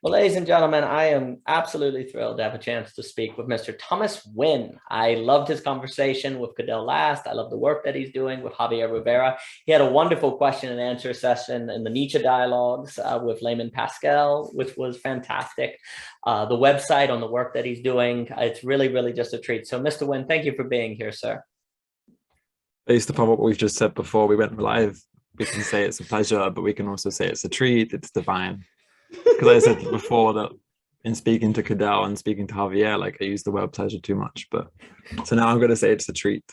Well, ladies and gentlemen, I am absolutely thrilled to have a chance to speak with Mr. Thomas Winn. I loved his conversation with Cadell last. I love the work that he's doing with Javier Rivera. He had a wonderful question and answer session in the Nietzsche dialogues with Layman Pascal, which was fantastic. The website on the work that he's doing, it's really, really just a treat. So, Mr. Winn, thank you for being here, sir. Based upon what we've just said before we went live, we can say it's a pleasure, but we can also say it's a treat, it's divine. Because I said before that in speaking to Cadell and speaking to Javier, like I used the word pleasure too much, but so now I'm going to say it's a treat.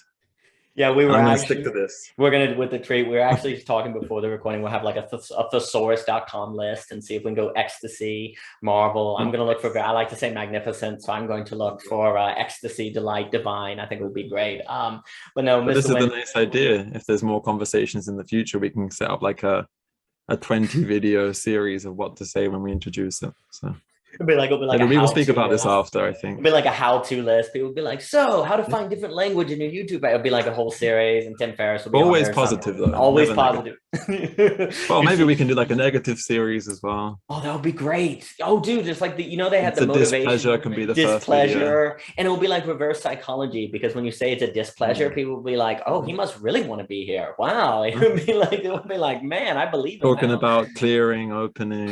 Yeah, we were I'm actually stick to this. We're gonna with the treat. We were actually talking before the recording. We'll have like a thesaurus.com list and see if we can go ecstasy, marvel. I'm gonna look for. I like to say magnificent, so I'm going to look for ecstasy, delight, divine. I think it would be great. But no, but Mr. this is Winn, the nice idea. If there's more conversations in the future, we can set up like a 20 video series of what to say when we introduce it. So it'll be like we will speak about this after, I think. It'll be like a how-to list. People will be like, so how to find different language in your YouTube. It'll be like a whole series, and Tim Ferriss will be always positive though. Always positive. Well, maybe we can do like a negative series as well. Oh, that would be great. Oh, dude, just like they had it's the motivation. Displeasure can be the displeasure, first video. And it will be like reverse psychology, because when you say it's a displeasure, people will be like, oh, he must really want to be here. Wow. It would be like, man, I believe talking about clearing, opening.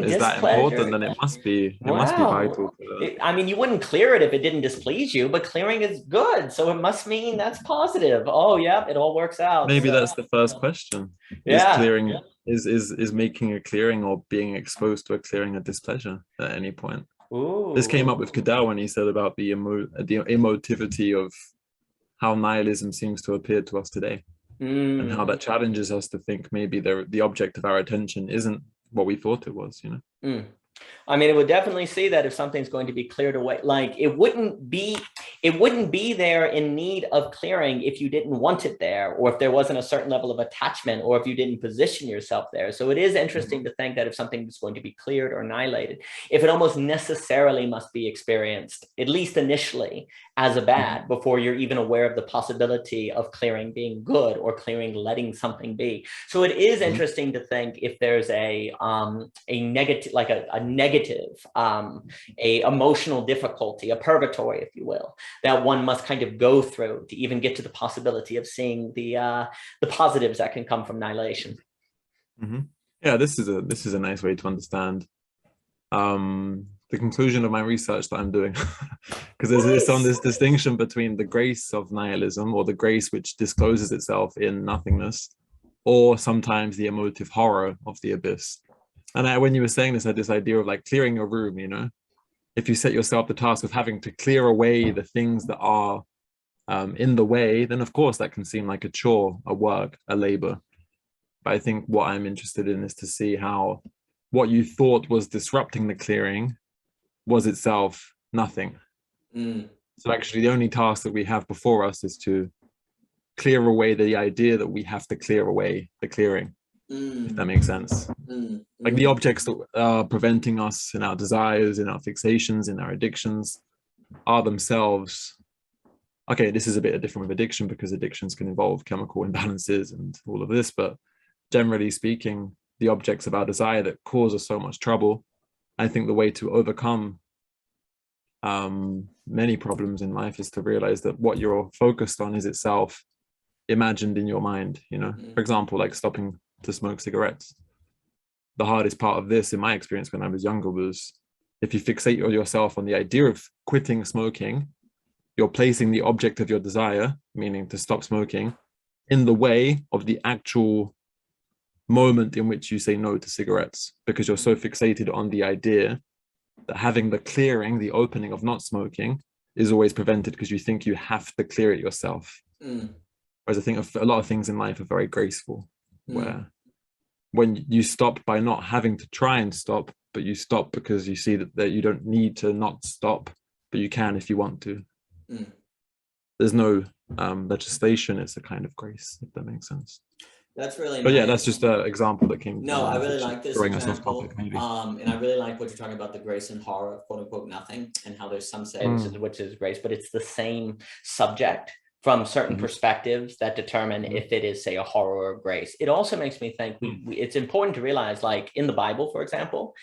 Is that important? Then it must be. It must be vital. I mean, you wouldn't clear it if it didn't displease you, but clearing is good, so it must mean that's positive. Oh, yeah, it all works out. Maybe that's the first question. Yeah. Is clearing is making a clearing or being exposed to a clearing a displeasure at any point? Ooh. This came up with Cadell when he said about the emotivity of how nihilism seems to appear to us today, and how that challenges us to think maybe the object of our attention isn't what we thought it was, you know. I mean, it would definitely see that if something's going to be cleared away, like it wouldn't be there in need of clearing if you didn't want it there, or if there wasn't a certain level of attachment, or if you didn't position yourself there. So it is interesting to think that if something is going to be cleared or annihilated, if it almost necessarily must be experienced, at least initially, as a bad, before you're even aware of the possibility of clearing being good, or clearing letting something be. So it is interesting to think if there's a negative, like a negative, a emotional difficulty, a purgatory, if you will, that one must kind of go through to even get to the possibility of seeing the positives that can come from annihilation. Yeah, this is a nice way to understand the conclusion of my research that I'm doing, because there's this distinction between the grace of nihilism, or the grace which discloses itself in nothingness, or sometimes the emotive horror of the abyss. And when you were saying this, I had this idea of like clearing your room, you know, if you set yourself the task of having to clear away the things that are in the way, then of course that can seem like a chore, a work, a labor. But I think what I'm interested in is to see how what you thought was disrupting the clearing was itself nothing. So actually the only task that we have before us is to clear away the idea that we have to clear away the clearing. If that makes sense. Like the objects that are preventing us in our desires, in our fixations, in our addictions are themselves, okay, this is a bit different with addiction, because addictions can involve chemical imbalances and all of this, but generally speaking, the objects of our desire that cause us so much trouble, I think the way to overcome many problems in life is to realize that what you're focused on is itself imagined in your mind, you know. For example, like stopping to smoke cigarettes. The hardest part of this, in my experience when I was younger, was if you fixate yourself on the idea of quitting smoking, you're placing the object of your desire, meaning to stop smoking, in the way of the actual moment in which you say no to cigarettes, because you're so fixated on the idea that having the clearing, the opening of not smoking, is always prevented because you think you have to clear it yourself. Whereas I think a lot of things in life are very graceful, where when you stop by not having to try and stop, but you stop because you see that you don't need to not stop, but you can if you want to. There's no legislation, it's a kind of grace, if that makes sense. That's really nice. But yeah, that's just an example that came. No, I really like this example. Topic, maybe. And I really like what you're talking about, the grace and horror of quote unquote nothing, and how there's some say which is grace, but it's the same subject from certain perspectives that determine if it is, say, a horror or grace. It also makes me think it's important to realize, like in the Bible, for example,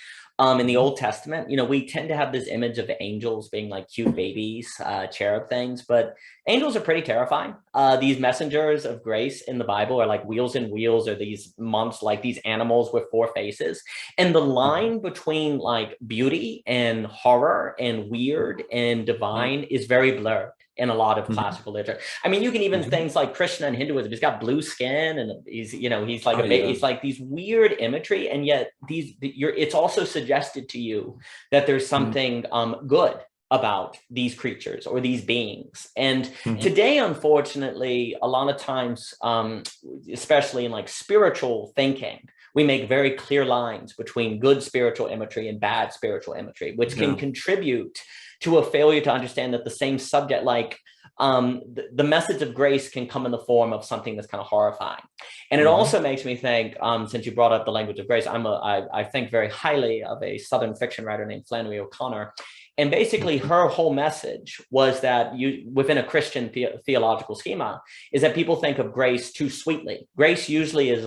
In the Old Testament, we tend to have this image of angels being like cute babies, cherub things, but angels are pretty terrifying. These messengers of grace in the Bible are like wheels and wheels, or these months, like these animals with four faces. And the line between like beauty and horror and weird and divine is very blurred in a lot of classical literature. I mean, you can even things like Krishna and Hinduism. He's got blue skin, and he's like It's like these weird imagery, and yet it's also suggested to you that there's something good about these creatures or these beings. And today, unfortunately, a lot of times, especially in like spiritual thinking, we make very clear lines between good spiritual imagery and bad spiritual imagery, which can contribute to a failure to understand that the same subject, like the message of grace, can come in the form of something that's kind of horrifying. And it also makes me think, since you brought up the language of grace, I think very highly of a Southern fiction writer named Flannery O'Connor. And basically her whole message was that within a Christian theological schema, is that people think of grace too sweetly. Grace usually is,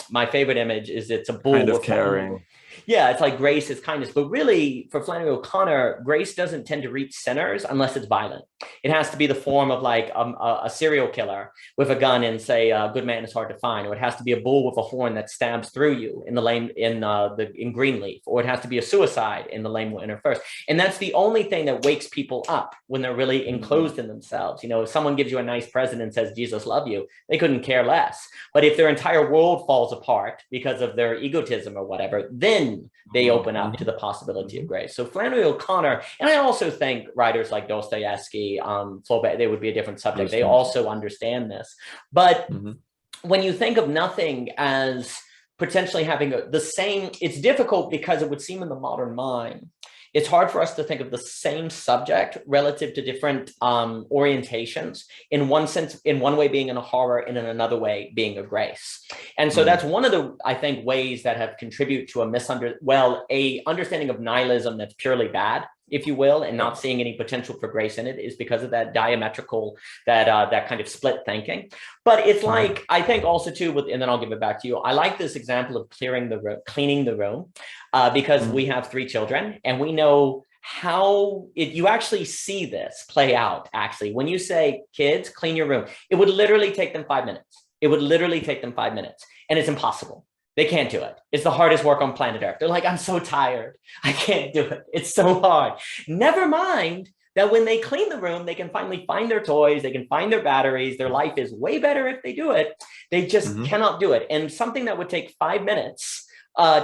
my favorite image is it's a bull kind of caring. Yeah, it's like grace is kindness. But really, for Flannery O'Connor, grace doesn't tend to reach sinners unless it's violent. It has to be the form of like a serial killer with a gun and say, good man is hard to find. Or it has to be a bull with a horn that stabs through you in Greenleaf. Or it has to be a suicide in The Lame Will Enter First. And that's the only thing that wakes people up when they're really enclosed in themselves. If someone gives you a nice present and says, Jesus love you, they couldn't care less. But if their entire world falls apart because of their egotism or whatever, then they open up to the possibility of grace. So Flannery O'Connor, and I also think writers like Dostoevsky, Flaubert, they would be a different subject. They also understand this. But when you think of nothing as potentially having the same, it's difficult because it would seem in the modern mind, it's hard for us to think of the same subject relative to different orientations, in one sense, in one way being in a horror, and in another way being a grace. And so that's one of the, I think, ways that have contributed to a understanding of nihilism that's purely bad, if you will, and not seeing any potential for grace in it, is because of that diametrical, that kind of split thinking. But it's like, I think also too, and then I'll give it back to you. I like this example of cleaning the room, because we have 3 children, and we know how you actually see this play out. Actually, when you say, kids, clean your room, it would literally take them 5 minutes. It would literally take them 5 minutes, and it's impossible. They can't do it. It's the hardest work on planet Earth. They're like, I'm so tired. I can't do it. It's so hard. Never mind that when they clean the room, they can finally find their toys. They can find their batteries. Their life is way better if they do it. They just cannot do it. And something that would take 5 minutes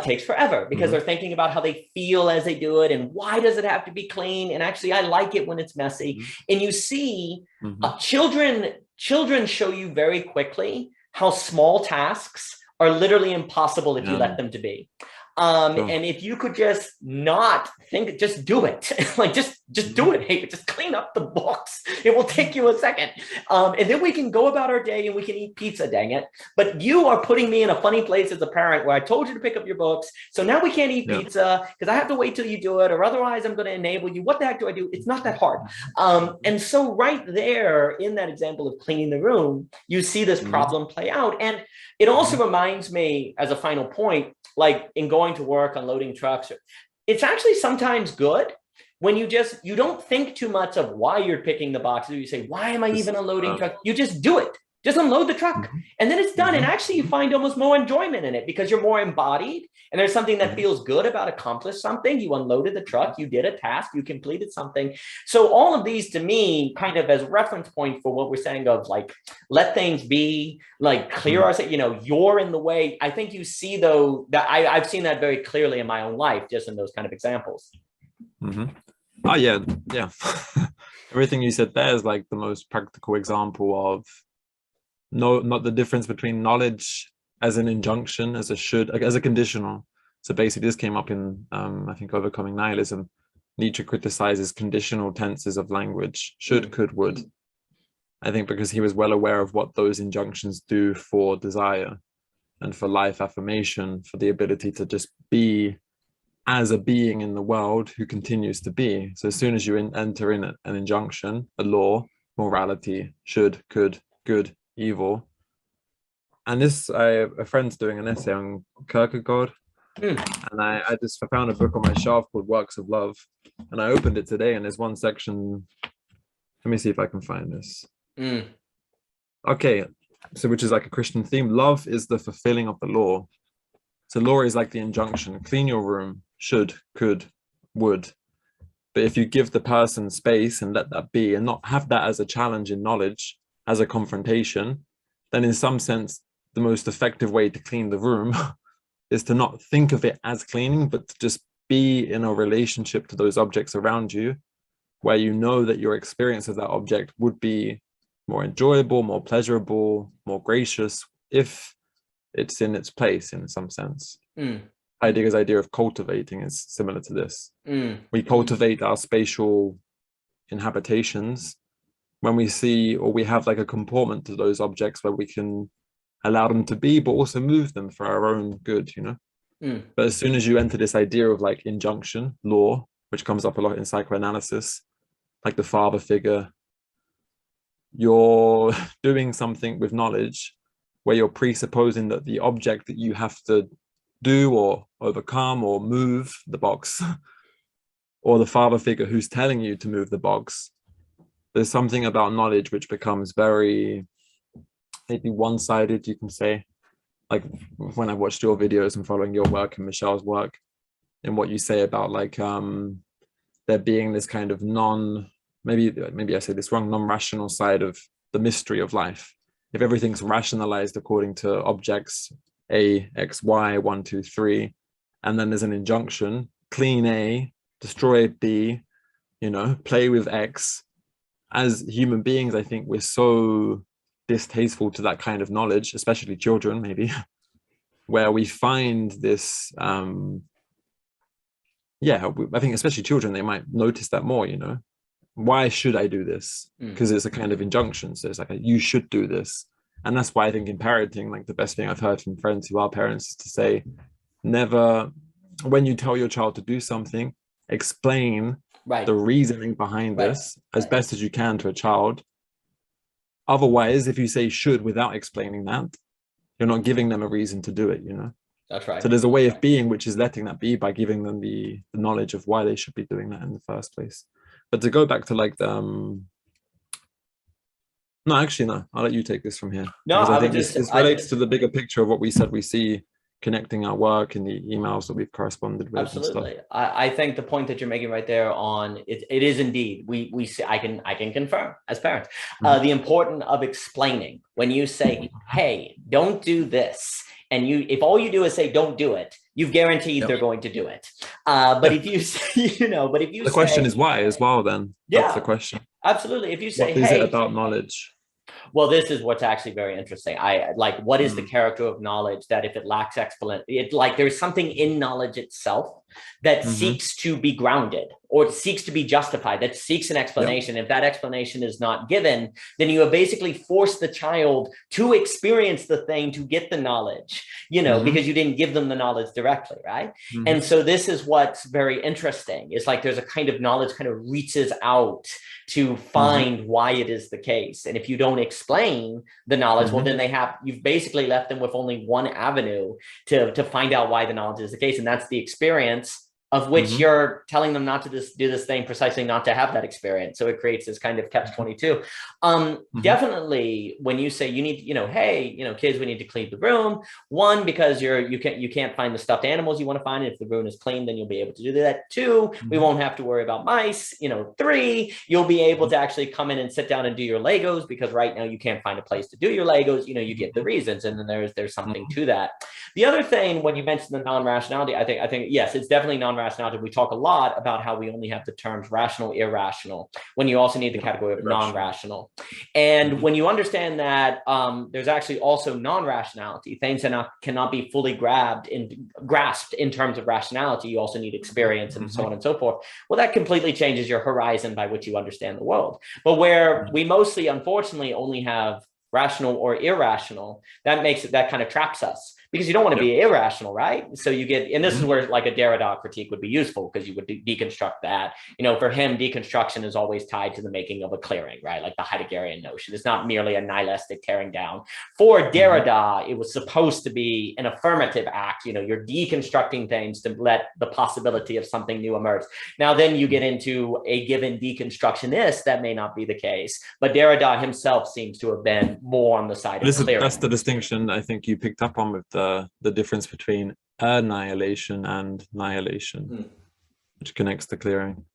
takes forever, because they're thinking about how they feel as they do it, and why does it have to be clean? And actually, I like it when it's messy. And you see, children show you very quickly how small tasks are literally impossible if you let them to be. And if you could just not think, just do it. Like, just do it. Hey, just clean up the books. It will take you a second. And then we can go about our day and we can eat pizza, dang it. But you are putting me in a funny place as a parent where I told you to pick up your books. So now we can't eat pizza because I have to wait till you do it, or otherwise I'm going to enable you. What the heck do I do? It's not that hard. And so right there in that example of cleaning the room, you see this problem play out. And it also reminds me, as a final point, like in going to work, unloading trucks, it's actually sometimes good when you don't think too much of why you're picking the boxes. You say, why am I even unloading truck? You just do it. Just unload the truck, and then it's done. And actually, you find almost more enjoyment in it because you're more embodied, and there's something that feels good about accomplish something. You unloaded the truck, you did a task, you completed something. So all of these, to me, kind of as reference point for what we're saying of like, let things be, like clear ourselves. You're in the way. I think you see though that I've seen that very clearly in my own life, just in those kind of examples. Oh yeah. Everything you said there is like the most practical example of not the difference between knowledge as an injunction, as a should, as a conditional. So basically this came up in I think Overcoming Nihilism. Nietzsche criticizes conditional tenses of language: should, could, would. I think because he was well aware of what those injunctions do for desire and for life affirmation, for the ability to just be as a being in the world who continues to be. So as soon as you enter in an injunction, a law, morality, should, could, good, evil. And this, a friend's doing an essay on Kierkegaard, And I just found a book on my shelf called Works of Love, and I opened it today, and there's one section. Let me see if I can find this. Okay, so which is like a Christian theme. Love is the fulfilling of the law. So law is like the injunction: clean your room, should, could, would. But if you give the person space and let that be, and not have that as a challenge in knowledge, as a confrontation, then in some sense, the most effective way to clean the room is to not think of it as cleaning, but to just be in a relationship to those objects around you, where you know that your experience of that object would be more enjoyable, more pleasurable, more gracious, if it's in its place in some sense. Heidegger's idea of cultivating is similar to this. We cultivate our spatial inhabitations when we see, or we have like a comportment to those objects where we can allow them to be, but also move them for our own good, you know? But as soon as you enter this idea of like injunction, law, which comes up a lot in psychoanalysis, like the father figure, you're doing something with knowledge where you're presupposing that the object that you have to do or overcome or move the box, or the father figure who's telling you to move the box, there's something about knowledge which becomes very maybe one-sided, you can say. Like when I watched your videos and following your work and Michelle's work, and what you say about like there being this kind of maybe I say this wrong, non-rational side of the mystery of life. If everything's rationalized according to objects A, X, Y, 1, 2, 3, and then there's an injunction: clean A, destroy B, you know, play with X. As human beings, I think we're so distasteful to that kind of knowledge, especially children, maybe, where we find this, I think especially children, they might notice that more, you know. Why should I do this? Because it's a kind of injunction. So it's like, you should do this. And that's why I think in parenting, like the best thing I've heard from friends who are parents is to say, never, when you tell your child to do something, explain the reasoning behind this as best as you can to a child. Otherwise, if you say should without explaining that, you're not giving them a reason to do it, you know? That's right. So there's a way of being, which is letting that be by giving them the knowledge of why they should be doing that in the first place. But to go back to like the, no, actually, no, I'll let you take this from here. No, because I think this relates to the bigger picture of what we said we see connecting our work and the emails that we've corresponded with. Absolutely. I think the point that you're making right there on it is indeed, we see, I can confirm as parents, the importance of explaining. When you say, hey, don't do this, and if all you do is say don't do it, you've guaranteed they're going to do it. But if you say, the question is why as well, then. That's the question. Absolutely. If you say, what is it about knowledge? Well, this is what's actually very interesting. What is the character of knowledge that if it lacks there's something in knowledge itself that seeks to be grounded or seeks to be justified, that seeks an explanation. If that explanation is not given, then you have basically forced the child to experience the thing to get the knowledge, because you didn't give them the knowledge directly, right? And so this is what's very interesting. It's like there's a kind of knowledge kind of reaches out to find why it is the case. And if you don't explain the knowledge, well, then you've basically left them with only one avenue to find out why the knowledge is the case. And that's the experience of which you're telling them not to do this thing precisely not to have that experience. So it creates this kind of catch-22. Definitely when you say you need, hey, kids, we need to clean the room. One, because you can't find the stuffed animals you want to find. If the room is clean, then you'll be able to do that. Two, we won't have to worry about mice. Three, you'll be able to actually come in and sit down and do your Legos, because right now you can't find a place to do your Legos. You get the reasons, and then there's something to that. The other thing, when you mentioned the non-rationality, I think yes, it's definitely non-rationality. We talk a lot about how we only have the terms rational, irrational, when you also need the category of non-rational. And when you understand that there's actually also non-rationality, things that cannot be fully grasped in terms of rationality, you also need experience and so on and so forth. Well, that completely changes your horizon by which you understand the world. But where we mostly, unfortunately, only have rational or irrational, that kind of traps us, because you don't want to be irrational, right? So you get, and this is where like a Derrida critique would be useful, because you would deconstruct that. For him, deconstruction is always tied to the making of a clearing, right? Like the Heideggerian notion. It's not merely a nihilistic tearing down. For Derrida, it was supposed to be an affirmative act. You're deconstructing things to let the possibility of something new emerge. Now, then you get into a given deconstructionist, that may not be the case, but Derrida himself seems to have been more on the side of clearing. That's the distinction I think you picked up on with the difference between annihilation and nihilation, which connects to clearing.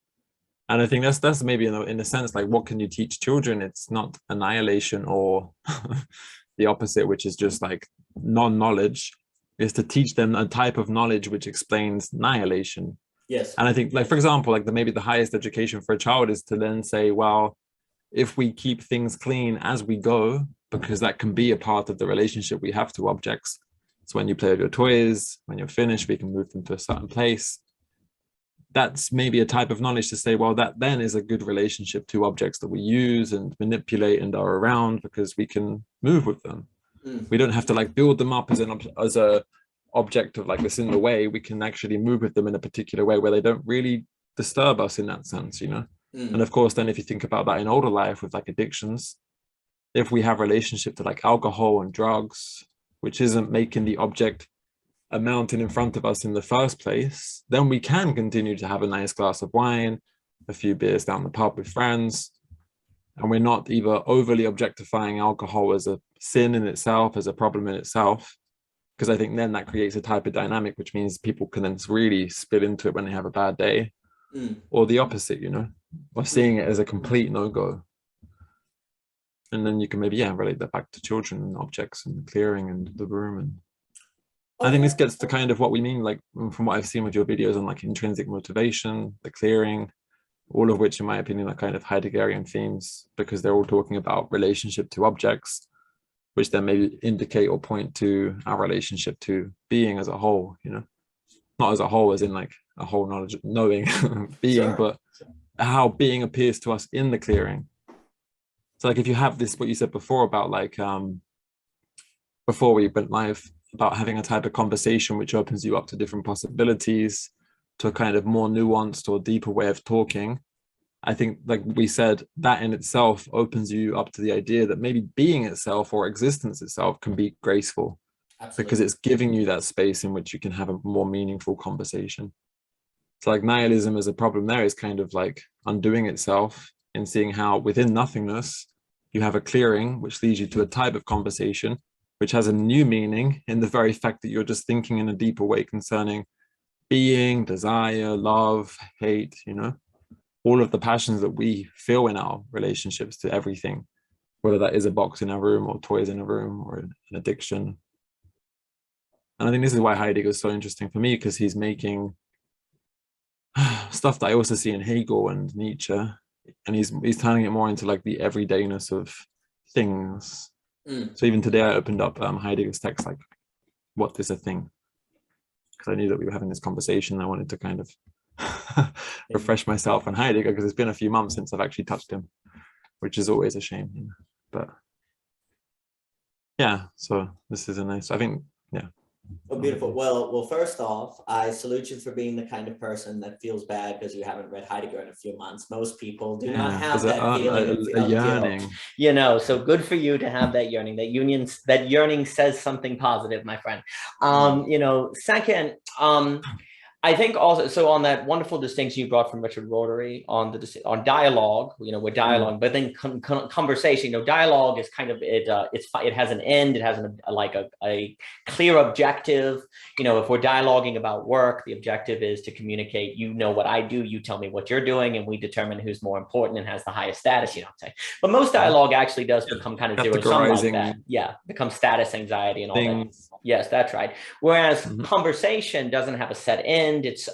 And I think that's maybe in a sense, like, what can you teach children? It's not annihilation or the opposite, which is just like non-knowledge, is to teach them a type of knowledge which explains nihilation. Yes. And I think, like, for example, like maybe the highest education for a child is to then say, well, if we keep things clean as we go, because that can be a part of the relationship we have to objects. So when you play with your toys, when you're finished, we can move them to a certain place. That's maybe a type of knowledge to say, well, that then is a good relationship to objects that we use and manipulate and are around, because we can move with them. We don't have to like build them up as a object of like this in the way. We can actually move with them in a particular way where they don't really disturb us in that sense, And of course, then if you think about that in older life with like addictions, if we have relationship to like alcohol and drugs, which isn't making the object a mountain in front of us in the first place, then we can continue to have a nice glass of wine, a few beers down the pub with friends, and we're not either overly objectifying alcohol as a sin in itself, as a problem in itself, because I think then that creates a type of dynamic, which means people can then really spill into it when they have a bad day, or the opposite, or seeing it as a complete no-go. And then you can maybe, relate that back to children and objects and clearing and the room. And I think this gets to kind of what we mean, like from what I've seen with your videos on like intrinsic motivation, the clearing, all of which in my opinion are kind of Heideggerian themes, because they're all talking about relationship to objects, which then maybe indicate or point to our relationship to being as a whole, not as a whole as in like a whole knowledge, knowing being, but how being appears to us in the clearing. So like if you have this, what you said before about like, before we went live, about having a type of conversation which opens you up to different possibilities, to a kind of more nuanced or deeper way of talking. I think, like we said, that in itself opens you up to the idea that maybe being itself or existence itself can be graceful. Absolutely. Because it's giving you that space in which you can have a more meaningful conversation. So like nihilism as a problem there is kind of like undoing itself and seeing how within nothingness, you have a clearing, which leads you to a type of conversation, which has a new meaning in the very fact that you're just thinking in a deeper way concerning being, desire, love, hate, all of the passions that we feel in our relationships to everything, whether that is a box in our room or toys in a room or an addiction. And I think this is why Heidegger is so interesting for me, because he's making stuff that I also see in Hegel and Nietzsche, and he's turning it more into like the everydayness of things. So even today I opened up Heidegger's text, like, what is a thing? Because I knew that we were having this conversation. I wanted to kind of refresh myself on Heidegger, because it's been a few months since I've actually touched him, which is always a shame. But yeah, so this is a nice, I think, yeah. Oh, beautiful. Well, first off, I salute you for being the kind of person that feels bad because you haven't read Heidegger in a few months. Most people do not have that feeling. A yearning. So good for you to have that yearning. That yearning says something positive, my friend. Second, I think also, so on that wonderful distinction you brought from Richard Rotary on dialogue, with dialogue, but then conversation, dialogue is kind of, it has an end, it has a clear objective. If we're dialoguing about work, the objective is to communicate, what I do, you tell me what you're doing, and we determine who's more important and has the highest status, but most dialogue actually does become kind of zero-sum like that. Yeah, becomes status anxiety and all that. Yes, that's right. Whereas conversation doesn't have a set end. It's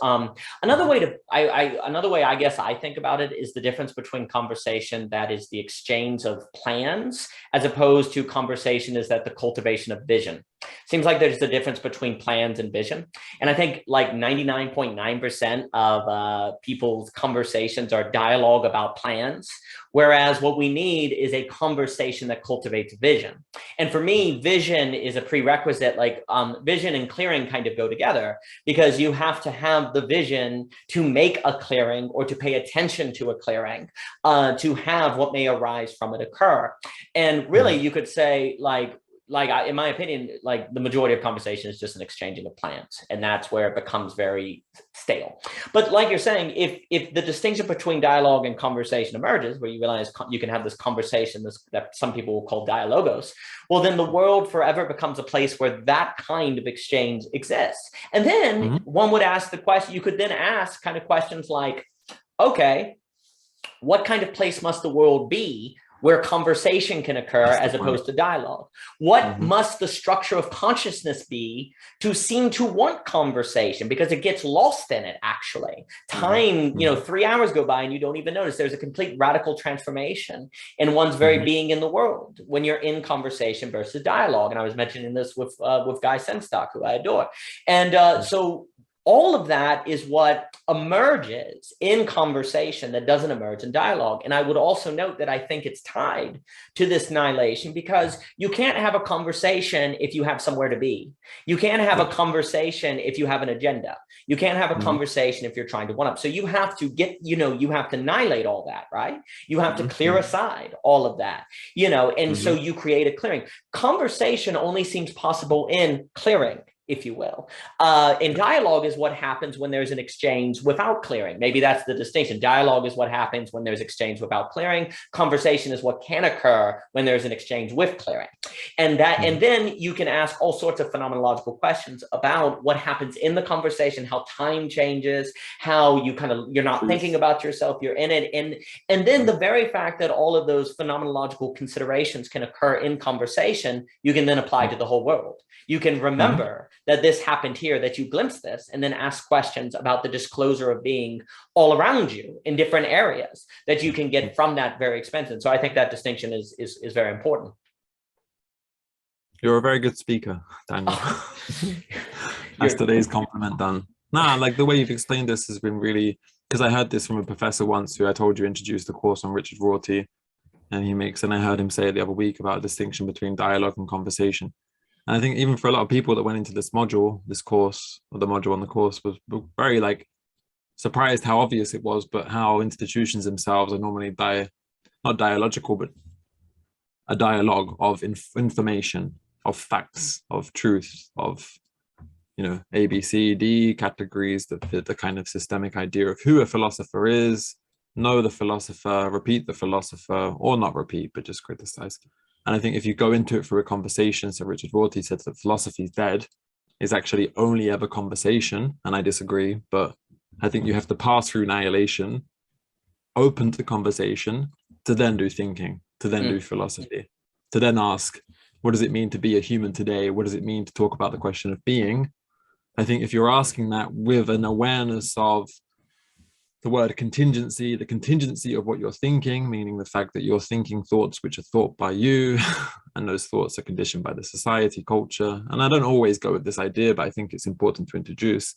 another way I guess I think about it is the difference between conversation that is the exchange of plans, as opposed to conversation is that the cultivation of vision. Seems like there's a difference between plans and vision. And I think like 99.9% of people's conversations are dialogue about plans, whereas what we need is a conversation that cultivates vision. And for me, vision is a prerequisite. Like vision and clearing kind of go together, because you have to have the vision to make a clearing or to pay attention to a clearing, to have what may arise from it occur. And really, you could say in my opinion, like the majority of conversation is just an exchanging of plans, and that's where it becomes very stale. But like you're saying, if the distinction between dialogue and conversation emerges, where you realize you can have this conversation that some people will call dialogos, well, then the world forever becomes a place where that kind of exchange exists. And then one would ask the question, you could then ask kind of questions like, okay, what kind of place must the world be where conversation can occur as opposed to dialogue? What must the structure of consciousness be to seem to want conversation? Because it gets lost in it, actually. Time, 3 hours go by and you don't even notice. There's a complete radical transformation in one's very being in the world when you're in conversation versus dialogue. And I was mentioning this with Guy Senstock, who I adore. And so all of that is what emerges in conversation that doesn't emerge in dialogue. And I would also note that I think it's tied to this nihilation, because you can't have a conversation if you have somewhere to be. You can't have a conversation if you have an agenda. You can't have a conversation if you're trying to one up. So you have to you have to annihilate all that, right? You have to clear aside all of that, and so you create a clearing. Conversation only seems possible in clearing, if you will. And dialogue is what happens when there's an exchange without clearing. Maybe that's the distinction. Dialogue is what happens when there's exchange without clearing. Conversation is what can occur when there's an exchange with clearing. And then you can ask all sorts of phenomenological questions about what happens in the conversation, how time changes, how you're not thinking about yourself, you're in it. And then the very fact that all of those phenomenological considerations can occur in conversation, you can then apply to the whole world. You can remember that this happened here, that you glimpsed this, and then ask questions about the disclosure of being all around you in different areas that you can get from that very expensive. So I think that distinction is very important. You're a very good speaker, Daniel. That's today's compliment done. Like the way you've explained this has been really, because I heard this from a professor once who I told you introduced the course on Richard Rorty, and I heard him say it the other week about a distinction between dialogue and conversation. And I think even for a lot of people that went into this course, or the module on the course, was very surprised how obvious it was, but how institutions themselves are normally not dialogical, but a dialogue of information, of facts, of truth, of A, B, C, D categories that fit the kind of systemic idea of who a philosopher is, know the philosopher, repeat the philosopher, or not repeat, but just criticize. And I think if you go into it through a conversation, so Richard Rorty said that philosophy is dead, is actually only ever conversation, and I disagree, but I think you have to pass through annihilation, open to conversation, to then do thinking, to then do philosophy, to then ask, what does it mean to be a human today? What does it mean to talk about the question of being? I think if you're asking that with an awareness of the word contingency, the contingency of what you're thinking, meaning the fact that you're thinking thoughts which are thought by you, and those thoughts are conditioned by the society, culture. And I don't always go with this idea, but I think it's important to introduce.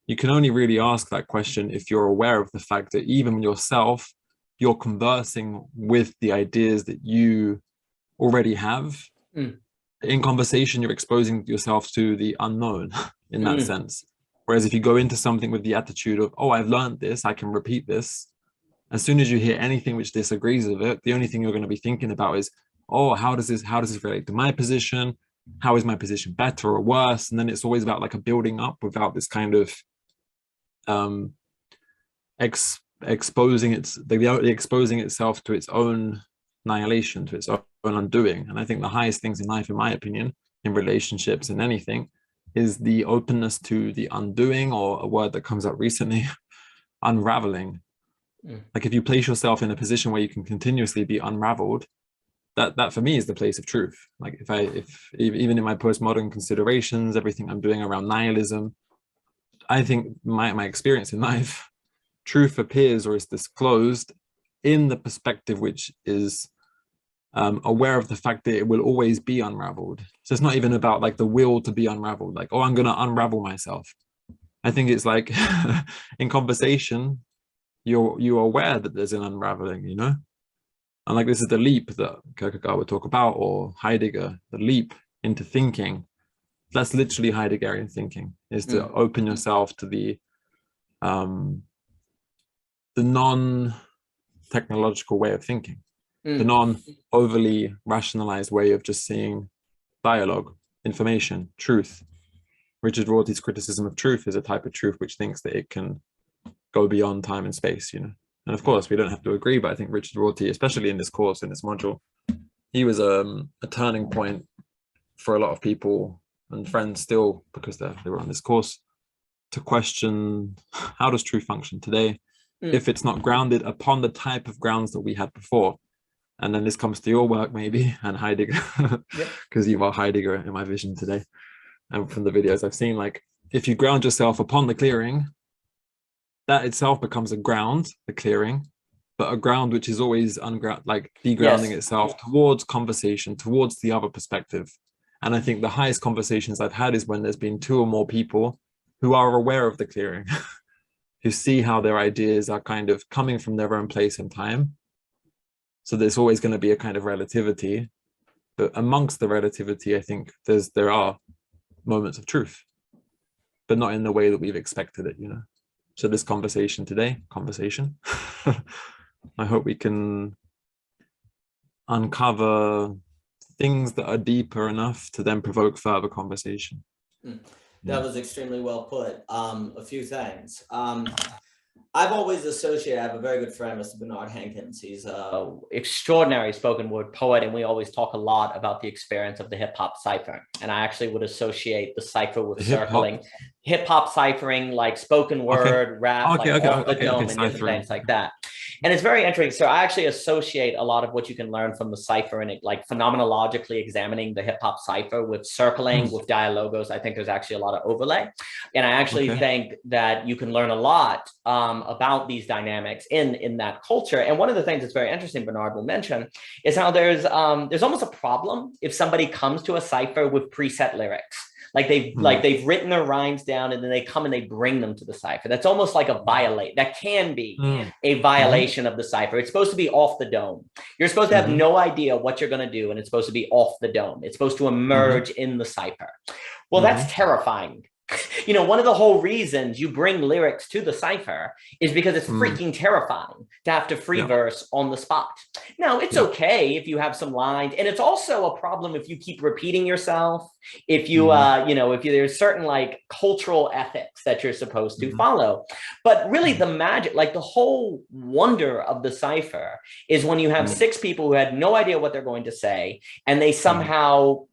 You can only really ask that question if you're aware of the fact that even yourself, you're conversing with the ideas that you already have. In conversation, you're exposing yourself to the unknown in that sense. Whereas if you go into something with the attitude of, oh, I've learned this, I can repeat this, as soon as you hear anything which disagrees with it, the only thing you're going to be thinking about is, oh, how does this relate to my position? How is my position better or worse? And then it's always about like a building up without this kind of exposing itself to its own annihilation, to its own undoing. And I think the highest things in life, in my opinion, in relationships and anything, is the openness to the undoing, or a word that comes up recently, unraveling. Like if you place yourself in a position where you can continuously be unraveled, that for me is the place of truth. Like if even in my postmodern considerations, everything I'm doing around nihilism, I think my experience in life, truth appears or is disclosed in the perspective which is aware of the fact that it will always be unraveled. So it's not even about like the will to be unraveled, like, oh, I'm going to unravel myself. I think it's like in conversation, you're aware that there's an unraveling, you know? And like this is the leap that Kierkegaard would talk about, or Heidegger, the leap into thinking. That's literally Heideggerian thinking, is to open yourself to the non-technological way of thinking, the non-overly rationalized way of just seeing dialogue, information, truth. Richard Rorty's criticism of truth is a type of truth which thinks that it can go beyond time and space, you know. And of course, we don't have to agree, but I think Richard Rorty, especially in this course, in this module, he was a turning point for a lot of people and friends still, because they were on this course, to question, how does truth function today if it's not grounded upon the type of grounds that we had before? And then this comes to your work maybe, and Heidegger, because you are Heidegger in my vision today. And from the videos I've seen, like, if you ground yourself upon the clearing, that itself becomes a ground, the clearing, but a ground which is always unground, like degrounding itself towards conversation, towards the other perspective. And I think the highest conversations I've had is when there's been two or more people who are aware of the clearing, who see how their ideas are kind of coming from their own place and time. So there's always going to be a kind of relativity, but amongst the relativity, I think there are moments of truth, but not in the way that we've expected it, you know. So this conversation today, I hope we can uncover things that are deeper enough to then provoke further conversation. That was extremely well put. A few things. I've always associated, I have a very good friend, Mr. Bernard Hankins. He's an extraordinary spoken word poet, and we always talk a lot about the experience of the hip hop cipher. And I actually would associate the cipher with circling. Hip hop ciphering, like spoken word, rap, off the dome, and different things like that. And it's very interesting. So I actually associate a lot of what you can learn from the cipher and like phenomenologically examining the hip hop cipher with circling, with dialogos. I think there's actually a lot of overlay. And I actually think that you can learn a lot about these dynamics in that culture. And one of the things that's very interesting, Bernard will mention, is how there's almost a problem if somebody comes to a cipher with preset lyrics. Like they've written their rhymes down and then they come and they bring them to the cipher. That's almost like a violate. That can be a violation of the cipher. It's supposed to be off the dome. You're supposed to have no idea what you're going to do, and it's supposed to be off the dome. It's supposed to emerge in the cipher. Well, that's terrifying. You know, one of the whole reasons you bring lyrics to the cipher is because it's freaking terrifying to have to free verse on the spot. Now, it's okay if you have some lines, and it's also a problem if you keep repeating yourself, if you, if there's certain like cultural ethics that you're supposed to follow. But really the magic, like the whole wonder of the cipher is when you have six people who had no idea what they're going to say, and they somehow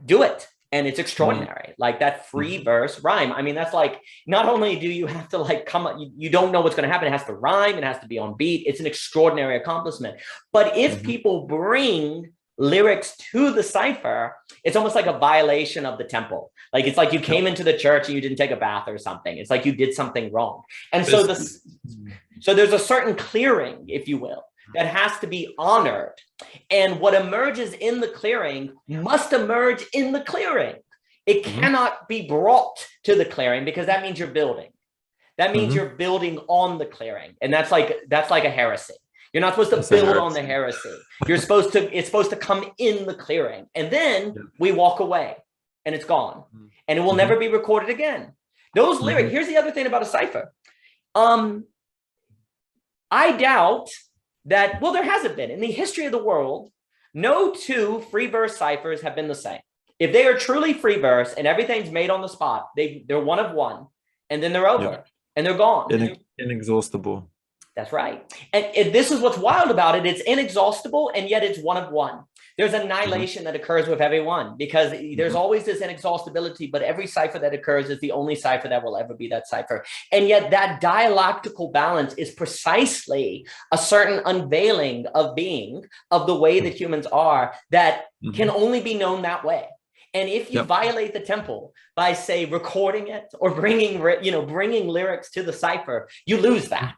do it. And it's extraordinary, like that free verse rhyme. I mean, that's like, not only do you have to like come up, you don't know what's going to happen. It has to rhyme. It has to be on beat. It's an extraordinary accomplishment. But if people bring lyrics to the cipher, it's almost like a violation of the temple. Like, it's like you came into the church and you didn't take a bath or something. It's like you did something wrong. And so there's a certain clearing, if you will, that has to be honored. And what emerges in the clearing must emerge in the clearing. It cannot be brought to the clearing, because that means you're building. That means you're building on the clearing. And that's like a heresy. You're not supposed to build on the heresy. It's supposed to come in the clearing. And then we walk away and it's gone. And it will never be recorded again. Those lyrics, here's the other thing about a cipher. I doubt that, well, there hasn't been in the history of the world, no two free verse ciphers have been the same. If they are truly free verse and everything's made on the spot, they're one of one, and then they're over and they're gone. Inexhaustible. That's right. And this is what's wild about it. It's inexhaustible, and yet it's one of one. There's annihilation that occurs with every one, because there's always this inexhaustibility, but every cipher that occurs is the only cipher that will ever be that cipher. And yet that dialectical balance is precisely a certain unveiling of being, of the way that humans are, that can only be known that way. And if you violate the temple by, say, recording it or bringing lyrics to the cipher, you lose that.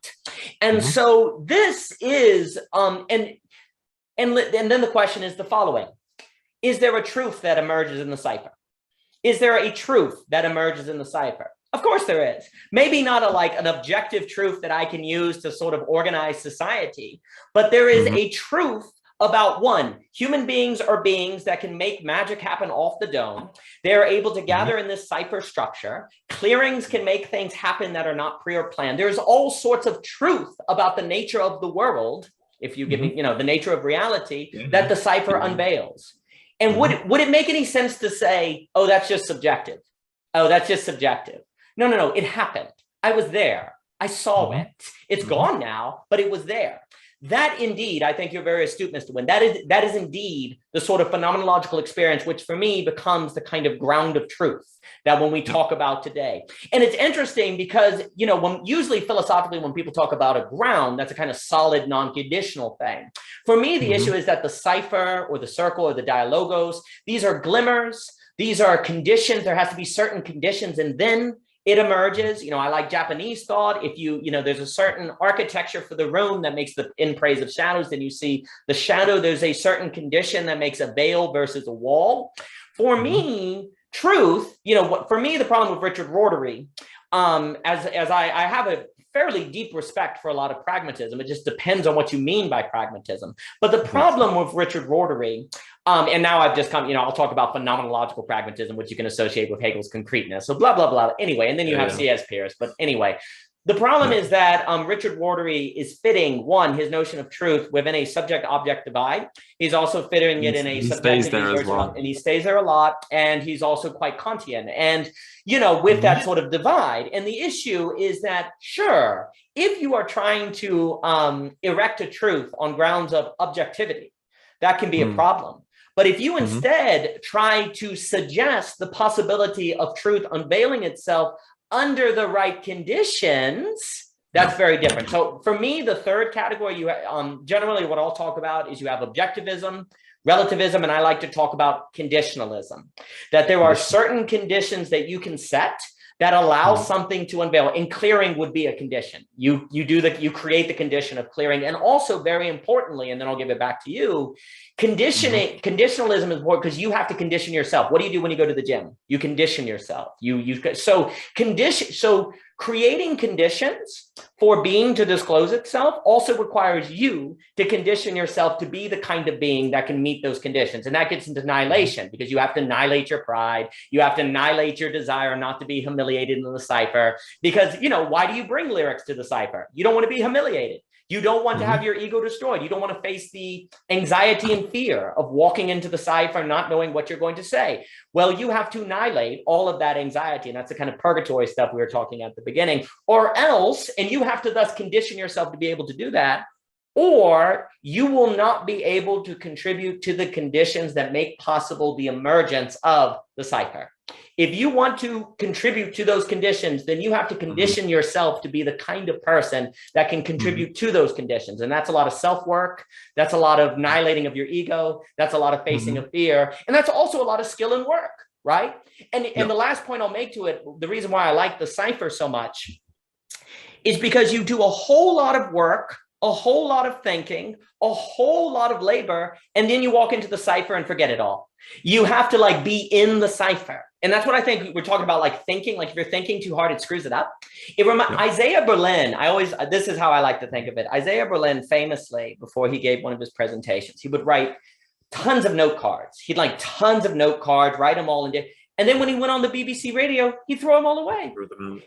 And so this is, and And then the question is the following. Is there a truth that emerges in the cipher? Is there a truth that emerges in the cipher? Of course there is. Maybe not an objective truth that I can use to sort of organize society, but there is a truth about one, human beings are beings that can make magic happen off the dome. They're able to gather in this cipher structure. Clearings can make things happen that are not pre or planned. There's all sorts of truth about the nature of the world, if you give me, the nature of reality, that the cipher unveils. And would it make any sense to say, oh, that's just subjective? Oh, that's just subjective. No, it happened. I was there. I saw it. It's gone now, but it was there. That indeed, I think you're very astute, Mr. Winn. That is indeed the sort of phenomenological experience, which for me becomes the kind of ground of truth that when we talk about today. And it's interesting because, usually philosophically, when people talk about a ground, that's a kind of solid, non-conditional thing. For me, the issue is that the cipher or the circle or the dialogos, these are glimmers. These are conditions. There has to be certain conditions, and then it emerges. I like Japanese thought. If there's a certain architecture for the room that makes the in praise of shadows, then you see the shadow. There's a certain condition that makes a veil versus a wall. For me, truth, for me, the problem with Richard Rorty, as I have a fairly deep respect for a lot of pragmatism. It just depends on what you mean by pragmatism. But the problem with Richard Rorty, and now I've just come, I'll talk about phenomenological pragmatism, which you can associate with Hegel's concreteness. So blah, blah, blah. Anyway, and then you have C.S. Peirce. But anyway, the problem is that Richard Rorty is fitting, his notion of truth within a subject-object divide. He's also fitting it in a subjective version, and he stays there a lot. And he's also quite Kantian. And, with that sort of divide. And the issue is that, sure, if you are trying to erect a truth on grounds of objectivity, that can be a problem. But if you instead try to suggest the possibility of truth unveiling itself under the right conditions, that's very different. So for me, the third category, generally what I'll talk about is you have objectivism, relativism, and I like to talk about conditionalism, that there are certain conditions that you can set that allow something to unveil, and clearing would be a condition. You create the condition of clearing, and also very importantly, and then I'll give it back to you, conditionalism is important because you have to condition yourself. What do you do when you go to the gym? You condition yourself. So creating conditions for being to disclose itself also requires you to condition yourself to be the kind of being that can meet those conditions. And that gets into annihilation, because you have to annihilate your pride. You have to annihilate your desire not to be humiliated in the cipher. Because, why do you bring lyrics to the cipher? You don't want to be humiliated. You don't want to have your ego destroyed. You don't want to face the anxiety and fear of walking into the cipher, not knowing what you're going to say. Well, you have to annihilate all of that anxiety. And that's the kind of purgatory stuff we were talking at the beginning. Or else, and you have to thus condition yourself to be able to do that, or you will not be able to contribute to the conditions that make possible the emergence of the cipher. If you want to contribute to those conditions, then you have to condition yourself to be the kind of person that can contribute to those conditions. And that's a lot of self-work. That's a lot of annihilating of your ego. That's a lot of facing of fear. And that's also a lot of skill and work, right? And the last point I'll make to it, the reason why I like the cipher so much is because you do a whole lot of work, a whole lot of thinking, a whole lot of labor, and then you walk into the cipher and forget it all. You have to be in the cipher. And that's what I think we're talking about, thinking. If you're thinking too hard, it screws it up. Isaiah Berlin, this is how I like to think of it. Isaiah Berlin famously, before he gave one of his presentations, he would write tons of note cards. He'd tons of note cards, write them all in. And then when he went on the BBC radio, he'd throw them all away.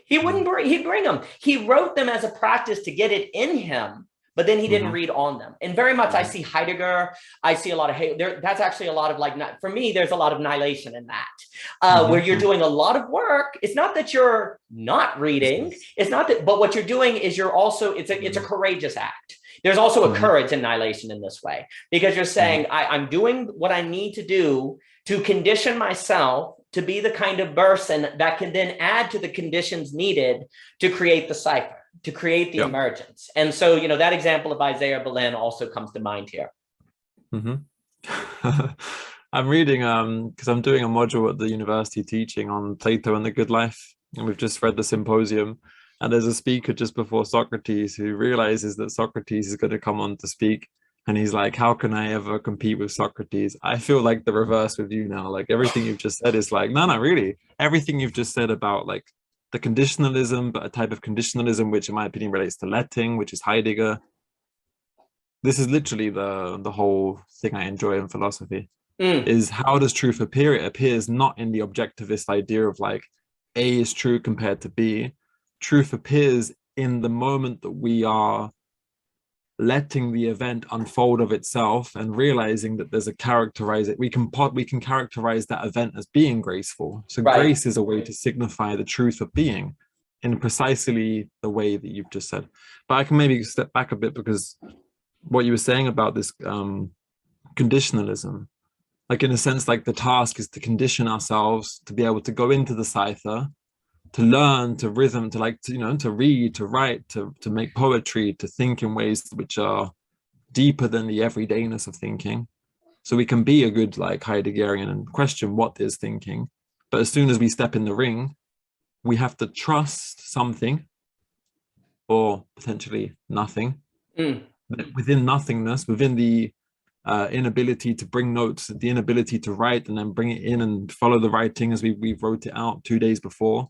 He'd bring them. He wrote them as a practice to get it in him, but then he didn't read on them. And very much I see Heidegger, I see a lot of Hegel. That's actually a lot of for me, there's a lot of nihilation in that, where you're doing a lot of work. It's not that you're not reading. It's not that, but what you're doing is you're also, it's a courageous act. There's also a courage in annihilation in this way, because you're saying, I'm doing what I need to do to condition myself to be the kind of person that can then add to the conditions needed to create the cipher, to create the emergence. And so, that example of Isaiah Berlin also comes to mind here. I'm reading, because I'm doing a module at the university teaching on Plato and the Good Life. And we've just read the symposium. And there's a speaker just before Socrates who realizes that Socrates is going to come on to speak. And he's like, how can I ever compete with Socrates? I feel like the reverse with you now. Like everything you've just said is like, no, not really. Everything you've just said about like the conditionalism, but a type of conditionalism, which in my opinion relates to letting, which is Heidegger. This is literally the whole thing I enjoy in philosophy, is how does truth appear? It appears not in the objectivist idea of like A is true compared to B. Truth appears in the moment that we are letting the event unfold of itself and realizing that there's a we can characterize that event as being graceful. So Right. grace is a way to signify the truth of being in precisely the way that you've just said. But I can maybe step back a bit, because what you were saying about this conditionalism, like in a sense, like the task is to condition ourselves to be able to go into the cipher, to learn, to rhythm, to like, to, you know, to read, to write, to make poetry, to think in ways which are deeper than the everydayness of thinking. So we can be a good like Heideggerian and question what is thinking. But as soon as we step in the ring, we have to trust something, or potentially nothing. Within nothingness, within the inability to bring notes, the inability to write and then bring it in and follow the writing as we wrote it out 2 days before,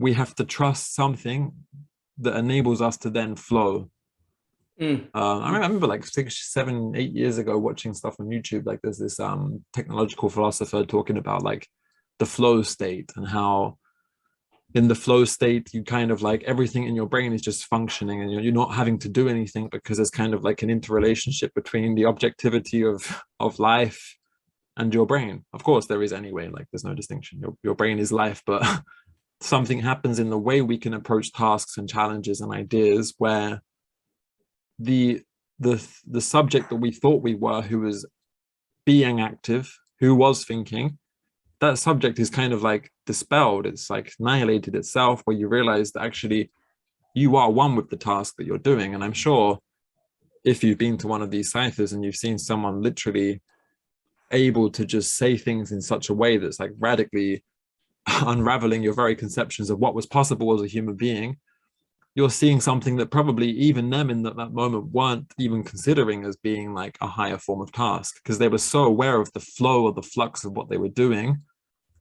we have to trust something that enables us to then flow. I remember like 6, 7, 8 years ago watching stuff on YouTube. Like there's this technological philosopher talking about like the flow state, and how in the flow state you kind of like everything in your brain is just functioning, and you're not having to do anything, because there's kind of like an interrelationship between the objectivity of life and your brain. Of course there is anyway, like there's no distinction. Your brain is life, but something happens in the way we can approach tasks and challenges and ideas, where the subject that we thought we were, who was being active, who was thinking, that subject is kind of like dispelled. It's like annihilated itself, where you realize that actually you are one with the task that you're doing. And I'm sure if you've been to one of these Cyphers and you've seen someone literally able to just say things in such a way that's like radically unraveling your very conceptions of what was possible as a human being, you're seeing something that probably even them in that moment weren't even considering as being like a higher form of task, because they were so aware of the flow or the flux of what they were doing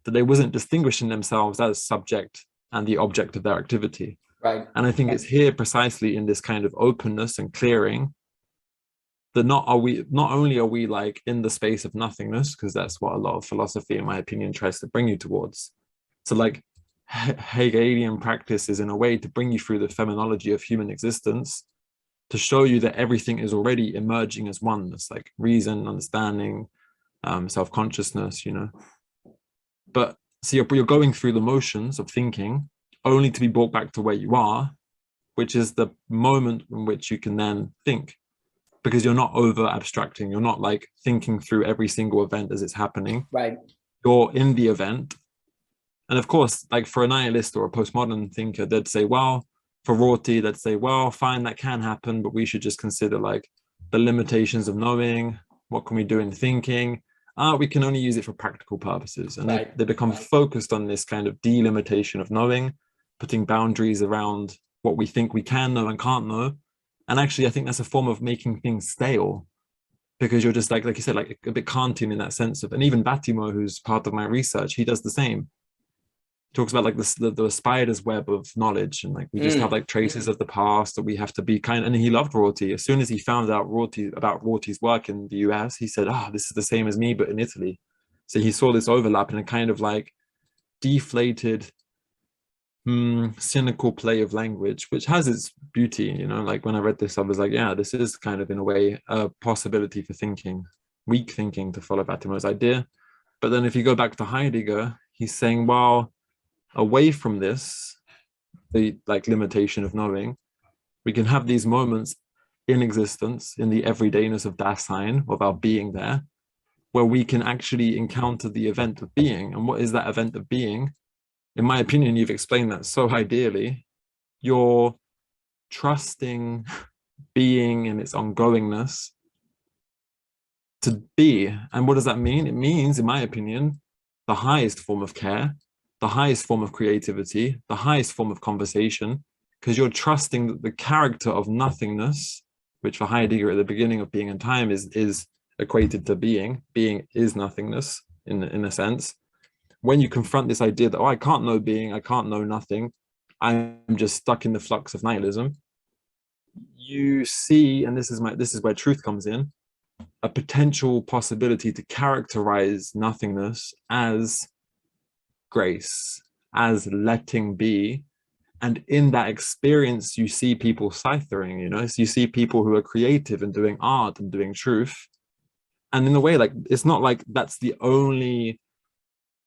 that they wasn't distinguishing themselves as subject and the object of their activity. Right. And I think it's here precisely in this kind of openness and clearing that not only are we like in the space of nothingness, because that's what a lot of philosophy, in my opinion, tries to bring you towards. So like Hegelian practice is in a way to bring you through the phenomenology of human existence, to show you that everything is already emerging as oneness, like reason, understanding, self-consciousness, you know. But so you're going through the motions of thinking only to be brought back to where you are, which is the moment in which you can then think, because you're not over abstracting. You're not like thinking through every single event as it's happening. Right. You're in the event. And of course, like for a nihilist or a postmodern thinker, they'd say, well, for Rorty, they'd say, well, fine, that can happen, but we should just consider like the limitations of knowing. What can we do in thinking? We can only use it for practical purposes. And they become focused on this kind of delimitation of knowing, putting boundaries around what we think we can know and can't know. And actually, I think that's a form of making things stale, because you're just like you said, like a bit Kantian in that sense of, and even Vattimo, who's part of my research, he does the same. Talks about like the spider's web of knowledge, and like we just have like traces of the past that we have to be kind. And he loved Rorty. As soon as he found out about Rorty's work in the US, he said, this is the same as me but in Italy. So he saw this overlap in a kind of like deflated, cynical play of language, which has its beauty, you know. Like when I read this, I was like, yeah, this is kind of in a way a possibility for thinking, weak thinking, to follow Vattimo's idea. But then if you go back to Heidegger, he's saying, well, away from this, the like limitation of knowing, we can have these moments in existence, in the everydayness of Dasein, of our being there, where we can actually encounter the event of being. And what is that event of being? In my opinion, you've explained that so ideally. You're trusting being and its ongoingness to be. And what does that mean? It means, in my opinion, the highest form of care, the highest form of creativity, the highest form of conversation, because you're trusting that the character of nothingness which for Heidegger at the beginning of Being and Time is equated to being. Being is nothingness in a sense. When you confront this idea that, oh, I can't know being, I can't know nothing, I'm just stuck in the flux of nihilism, you see, and this is where truth comes in, a potential possibility to characterize nothingness as grace, as letting be. And in that experience, you see people cyphering, you know, so you see people who are creative and doing art and doing truth. And in a way, like, it's not like that's the only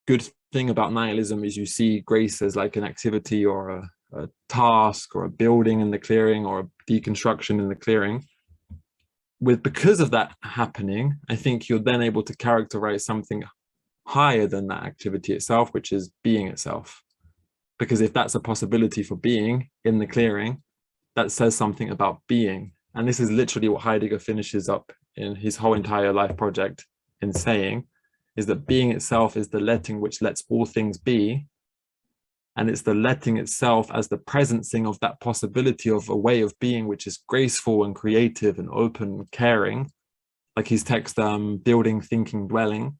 good thing about nihilism is you see grace as like an activity or a task or a building in the clearing or a deconstruction in the clearing. Because of that happening, I think you're then able to characterize something higher than that activity itself, which is being itself. Because if that's a possibility for being in the clearing, that says something about being. And this is literally what Heidegger finishes up in his whole entire life project in saying, is that being itself is the letting which lets all things be. And it's the letting itself as the presencing of that possibility of a way of being which is graceful and creative and open and caring, like his text, Building, Thinking, Dwelling.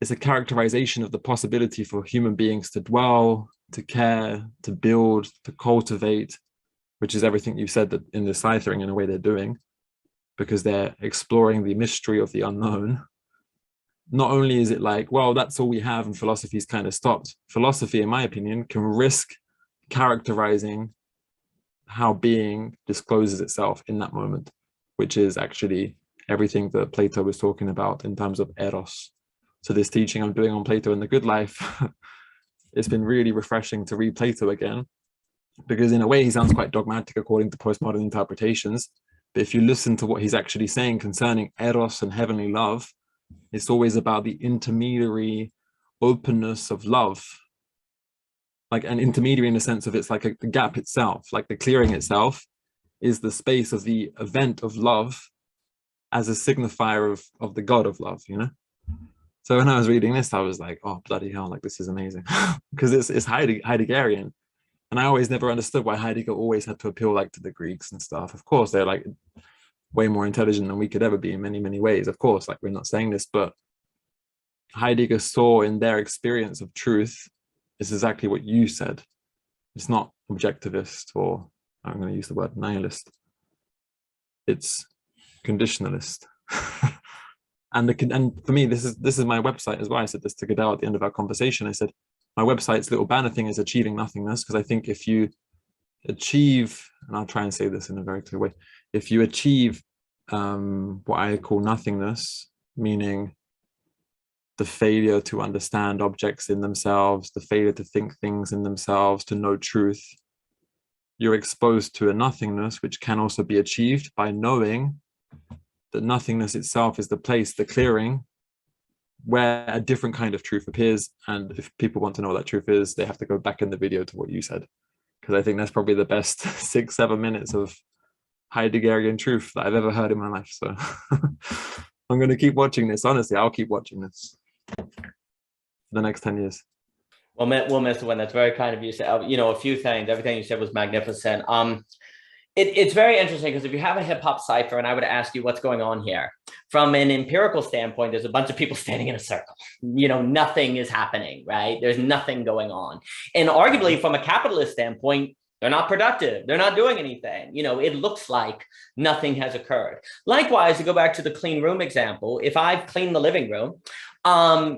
It's a characterization of the possibility for human beings to dwell, to care, to build, to cultivate, which is everything you said that in the ciphering in a way they're doing, because they're exploring the mystery of the unknown. Not only is it like, well, that's all we have and philosophy's kind of stopped. Philosophy, in my opinion, can risk characterizing how being discloses itself in that moment, which is actually everything that Plato was talking about in terms of eros. So this teaching I'm doing on Plato and the Good Life, it's been really refreshing to read Plato again, because in a way he sounds quite dogmatic according to postmodern interpretations. But if you listen to what he's actually saying concerning eros and heavenly love, it's always about the intermediary openness of love, like an intermediary in the sense of it's like the gap itself, like the clearing itself is the space of the event of love as a signifier of the God of love, you know? So when I was reading this, I was like, oh, bloody hell, like this is amazing. Because it's Heideggerian. And I always never understood why Heidegger always had to appeal like to the Greeks and stuff. Of course, they're like way more intelligent than we could ever be in many, many ways. Of course, like we're not saying this, but Heidegger saw in their experience of truth is exactly what you said. It's not objectivist, or I'm going to use the word nihilist. It's conditionalist. And for me, this is my website as well. I said this to Goodell at the end of our conversation. I said, my website's little banner thing is achieving nothingness, because I think if you achieve, and I'll try and say this in a very clear way, if you achieve what I call nothingness, meaning the failure to understand objects in themselves, the failure to think things in themselves, to know truth, you're exposed to a nothingness which can also be achieved by knowing that nothingness itself is the place, the clearing, where a different kind of truth appears. And if people want to know what that truth is, they have to go back in the video to what you said, because I think that's probably the best 6-7 minutes of Heideggerian truth that I've ever heard in my life. So I'm going to keep watching this. Honestly, I'll keep watching this for the next 10 years. Well, Mr. Winn, that's very kind of you. You know, a few things. Everything you said was magnificent. It's very interesting, because if you have a hip hop cipher and I would ask you what's going on here, from an empirical standpoint, there's a bunch of people standing in a circle. You know, nothing is happening, right? There's nothing going on. And arguably from a capitalist standpoint, they're not productive. They're not doing anything. You know, it looks like nothing has occurred. Likewise, to go back to the clean room example, if I've cleaned the living room,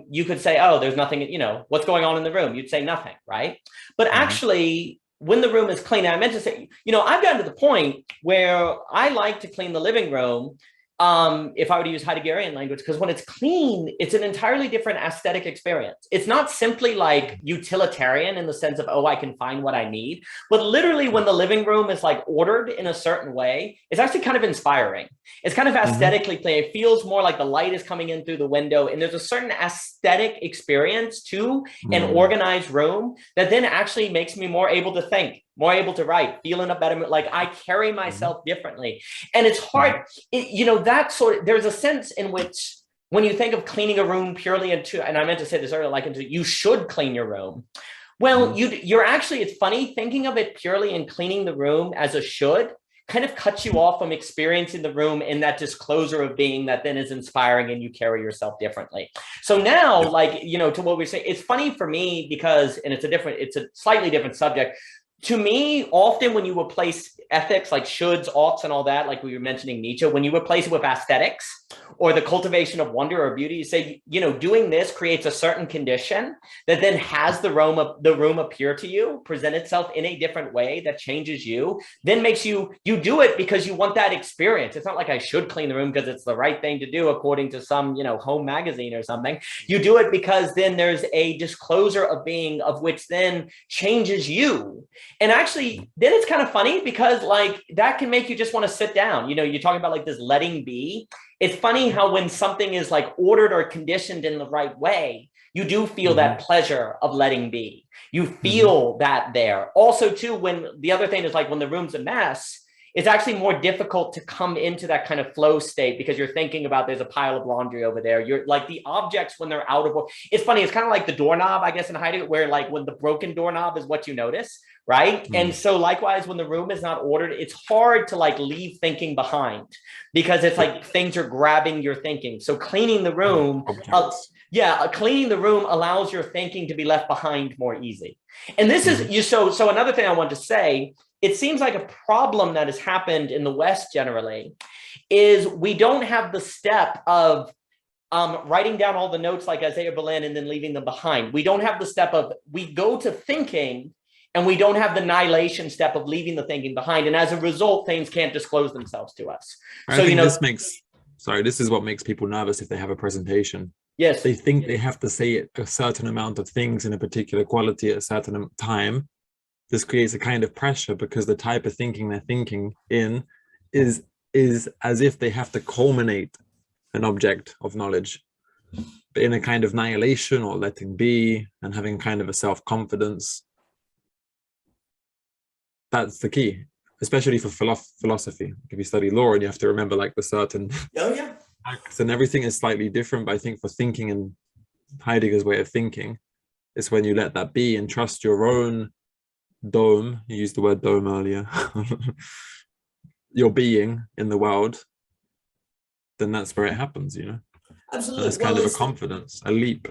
you could say, oh, there's nothing, you know, what's going on in the room? You'd say nothing, right? But actually, when the room is clean, I meant to say, you know, I've gotten to the point where I like to clean the living room, if I were to use Heideggerian language, because when it's clean, it's an entirely different aesthetic experience. It's not simply like utilitarian in the sense of, oh, I can find what I need, but literally when the living room is like ordered in a certain way, it's actually kind of inspiring. It's kind of aesthetically clean. It feels more like the light is coming in through the window, and there's a certain aesthetic experience to an organized room that then actually makes me more able to think, more able to write, feeling a better, like I carry myself differently. And it's hard, you know, that sort of, there's a sense in which when you think of cleaning a room purely into, and I meant to say this earlier, like into, you should clean your room. Well, you're actually, it's funny thinking of it purely in cleaning the room as a should kind of cuts you off from experiencing the room in that disclosure of being that then is inspiring and you carry yourself differently. So now, like, you know, to what we're saying, it's funny for me because, and it's a slightly different subject. To me, often when you replace ethics like shoulds, oughts, and all that, like we were mentioning Nietzsche, when you replace it with aesthetics or the cultivation of wonder or beauty, you say, you know, doing this creates a certain condition that then has the room appear to you, present itself in a different way that changes you, then makes you do it because you want that experience. It's not like I should clean the room because it's the right thing to do according to some, you know, home magazine or something. You do it because then there's a disclosure of being of which then changes you. And actually, then it's kind of funny because like that can make you just want to sit down. You know, you're talking about like this letting be. It's funny how when something is like ordered or conditioned in the right way, you do feel that pleasure of letting be. You feel that there. Also, too, when the other thing is like when the room's a mess, it's actually more difficult to come into that kind of flow state because you're thinking about there's a pile of laundry over there. You're like the objects when they're out of, it's funny. It's kind of like the doorknob, I guess, in Heidegger, where like when the broken doorknob is what you notice, right? And so likewise, when the room is not ordered, it's hard to like leave thinking behind because it's like things are grabbing your thinking. So cleaning the room, cleaning the room allows your thinking to be left behind more easy. And this is you. So another thing I want to say, it seems like a problem that has happened in the West generally is we don't have the step of writing down all the notes like Isaiah Berlin and then leaving them behind. We don't have the step of we go to thinking and we don't have the nihilation step of leaving the thinking behind. And as a result, things can't disclose themselves to us. So, you know, this is what makes people nervous if they have a presentation. Yes. They think they have to say a certain amount of things in a particular quality at a certain time. This creates a kind of pressure because the type of thinking they're thinking in is as if they have to culminate an object of knowledge, but in a kind of nihilation or letting be and having kind of a self-confidence. That's the key, especially for philosophy. If you study law and you have to remember like the certain acts and everything is slightly different, but I think for thinking in Heidegger's way of thinking, it's when you let that be and trust your own dome, you used the word dome earlier, your being in the world, then that's where it happens, you know. Absolutely. And it's kind of a confidence, a leap.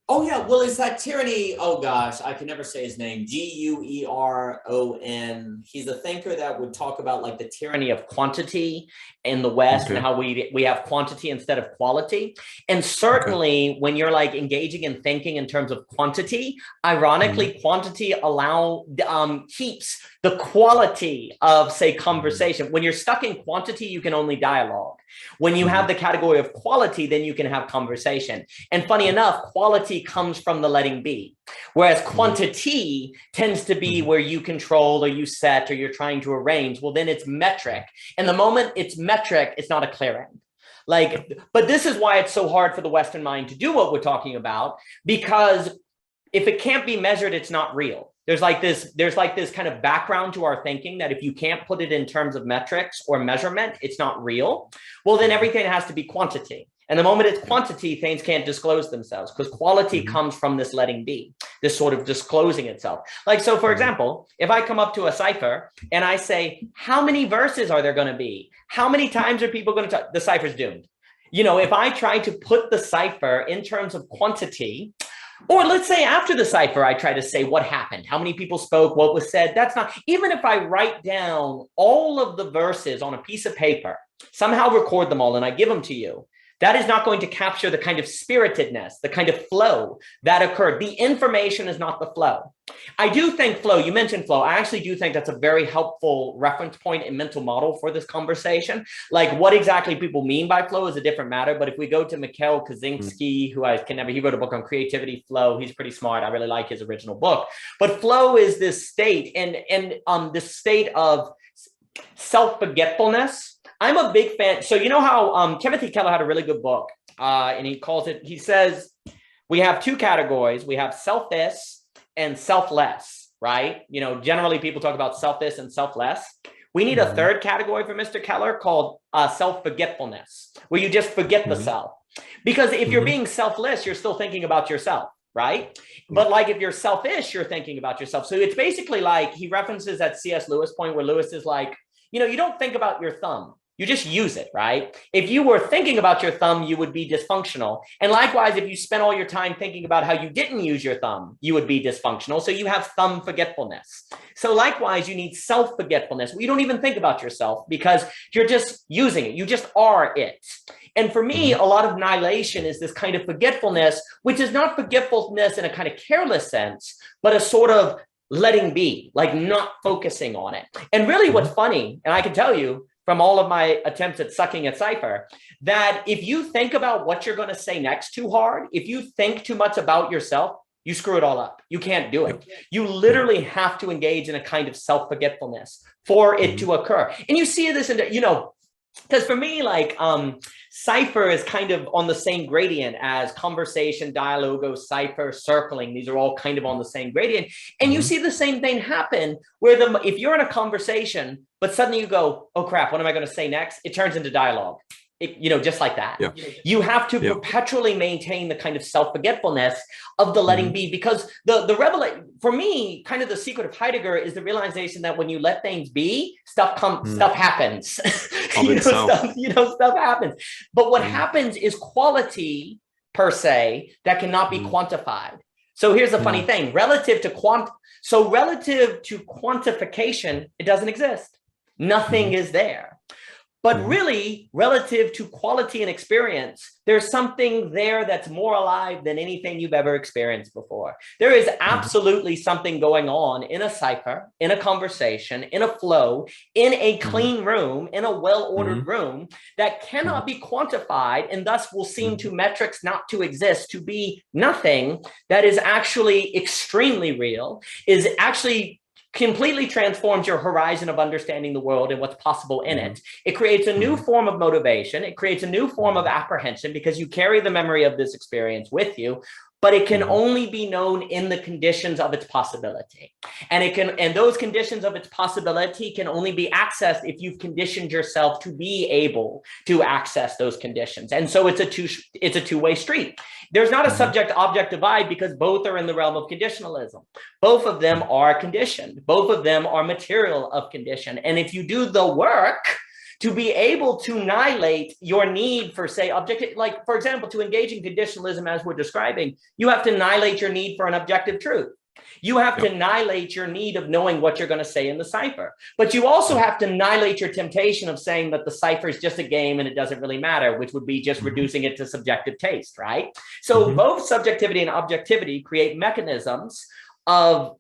Oh yeah, well, it's that tyranny. Oh gosh, I can never say his name. Gueron. He's a thinker that would talk about like the tyranny of quantity in the West and how we have quantity instead of quality. And certainly when you're like engaging in thinking in terms of quantity, ironically, quantity keeps the quality of, say, conversation. When you're stuck in quantity, you can only dialogue. When you have the category of quality, then you can have conversation. And funny enough, quality comes from the letting be, whereas quantity tends to be where you control or you set or you're trying to arrange. Well, then it's metric. And the moment it's metric, it's not a clearing. Like, but this is why it's so hard for the Western mind to do what we're talking about, because if it can't be measured, it's not real. There's like this kind of background to our thinking that if you can't put it in terms of metrics or measurement, it's not real. Well, then everything has to be quantity. And the moment it's quantity, things can't disclose themselves because quality comes from this letting be, this sort of disclosing itself. Like, so for example, if I come up to a cipher and I say, how many verses are there going to be? How many times are people going to talk? The cipher's doomed. You know, if I try to put the cipher in terms of quantity, or let's say after the cipher, I try to say what happened, how many people spoke, what was said. That's not, even if I write down all of the verses on a piece of paper, somehow record them all and I give them to you, that is not going to capture the kind of spiritedness, the kind of flow that occurred. The information is not the flow. I do think flow, you mentioned flow. I actually do think that's a very helpful reference point and mental model for this conversation. Like what exactly people mean by flow is a different matter. But if we go to Mikhail Kaczynski, who I can never, he wrote a book on creativity, flow. He's pretty smart. I really like his original book. But flow is this state and this state of self-forgetfulness. I'm a big fan. So you know how Timothy Keller had a really good book and he says, we have two categories. We have self-this and selfless, right? You know, generally people talk about self-this and selfless. We need a third category for Mr. Keller called self-forgetfulness, where you just forget the self. Because if you're being selfless, you're still thinking about yourself, right? But like if you're selfish, you're thinking about yourself. So it's basically like he references that C.S. Lewis point where Lewis is like, you don't think about your thumb. You just use it, right? If you were thinking about your thumb, you would be dysfunctional. And likewise, if you spent all your time thinking about how you didn't use your thumb, you would be dysfunctional. So you have thumb forgetfulness. So likewise, you need self-forgetfulness. You don't even think about yourself because you're just using it. You just are it. And for me, a lot of nihilation is this kind of forgetfulness, which is not forgetfulness in a kind of careless sense, but a sort of letting be, like not focusing on it. And really what's funny, and I can tell you, from all of my attempts at sucking at Cypher, that if you think about what you're going to say next too hard, if you think too much about yourself, you screw it all up. You can't do it. You literally have to engage in a kind of self-forgetfulness for it to occur. And you see this in, because for me, like Cypher is kind of on the same gradient as conversation, dialogo, Cypher, circling. These are all kind of on the same gradient. And you see the same thing happen where if you're in a conversation, but suddenly you go, oh crap, what am I going to say next? It turns into dialogue. Just like that. Yeah. You have to perpetually maintain the kind of self-forgetfulness of the letting be, because the revelation, for me, kind of the secret of Heidegger is the realization that when you let things be, stuff happens. Stuff happens. But what happens is quality per se that cannot be quantified. So here's the funny thing: relative to quantification, it doesn't exist. Nothing is there. But really, relative to quality and experience, there's something there that's more alive than anything you've ever experienced before. There is absolutely something going on in a cipher, in a conversation, in a flow, in a clean room, in a well-ordered room that cannot be quantified, and thus will seem to metrics not to exist, to be nothing, that is actually extremely real, is actually completely transforms your horizon of understanding the world and what's possible in it. It creates a new form of motivation. It creates a new form of apprehension because you carry the memory of this experience with you, but it can only be known in the conditions of its possibility. And those conditions of its possibility can only be accessed if you've conditioned yourself to be able to access those conditions. And so it's a two-way street. There's not a subject-object divide because both are in the realm of conditionalism. Both of them are conditioned. Both of them are material of condition. And if you do the work to be able to annihilate your need for, say, objective, like, for example, to engage in conditionalism as we're describing, you have to annihilate your need for an objective truth. You have to annihilate your need of knowing what you're going to say in the cipher. But you also have to annihilate your temptation of saying that the cipher is just a game and it doesn't really matter, which would be just reducing it to subjective taste, right? So both subjectivity and objectivity create mechanisms of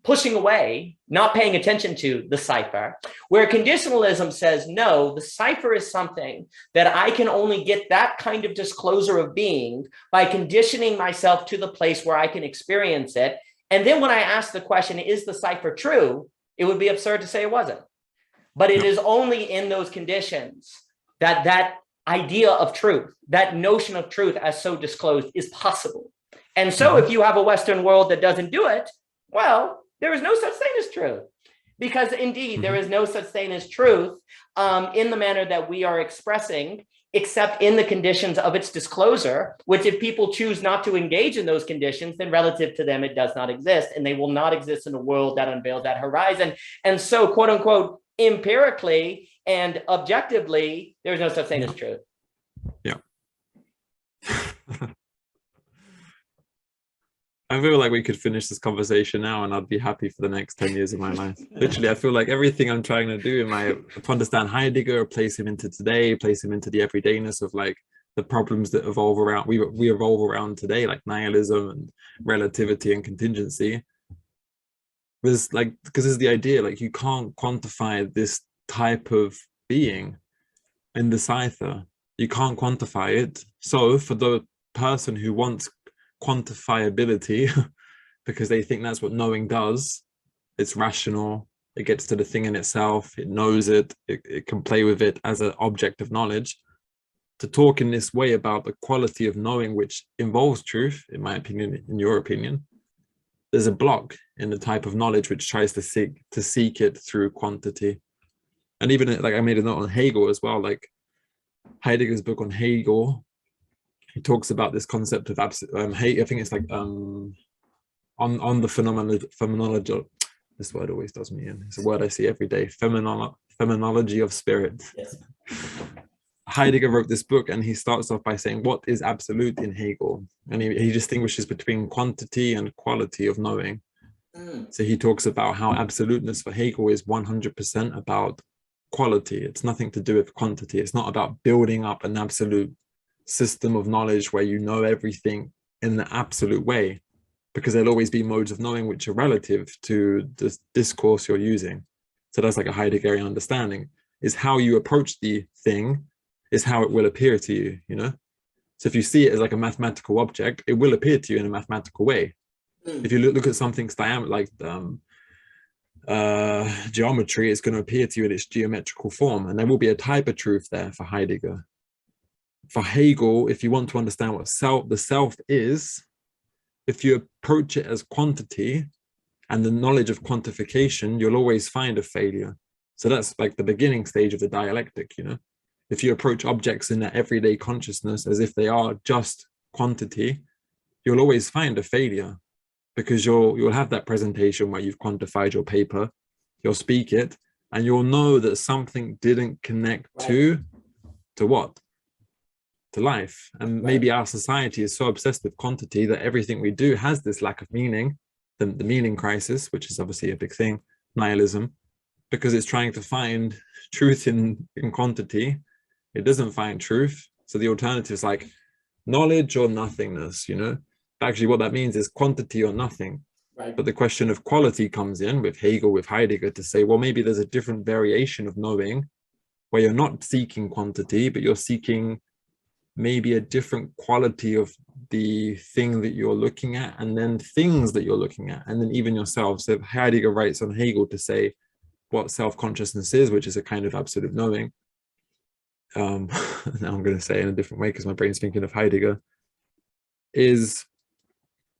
pushing away, not paying attention to the cipher, where conditionalism says, no, the cipher is something that I can only get that kind of disclosure of being by conditioning myself to the place where I can experience it. And then when I ask the question, is the cipher true? It would be absurd to say it wasn't. But it is only in those conditions that that idea of truth, that notion of truth as so disclosed, is possible. And so if you have a Western world that doesn't do it, well, there is no such thing as truth, because indeed there is no such thing as truth in the manner that we are expressing, except in the conditions of its disclosure, which if people choose not to engage in those conditions, then relative to them, it does not exist, and they will not exist in a world that unveils that horizon. And so, quote unquote, empirically and objectively, there's no such thing as truth. Yeah. I feel like we could finish this conversation now and I'd be happy for the next 10 years of my life. Literally, I feel like everything I'm trying to do to understand Heidegger, place him into today, place him into the everydayness of like the problems that evolve around, we evolve around today, like nihilism and relativity and contingency. There's like, because there's the idea, like you can't quantify this type of being in the cipher. You can't quantify it. So for the person who wants quantifiability because they think that's what knowing does, it's rational, it gets to the thing in itself, it knows it, it can play with it as an object of knowledge. To talk in this way about the quality of knowing, which involves truth, in my opinion, in your opinion, there's a block in the type of knowledge which tries to seek it through quantity. And even like I made a note on Hegel as well, like Heidegger's book on Hegel, he talks about this concept of I think it's like on the phenomenology. This word always does me in. It's a word I see every day. phenomenology of spirit. Yes. Heidegger wrote this book, and he starts off by saying, what is absolute in Hegel? And he distinguishes between quantity and quality of knowing. So he talks about how absoluteness for Hegel is 100% about quality. It's nothing to do with quantity. It's not about building up an absolute system of knowledge where you know everything in the absolute way, because there'll always be modes of knowing which are relative to the discourse you're using. So that's like a Heideggerian understanding, is how you approach the thing is how it will appear to you, you know? So if you see it as like a mathematical object, it will appear to you in a mathematical way. If you look at something's diameter, like geometry, it's going to appear to you in its geometrical form, and there will be a type of truth there for Heidegger. For Hegel, if you want to understand what the self is, if you approach it as quantity and the knowledge of quantification, you'll always find a failure. So that's like the beginning stage of the dialectic, you know? If you approach objects in their everyday consciousness as if they are just quantity, you'll always find a failure, because you'll have that presentation where you've quantified your paper, you'll speak it, and you'll know that something didn't connect to what? To life. And maybe our society is so obsessed with quantity that everything we do has this lack of meaning, the meaning crisis, which is obviously a big thing, nihilism, because it's trying to find truth in quantity. It doesn't find truth. So the alternative is like knowledge or nothingness, you know? Actually, what that means is quantity or nothing. Right. But the question of quality comes in with Hegel, with Heidegger, to say, well, maybe there's a different variation of knowing where you're not seeking quantity, but you're seeking maybe a different quality of the thing that you're looking at, and then things that you're looking at, and then even yourself. So Heidegger writes on Hegel to say what self-consciousness is, which is a kind of absolute knowing. Now I'm going to say it in a different way because my brain's thinking of Heidegger, is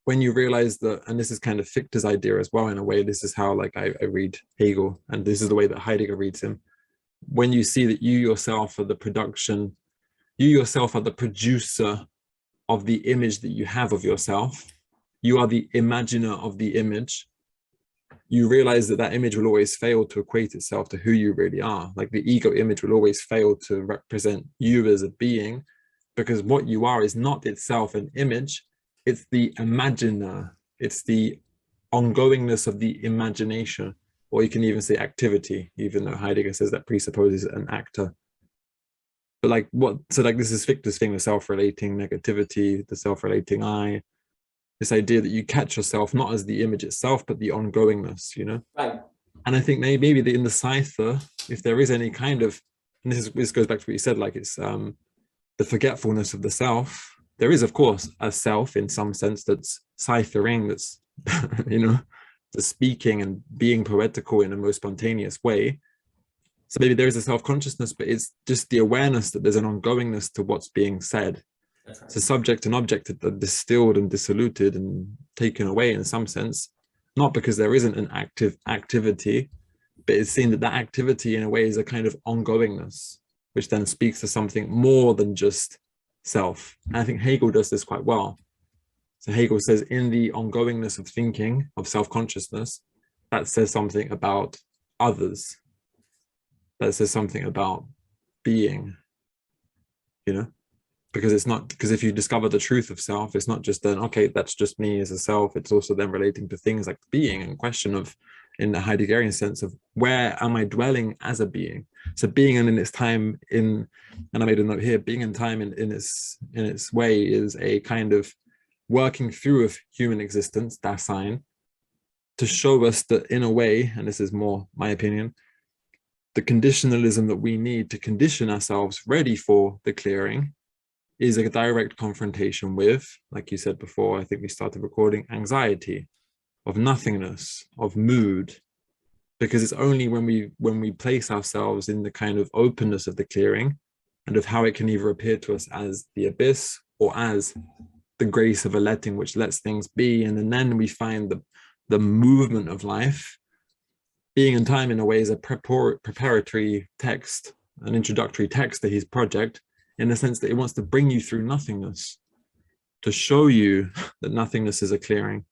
when you realize that, and this is kind of Fichte's idea as well in a way, this is how like I read Hegel, and this is the way that Heidegger reads him. When you see that you yourself are the production, you yourself are the producer of the image that you have of yourself, you are the imaginer of the image, you realize that that image will always fail to equate itself to who you really are. Like the ego image will always fail to represent you as a being, because what you are is not itself an image, it's the imaginer, it's the ongoingness of the imagination, or you can even say activity, even though Heidegger says that presupposes an actor. But like what, so like this is Fichte's thing, the self-relating negativity, the self-relating I, this idea that you catch yourself not as the image itself, but the ongoingness, you know? Right. And I think maybe in the Cypher, if there is any kind of, and this goes back to what you said, like it's the forgetfulness of the self. There is, of course, a self in some sense that's ciphering, that's, you know, that's speaking and being poetical in a most spontaneous way. So maybe there is a self-consciousness, but it's just the awareness that there's an ongoingness to what's being said. Right. So subject and object are distilled and dissoluted and taken away in some sense, not because there isn't an active activity, but it's seen that that activity in a way is a kind of ongoingness, which then speaks to something more than just self. And I think Hegel does this quite well. So Hegel says in the ongoingness of thinking, of self-consciousness, that says something about others. That says something about being, you know, because it's not, because if you discover the truth of self, it's not just then, okay, that's just me as a self. It's also then relating to things like being, and question of, in the Heideggerian sense of, where am I dwelling as a being? So being in its time in, and I made a note here, being in time in its way is a kind of working through of human existence, Dasein, to show us that in a way, and this is more my opinion, the conditionalism that we need to condition ourselves ready for the clearing is a direct confrontation with, like you said before, I think we started recording, anxiety, of nothingness, of mood, because it's only when we place ourselves in the kind of openness of the clearing and of how it can either appear to us as the abyss or as the grace of a letting which lets things be, and then we find the movement of life. Being in Time in a way is a preparatory text, an introductory text to his project, in the sense that it wants to bring you through nothingness, to show you that nothingness is a clearing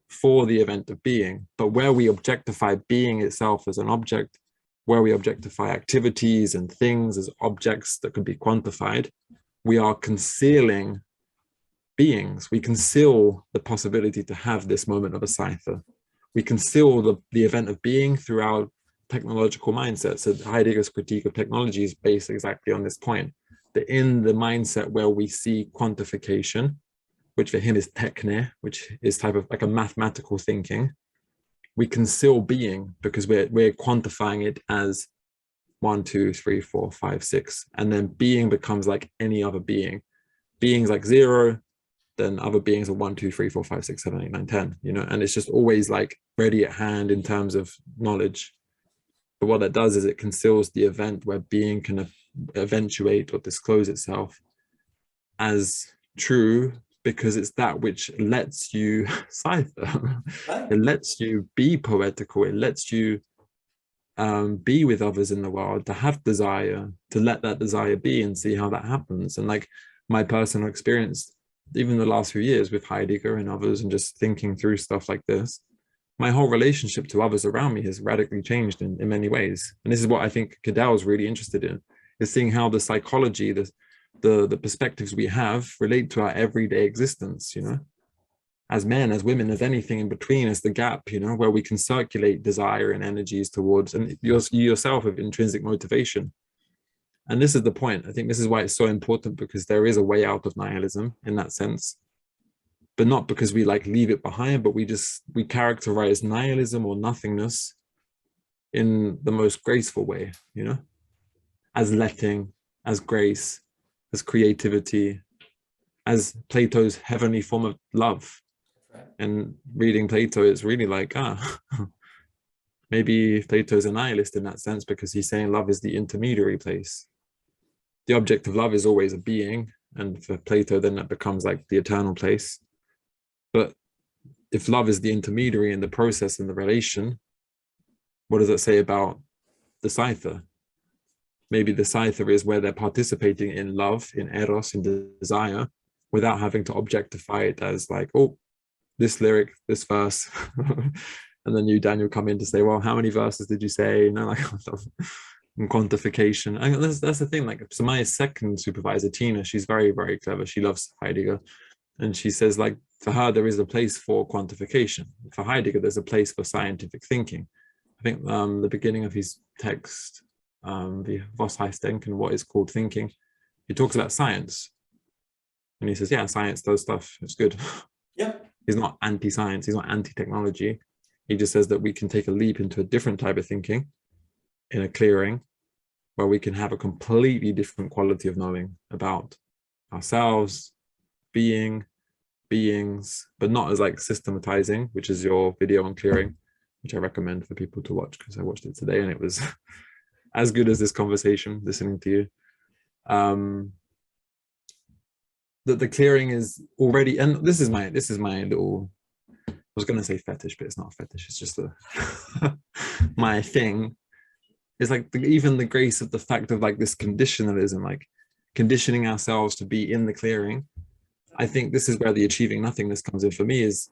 for the event of being. But where we objectify being itself as an object, where we objectify activities and things as objects that could be quantified, we are concealing beings. We conceal the possibility to have this moment of a cipher. We conceal the event of being through our technological mindset. So Heidegger's critique of technology is based exactly on this point, that in the mindset where we see quantification, which for him is techne, which is type of like a mathematical thinking, we conceal being because we're quantifying it as 1, 2, 3, 4, 5, 6, and then being becomes like any other being. Being's like 0, then other beings are 1, 2, 3, 4, 5, 6, 7, 8, 9, 10, you know, and it's just always like ready at hand in terms of knowledge. But what that does is it conceals the event where being can eventuate or disclose itself as true, because it's that which lets you cipher. It lets you be poetical. It lets you be with others in the world, to have desire, to let that desire be and see how that happens. And like my personal experience, even the last few years with Heidegger and others, and just thinking through stuff like this, my whole relationship to others around me has radically changed in many ways. And this is what I think Cadell is really interested in, is seeing how the psychology, the perspectives we have relate to our everyday existence, you know, as men, as women, as anything in between, as the gap, you know, where we can circulate desire and energies towards, and you yourself have intrinsic motivation. And this is the point. I think this is why it's so important, because there is a way out of nihilism in that sense, but not because we like leave it behind, but we characterize nihilism or nothingness in the most graceful way, you know, as letting, as grace, as creativity, as Plato's heavenly form of love. And reading Plato, it's really like, maybe Plato's a nihilist in that sense, because he's saying love is the intermediary place. The object of love is always a being, and for Plato, then that becomes like the eternal place. But if love is the intermediary in the process and the relation, what does that say about the cipher? Maybe the cipher is where they're participating in love, in eros, in desire, without having to objectify it as like, oh, this lyric, this verse. And then you, Daniel, come in to say, well, how many verses did you say? You know, like quantification. And that's the thing. Like, so my second supervisor, Tina, she's very, very clever. She loves Heidegger. And she says, like, for her, there is a place for quantification. For Heidegger, there's a place for scientific thinking. I think the beginning of his text, the Was heißt denken, what is called thinking, he talks about science. And he says, yeah, science does stuff. It's good. Yeah. He's not anti-science. He's not anti-technology. He just says that we can take a leap into a different type of thinking in a clearing where we can have a completely different quality of knowing about ourselves, beings, but not as like systematizing, which is your video on clearing, which I recommend for people to watch, because I watched it today and it was as good as this conversation, listening to you. That the clearing is already, and this is my little, I was going to say fetish, but it's not a fetish, it's just my thing. It's like even the grace of the fact of like this conditionalism, like conditioning ourselves to be in the clearing. I think this is where the achieving nothingness comes in for me, is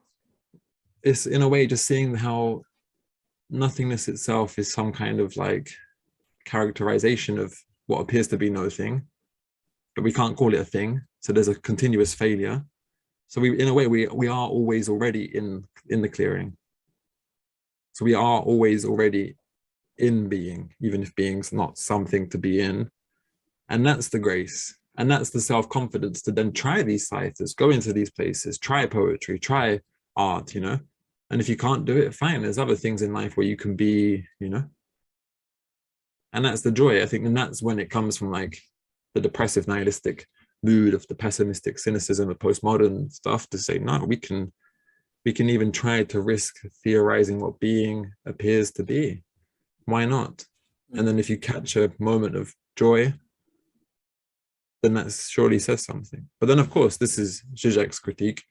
it's in a way just seeing how nothingness itself is some kind of like characterization of what appears to be no thing, but we can't call it a thing. So there's a continuous failure. So we, in a way, we are always already in the clearing. So we are always already in being, even if being's not something to be in. And that's the grace. And that's the self-confidence to then try these ciphers, go into these places, try poetry, try art, you know. And if you can't do it, fine. There's other things in life where you can be, you know. And that's the joy, I think. And that's when it comes from like the depressive nihilistic mood of the pessimistic cynicism of postmodern stuff, to say, no, we can even try to risk theorizing what being appears to be. Why not? And then if you catch a moment of joy, then that surely says something. But then, of course, this is Žižek's critique,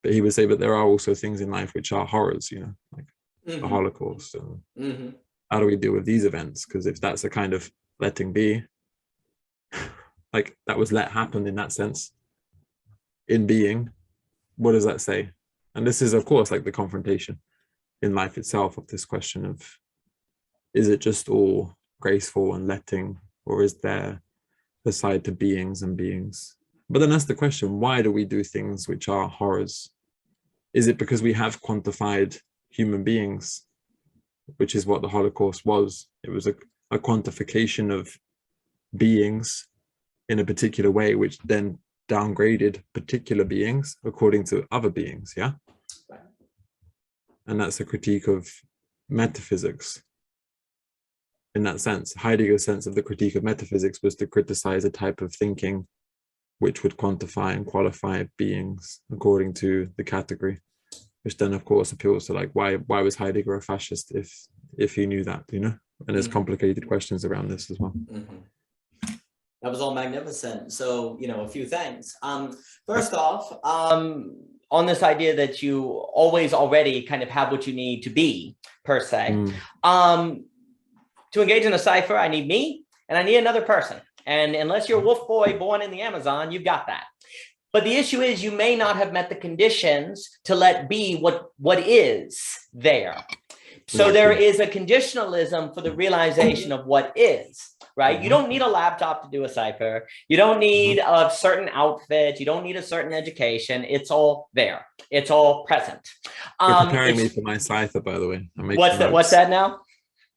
but he would say, but there are also things in life which are horrors, you know, like the Holocaust. And how do we deal with these events? Because if that's a kind of letting be, like that was let happen in that sense, in being, what does that say? And this is, of course, like the confrontation in life itself of this question of is it just all graceful and letting, or is there a side to beings and beings? But then that's the question, why do we do things which are horrors? Is it because we have quantified human beings, which is what the Holocaust was? It was a quantification of beings in a particular way, which then downgraded particular beings according to other beings, yeah? Right. And that's a critique of metaphysics. In that sense, Heidegger's sense of the critique of metaphysics was to criticize a type of thinking which would quantify and qualify beings according to the category, which then of course appeals to like, why was Heidegger a fascist if he knew that, you know? And there's complicated questions around this as well. That was all magnificent. So, you know, a few things. First off, on this idea that you always already kind of have what you need to be, per se. To engage in a cipher, I need me and I need another person. And unless you're a wolf boy born in the Amazon, you've got that. But the issue is you may not have met the conditions to let be what is there. So there is a conditionalism for the realization of what is, right? You don't need a laptop to do a cipher. You don't need a certain outfit. You don't need a certain education. It's all there. It's all present. You're preparing me for my cipher, by the way. What's that now?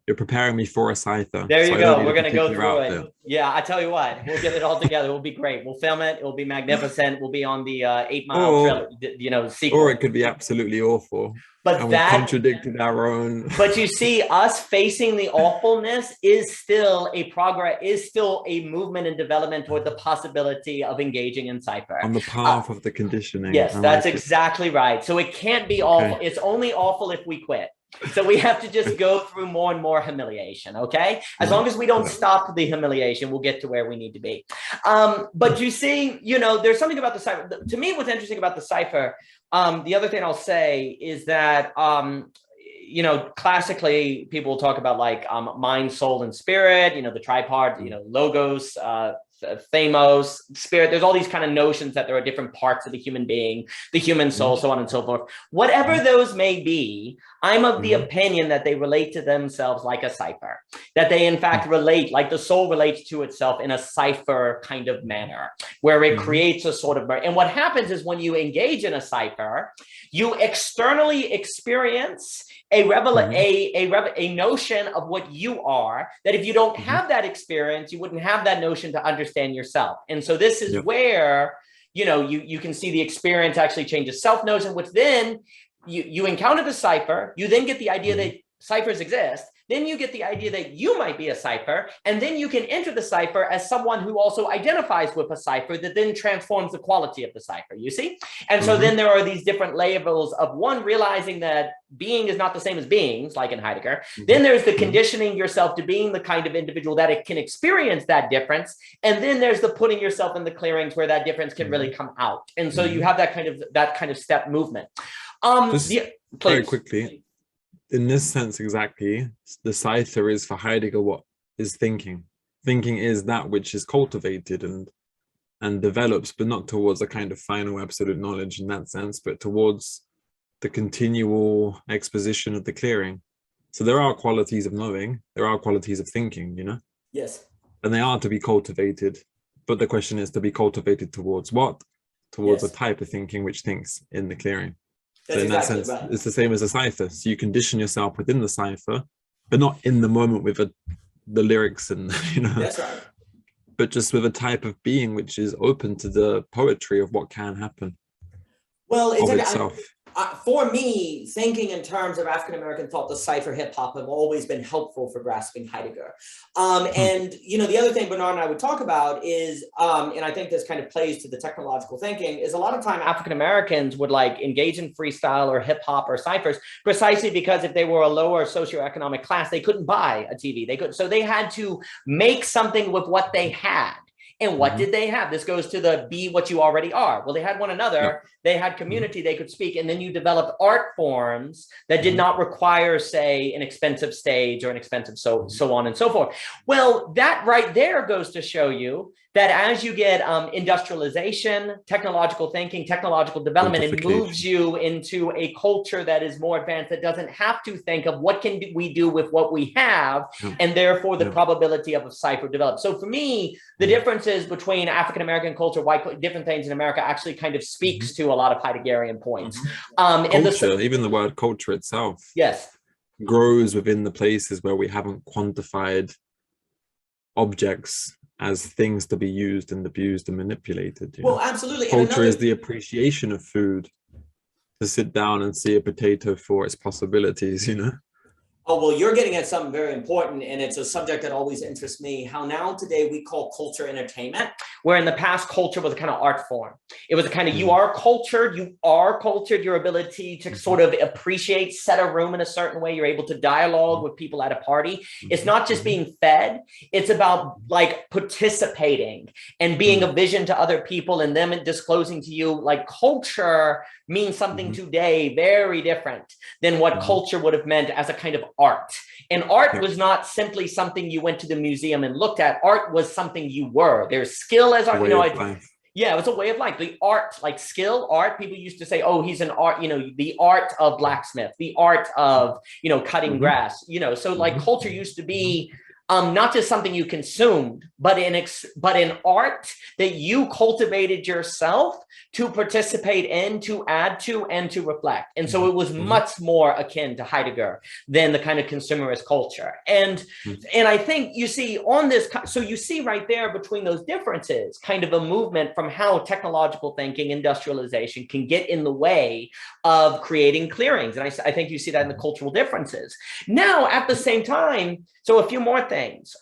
You're preparing me for a cipher. There you go. We're going to go through it. Yeah, I tell you what, we'll get it all together. It'll be great. We'll film it. It'll be magnificent. We'll be on the 8 Mile Trail, you know, sequel. Or it could be absolutely awful. But that contradicted our own. But you see, us facing the awfulness is still a progress, is still a movement and development toward the possibility of engaging in cipher. On the path of the conditioning. Yes, that's exactly right. So it can't be awful. It's only awful if we quit. So we have to just go through more and more humiliation, okay? As long as we don't stop the humiliation, we'll get to where we need to be. But you see, you know, there's something about the cipher. To me, what's interesting about the cipher, the other thing I'll say is that, you know, classically, people talk about like mind, soul, and spirit, you know, the tripart, you know, logos, thamos, spirit. There's all these kind of notions that there are different parts of the human being, the human soul, so on and so forth. Whatever those may be, I'm of the opinion that they relate to themselves like a cipher, that they in fact relate, like the soul relates to itself in a cipher kind of manner, where it creates a sort of, and what happens is when you engage in a cipher, you externally experience a notion of what you are, that if you don't have that experience, you wouldn't have that notion to understand yourself. And so this is where, you know, you can see the experience actually changes self notion, which then you encounter the cipher, you then get the idea that ciphers exist, then you get the idea that you might be a cipher, and then you can enter the cipher as someone who also identifies with a cipher that then transforms the quality of the cipher, you see? And so then there are these different levels of one, realizing that being is not the same as beings, like in Heidegger. Then there's the conditioning yourself to being the kind of individual that it can experience that difference. And then there's the putting yourself in the clearings where that difference can really come out. And so you have that kind of step movement. Very quickly, in this sense, exactly, the cipher is for Heidegger what is thinking. Thinking is that which is cultivated and develops, but not towards a kind of final absolute knowledge in that sense, but towards the continual exposition of the clearing. So there are qualities of knowing, there are qualities of thinking, you know? Yes. And they are to be cultivated, but the question is to be cultivated towards what? Towards a type of thinking which thinks in the clearing. So in that sense, it's the same as a cipher. So you condition yourself within the cipher, but not in the moment with the lyrics and, you know, that's right. But just with a type of being which is open to the poetry of what can happen. Well, of itself. For me, thinking in terms of African-American thought, the cipher hip hop have always been helpful for grasping Heidegger. And, you know, the other thing Bernard and I would talk about is, and I think this kind of plays to the technological thinking, is a lot of time African-Americans would like engage in freestyle or hip hop or ciphers precisely because if they were a lower socioeconomic class, they couldn't buy a TV. So they had to make something with what they had. And what did they have? This goes to the be what you already are. Well, they had one another, they had community, they could speak, and then you developed art forms that did not require, say, an expensive stage or an expensive so on and so forth. Well, that right there goes to show you that as you get industrialization, technological thinking, technological development, it moves you into a culture that is more advanced, that doesn't have to think of what can we do with what we have, and therefore the probability of a cipher develops. So for me, the differences between African-American culture, white, different things in America actually kind of speaks to a lot of Heideggerian points. Culture, even the word culture itself, grows within the places where we haven't quantified objects as things to be used and abused and manipulated. Well, absolutely. Culture is the appreciation of food, to sit down and see a potato for its possibilities, you know? Oh, well, you're getting at something very important, and it's a subject that always interests me, how now today we call culture entertainment, where in the past culture was a kind of art form. It was a kind of, you are cultured, your ability to sort of appreciate, set a room in a certain way, you're able to dialogue with people at a party. It's not just being fed, it's about like participating and being a vision to other people and them disclosing to you. Like culture means something today very different than what culture would have meant as a kind of art. And art was not simply something you went to the museum and looked at. Art was something you were. There's skill as art, you know. Yeah, it was a way of life. The art, like skill, art, people used to say, oh, he's an art, you know, the art of blacksmith, the art of, you know, cutting grass, you know. So like culture used to be not just something you consumed, but in art that you cultivated yourself to participate in, to add to, and to reflect. And so it was much more akin to Heidegger than the kind of consumerist culture. And I think you see on this, so you see right there between those differences, kind of a movement from how technological thinking, industrialization can get in the way of creating clearings. And I think you see that in the cultural differences. Now, at the same time, so a few more things.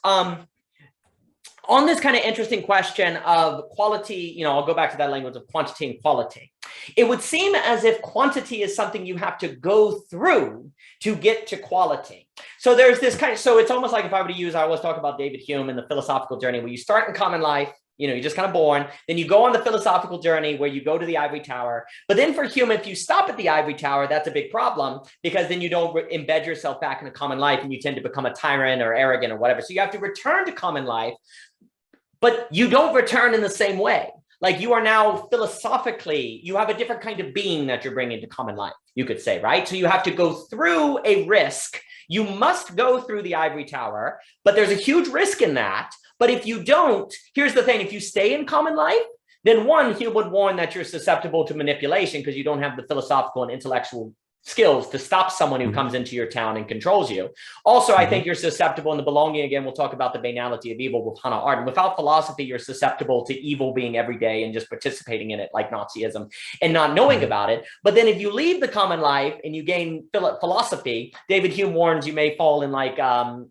On this kind of interesting question of quality, you know, I'll go back to that language of quantity and quality. It would seem as if quantity is something you have to go through to get to quality. So there's this kind of, so it's almost like if I were to use, I always talk about David Hume and the philosophical journey, where you start in common life, you know, you're just kind of born, then you go on the philosophical journey where you go to the ivory tower. But then for Hume, if you stop at the ivory tower, that's a big problem, because then you don't embed yourself back in a common life and you tend to become a tyrant or arrogant or whatever. So you have to return to common life, but you don't return in the same way. Like you are now philosophically, you have a different kind of being that you're bringing to common life, you could say, right? So you have to go through a risk. You must go through the ivory tower, but there's a huge risk in that. But if you don't, here's the thing, if you stay in common life, then one, he would warn that you're susceptible to manipulation because you don't have the philosophical and intellectual skills to stop someone who comes into your town and controls you. Also, I think you're susceptible in the belonging. Again, we'll talk about the banality of evil with Hannah Arendt. Without philosophy, you're susceptible to evil being every day and just participating in it like Nazism and not knowing about it. But then if you leave the common life and you gain philosophy, David Hume warns you may fall in like,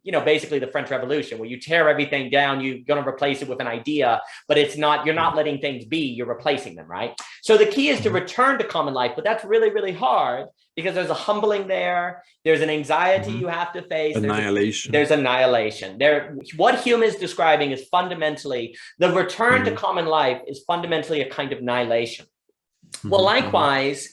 you know, basically the French Revolution, where you tear everything down, you're going to replace it with an idea, but it's not, you're not letting things be, you're replacing them, right? So the key is to return to common life, but that's really, really hard, because there's a humbling there, there's an anxiety you have to face. Annihilation. There's annihilation. What Hume is describing is fundamentally, the return to common life is fundamentally a kind of annihilation. Well, likewise,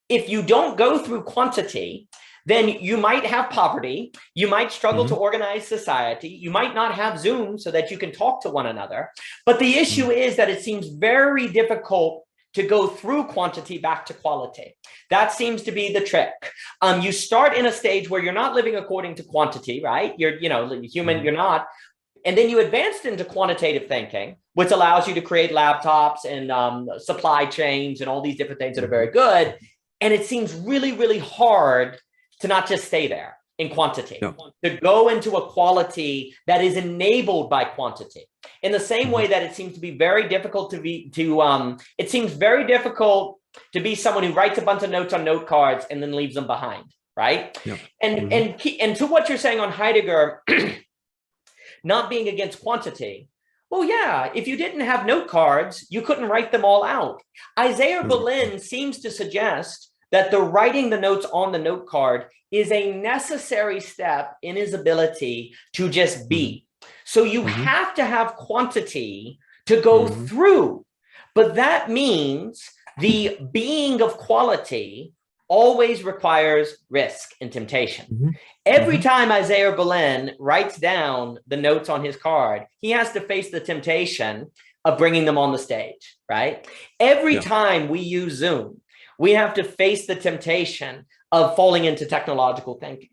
if you don't go through quantity, then you might have poverty, you might struggle to organize society, you might not have Zoom so that you can talk to one another. But the issue is that it seems very difficult to go through quantity back to quality. That seems to be the trick. You start in a stage where you're not living according to quantity, right? You're, you know, human, you're not. And then you advanced into quantitative thinking, which allows you to create laptops and supply chains and all these different things that are very good. And it seems really, really hard to not just stay there in quantity, to go into a quality that is enabled by quantity. In the same way that it seems to be very difficult it seems very difficult to be someone who writes a bunch of notes on note cards and then leaves them behind, right? And to what you're saying on Heidegger, not being against quantity, well, yeah, if you didn't have note cards, you couldn't write them all out. Isaiah Berlin seems to suggest that the writing the notes on the note card is a necessary step in his ability to just be. So you have to have quantity to go through. But that means the being of quality always requires risk and temptation. Every time Isaiah Berlin writes down the notes on his card, he has to face the temptation of bringing them on the stage, right? Every time we use Zoom, we have to face the temptation of falling into technological thinking.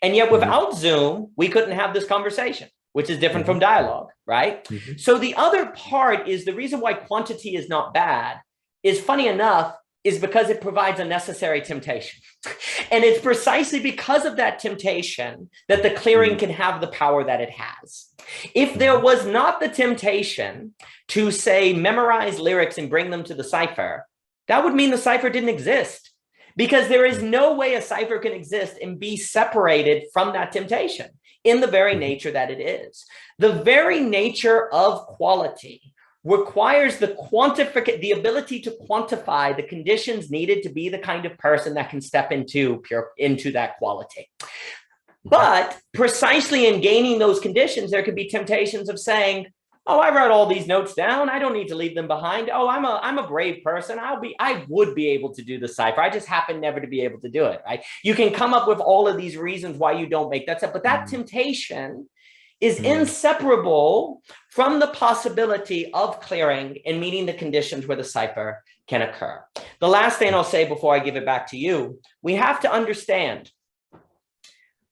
And yet without Zoom, we couldn't have this conversation, which is different from dialogue, right? So the other part is the reason why quantity is not bad is, funny enough, is because it provides a necessary temptation. And it's precisely because of that temptation that the clearing can have the power that it has. If there was not the temptation to, say, memorize lyrics and bring them to the cipher, that would mean the cipher didn't exist, because there is no way a cipher can exist and be separated from that temptation in the very nature that it is. The very nature of quality requires the ability to quantify the conditions needed to be the kind of person that can step into that quality. But precisely in gaining those conditions, there could be temptations of saying, oh, I wrote all these notes down, I don't need to leave them behind. Oh, I'm a brave person, I would be able to do the cipher, I just happen never to be able to do it, right? You can come up with all of these reasons why you don't make that step, but that temptation is inseparable from the possibility of clearing and meeting the conditions where the cipher can occur. The last thing I'll say before I give it back to you, we have to understand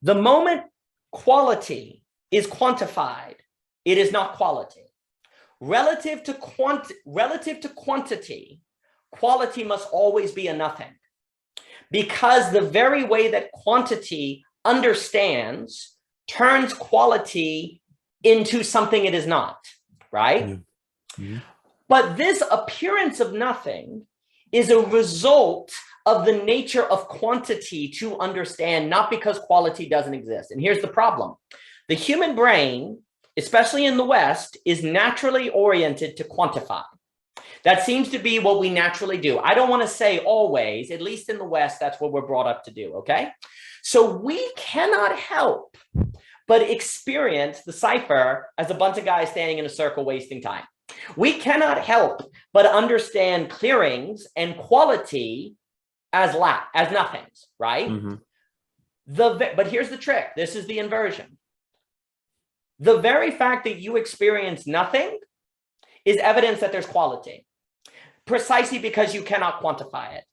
the moment quality is quantified, it is not quality. Relative to quantity, quality must always be a nothing, because the very way that quantity understands turns quality into something it is not, right? But this appearance of nothing is a result of the nature of quantity to understand, not because quality doesn't exist. And here's the problem. The human brain, especially in the West, is naturally oriented to quantify. That seems to be what we naturally do. I don't want to say always, at least in the West, that's what we're brought up to do, okay? So we cannot help but experience the cipher as a bunch of guys standing in a circle wasting time. We cannot help but understand clearings and quality as nothings, right? But here's the trick. This is the inversion. The very fact that you experience nothing is evidence that there's quality, precisely because you cannot quantify it.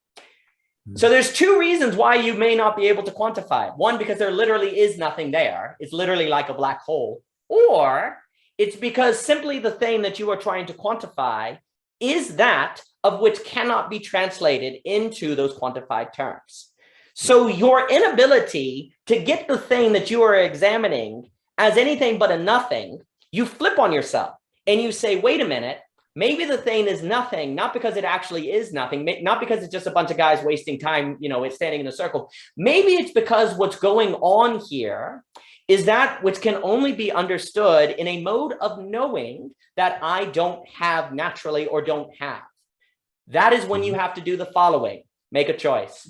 So there's two reasons why you may not be able to quantify it. One, because there literally is nothing there. It's literally like a black hole. Or it's because simply the thing that you are trying to quantify is that of which cannot be translated into those quantified terms. So your inability to get the thing that you are examining as anything but a nothing, you flip on yourself and you say, wait a minute, maybe the thing is nothing, not because it actually is nothing, not because it's just a bunch of guys wasting time, it's standing in a circle. Maybe it's because what's going on here is that which can only be understood in a mode of knowing that I don't have naturally or don't have. That is when you have to do the following: make a choice.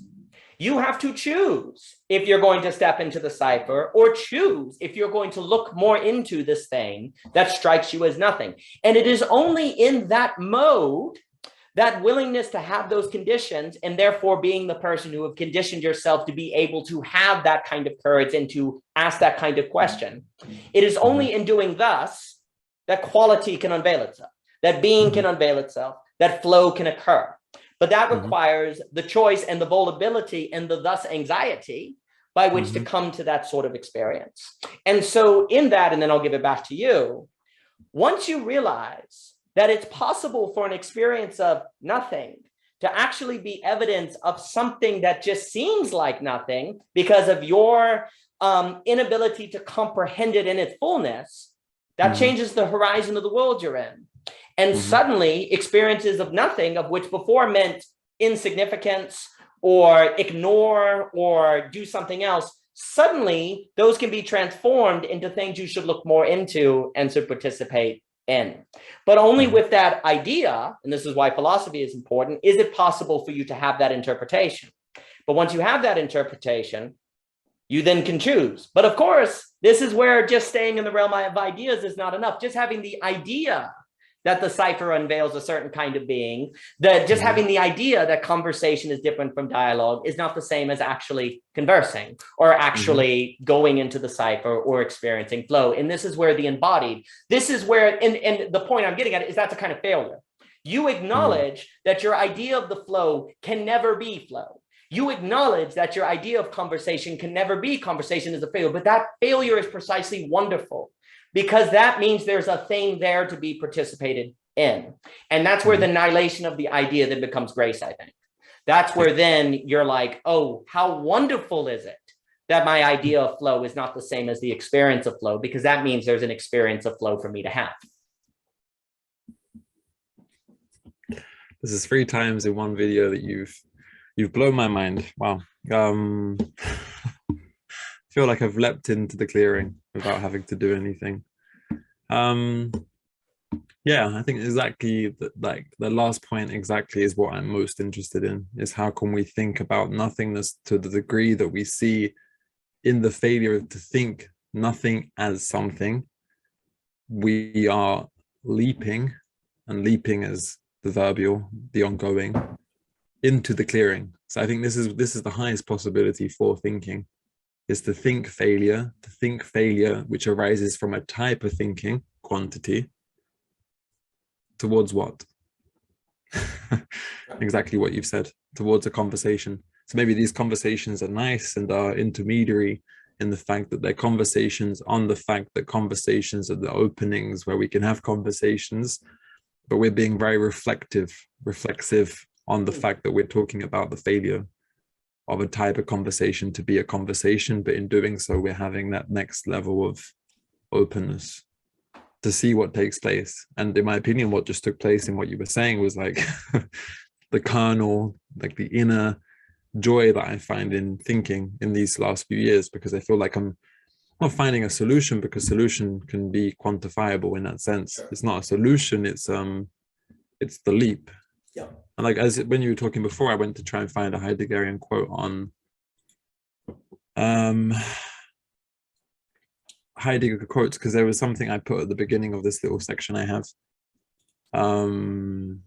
You have to choose if you're going to step into the cipher, or choose if you're going to look more into this thing that strikes you as nothing. And it is only in that mode, that willingness to have those conditions, and therefore being the person who have conditioned yourself to be able to have that kind of courage and to ask that kind of question. It is only in doing thus that quality can unveil itself, that being can unveil itself, that flow can occur. But that requires the choice and the vulnerability and the thus anxiety by which to come to that sort of experience. And so in that, and then I'll give it back to you, once you realize that it's possible for an experience of nothing to actually be evidence of something that just seems like nothing because of your inability to comprehend it in its fullness, that changes the horizon of the world you're in. And suddenly experiences of nothing, of which before meant insignificance or ignore or do something else, suddenly those can be transformed into things you should look more into and should participate in. But only with that idea, and this is why philosophy is important, is it possible for you to have that interpretation. But once you have that interpretation, you then can choose. But of course, this is where just staying in the realm of ideas is not enough. Just having the idea that the cipher unveils a certain kind of being, that just having the idea that conversation is different from dialogue is not the same as actually conversing or actually going into the cipher or experiencing flow. And this is where the embodied, this is where, and the point I'm getting at is that's a kind of failure. You acknowledge that your idea of the flow can never be flow. You acknowledge that your idea of conversation can never be conversation as a failure, but that failure is precisely wonderful, because that means there's a thing there to be participated in. And that's where the annihilation of the idea then becomes grace, I think. That's where then you're like, oh, how wonderful is it that my idea of flow is not the same as the experience of flow, because that means there's an experience of flow for me to have. This is 3 times in one video that you've blown my mind. Wow. Feel like I've leapt into the clearing without having to do anything. Yeah, I think exactly like the last point exactly is what I'm most interested in, is how can we think about nothingness to the degree that we see in the failure to think nothing as something. We are leaping, and leaping as the verbial, the ongoing, into the clearing. So I think this is the highest possibility for thinking, is to think failure which arises from a type of thinking, quantity, towards what? Exactly what you've said, towards a conversation. So maybe these conversations are nice and are intermediary in the fact that they're conversations on the fact that conversations are the openings where we can have conversations, but we're being very reflexive on the fact that we're talking about the failure of a type of conversation to be a conversation, but in doing so, we're having that next level of openness to see what takes place. And in my opinion, what just took place in what you were saying was like the kernel, like the inner joy that I find in thinking in these last few years, because I feel like I'm not finding a solution, because solution can be quantifiable in that sense. It's not a solution, it's the leap. Yeah. And like when you were talking before, I went to try and find a Heideggerian quote on Heidegger quotes, because there was something I put at the beginning of this little section I have. I'm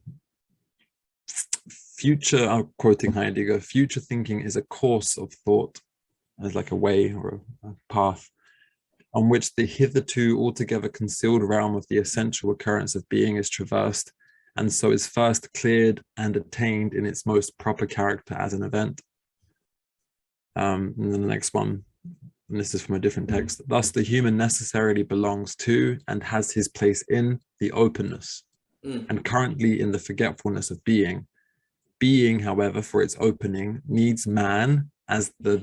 quoting Heidegger, future thinking is a course of thought, as like a way or a path, on which the hitherto altogether concealed realm of the essential occurrence of being is traversed, and so is first cleared and attained in its most proper character as an event. And then the next one, and this is from a different text, thus the human necessarily belongs to and has his place in the openness, and currently in the forgetfulness of being. Being, however, for its opening, needs man as the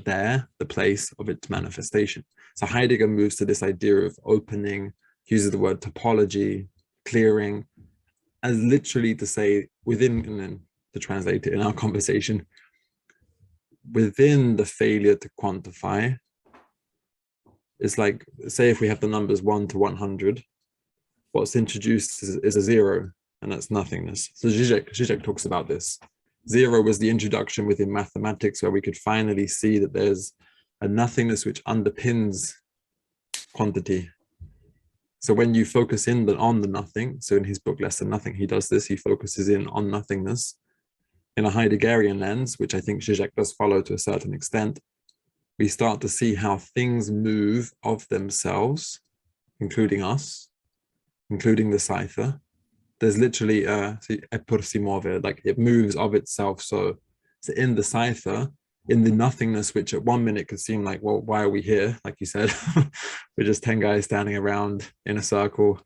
place of its manifestation. So Heidegger moves to this idea of opening, uses the word topology, clearing, as literally to say within, and then to translate it in our conversation, within the failure to quantify, it's like, say if we have the numbers 1 to 100, what's introduced is a 0, and that's nothingness. So Žižek talks about this. 0 was the introduction within mathematics, where we could finally see that there's a nothingness which underpins quantity. So when you focus in on the nothing, so in his book Less Than Nothing, he does this, he focuses in on nothingness in a Heideggerian lens, which I think Žižek does follow to a certain extent. We start to see how things move of themselves, including us, including the cipher. There's literally a por si muove, like it moves of itself. So in the cipher, in the nothingness, which at one minute could seem like, well, why are we here? Like you said, we're just 10 guys standing around in a circle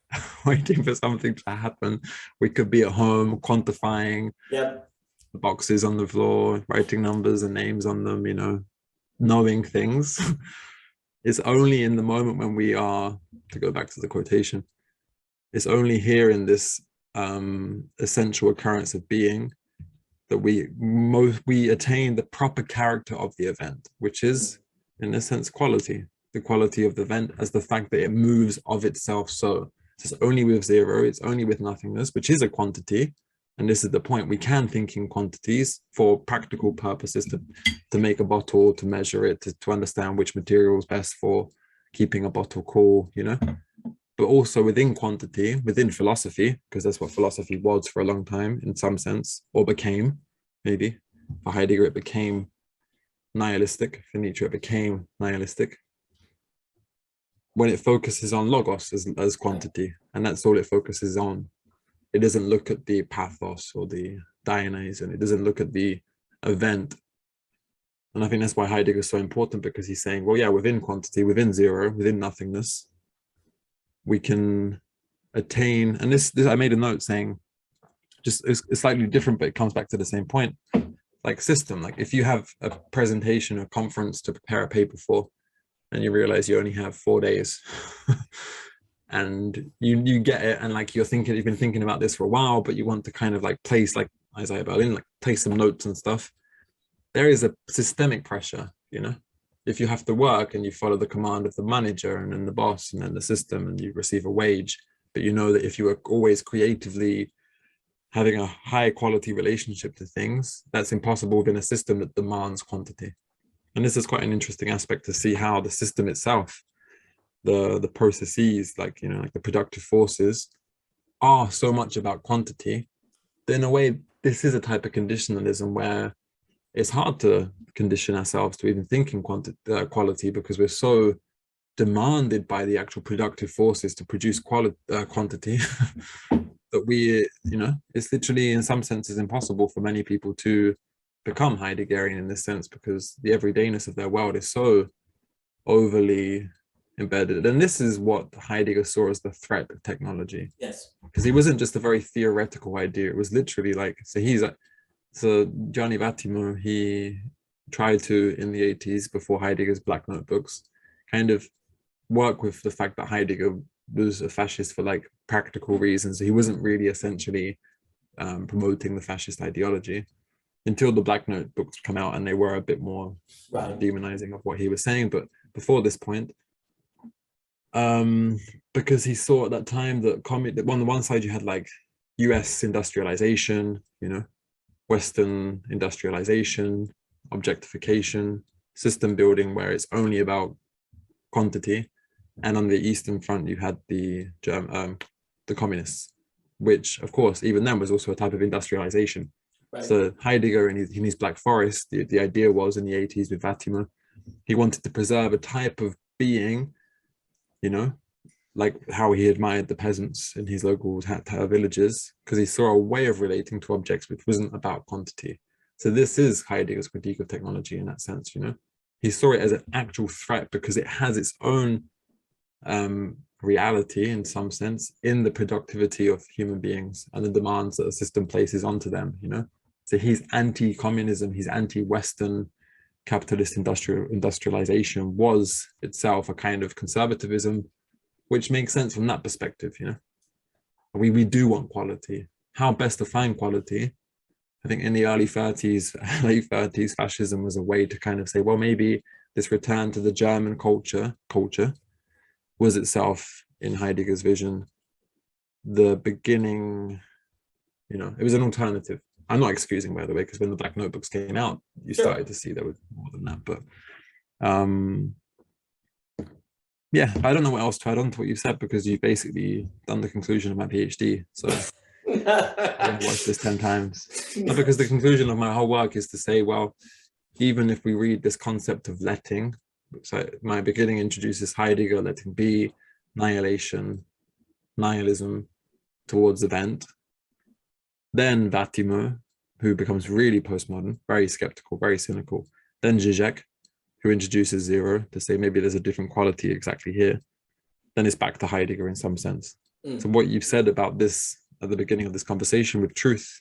waiting for something to happen. We could be at home quantifying the boxes on the floor, writing numbers and names on them, you know, knowing things. It's only in the moment when we are, to go back to the quotation, it's only here in this essential occurrence of being that we attain the proper character of the event, which is, in a sense, quality. The quality of the event as the fact that it moves of itself. So it's only with 0, it's only with nothingness, which is a quantity. And this is the point. We can think in quantities for practical purposes, to make a bottle, to measure it, to understand which material is best for keeping a bottle cool, you know. but also within quantity, within philosophy, because that's what philosophy was for a long time in some sense, or became, maybe. For Heidegger, it became nihilistic. For Nietzsche, it became nihilistic. When it focuses on logos as quantity, and that's all it focuses on. It doesn't look at the pathos or the Dionysian, it doesn't look at the event. And I think that's why Heidegger is so important, because he's saying, well, yeah, within quantity, within zero, within nothingness, we can attain, and this I made a note saying, just it's slightly different, but it comes back to the same point, like system. Like if you have a presentation or conference to prepare a paper for, and you realize you only have 4 days, and you get it, and like you've been thinking about this for a while, but you want to kind of like place, like Isaiah Berlin, like place some notes and stuff. There is a systemic pressure, you know. If you have to work and you follow the command of the manager and then the boss and then the system, and you receive a wage, but you know that if you are always creatively having a high quality relationship to things, that's impossible within a system that demands quantity. And this is quite an interesting aspect to see how the system itself, the processes, like, you know, like the productive forces, are so much about quantity. That in a way, this is a type of conditionalism where it's hard to condition ourselves to even think in quality, because we're so demanded by the actual productive forces to produce quantity that we, you know, it's literally in some senses impossible for many people to become Heideggerian in this sense, because the everydayness of their world is so overly embedded. And this is what Heidegger saw as the threat of technology. Yes. Because it wasn't just a very theoretical idea. It was literally like, so Gianni Vattimo, he tried to, in the 80s, before Heidegger's Black Notebooks, kind of work with the fact that Heidegger was a fascist for like practical reasons. He wasn't really essentially promoting the fascist ideology until the Black Notebooks come out, and they were a bit more demonizing of what he was saying. But before this point, because he saw at that time that on the one side you had like US industrialization, you know, Western industrialization, objectification, system building where it's only about quantity. And on the Eastern Front, you had the communists, which of course, even then was also a type of industrialization. Right. So Heidegger in his Black Forest, the idea was in the 80s with Vattimo, he wanted to preserve a type of being, you know, like how he admired the peasants in his local villages, because he saw a way of relating to objects which wasn't about quantity. So this is Heidegger's critique of technology in that sense, you know. He saw it as an actual threat because it has its own reality in some sense in the productivity of human beings and the demands that the system places onto them, you know. So he's anti-communism, he's anti-Western capitalist industrialization was itself a kind of conservatism, which makes sense from that perspective, you know. We do want quality. How best to find quality? I think in the early 30s, late 30s, fascism was a way to kind of say, well, maybe this return to the German culture was itself, in Heidegger's vision, the beginning, you know, it was an alternative. I'm not excusing, by the way, because when the Black Notebooks came out, you started to see there was more than that. But yeah, I don't know what else to add on to what you said, because you've basically done the conclusion of my PhD. So I watched this 10 times. No, because the conclusion of my whole work is to say, well, even if we read this concept of letting, so my beginning introduces Heidegger, letting be, nihilation, nihilism towards event. Then Vattimo, who becomes really postmodern, very skeptical, very cynical. Then Žižek, who introduces zero to say maybe there's a different quality exactly here. Then it's back to Heidegger in some sense. So what you've said about this at the beginning of this conversation with truth,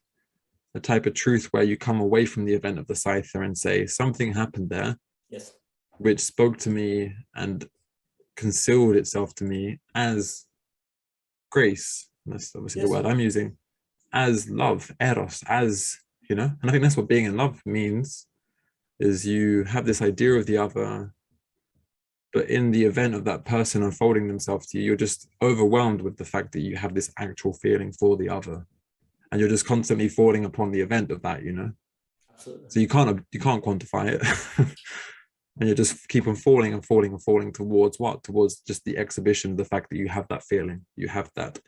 the type of truth where you come away from the event of the Cypher and say something happened there, yes, which spoke to me and concealed itself to me as grace. That's obviously the word I'm using, as love, eros, as, you know. And I think that's what being in love means, is you have this idea of the other, but in the event of that person unfolding themselves to you, you're just overwhelmed with the fact that you have this actual feeling for the other, and you're just constantly falling upon the event of that, you know. Absolutely. So you can't quantify it. And you just keep on falling and falling and falling towards what? Towards just the exhibition of the fact that you have that feeling, you have that,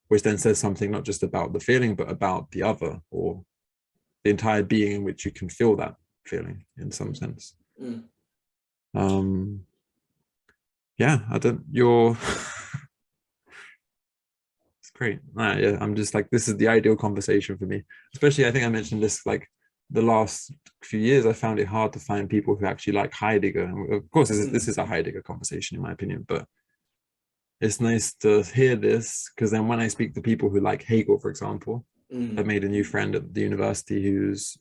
which then says something not just about the feeling, but about the other, or the entire being in which you can feel that feeling in some sense. Yeah, you're it's great. Yeah, I'm just like, this is the ideal conversation for me, especially, I think I mentioned this, like the last few years I found it hard to find people who actually like Heidegger, and of course this is a Heidegger conversation in my opinion, but it's nice to hear this, because then when I speak to people who like Hegel, for example, I've made a new friend at the university who's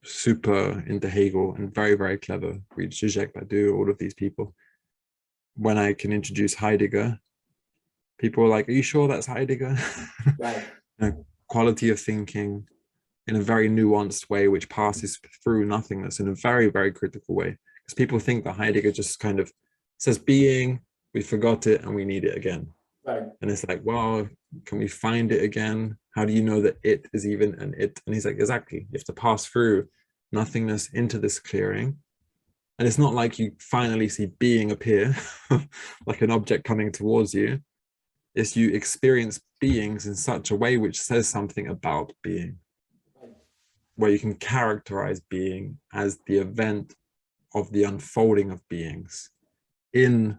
super into Hegel and very, very clever. Friedrich Nietzsche, Vattimo, all of these people. When I can introduce Heidegger, people are like, are you sure that's Heidegger? Right. Quality of thinking in a very nuanced way, which passes through nothingness in a very, very critical way. Because people think that Heidegger just kind of says being, we forgot it and we need it again. Right. And it's like, well, can we find it again? How do you know that it is even an it? And he's like, exactly. You have to pass through nothingness into this clearing. And it's not like you finally see being appear, like an object coming towards you. It's you experience beings in such a way which says something about being, where you can characterize being as the event of the unfolding of beings and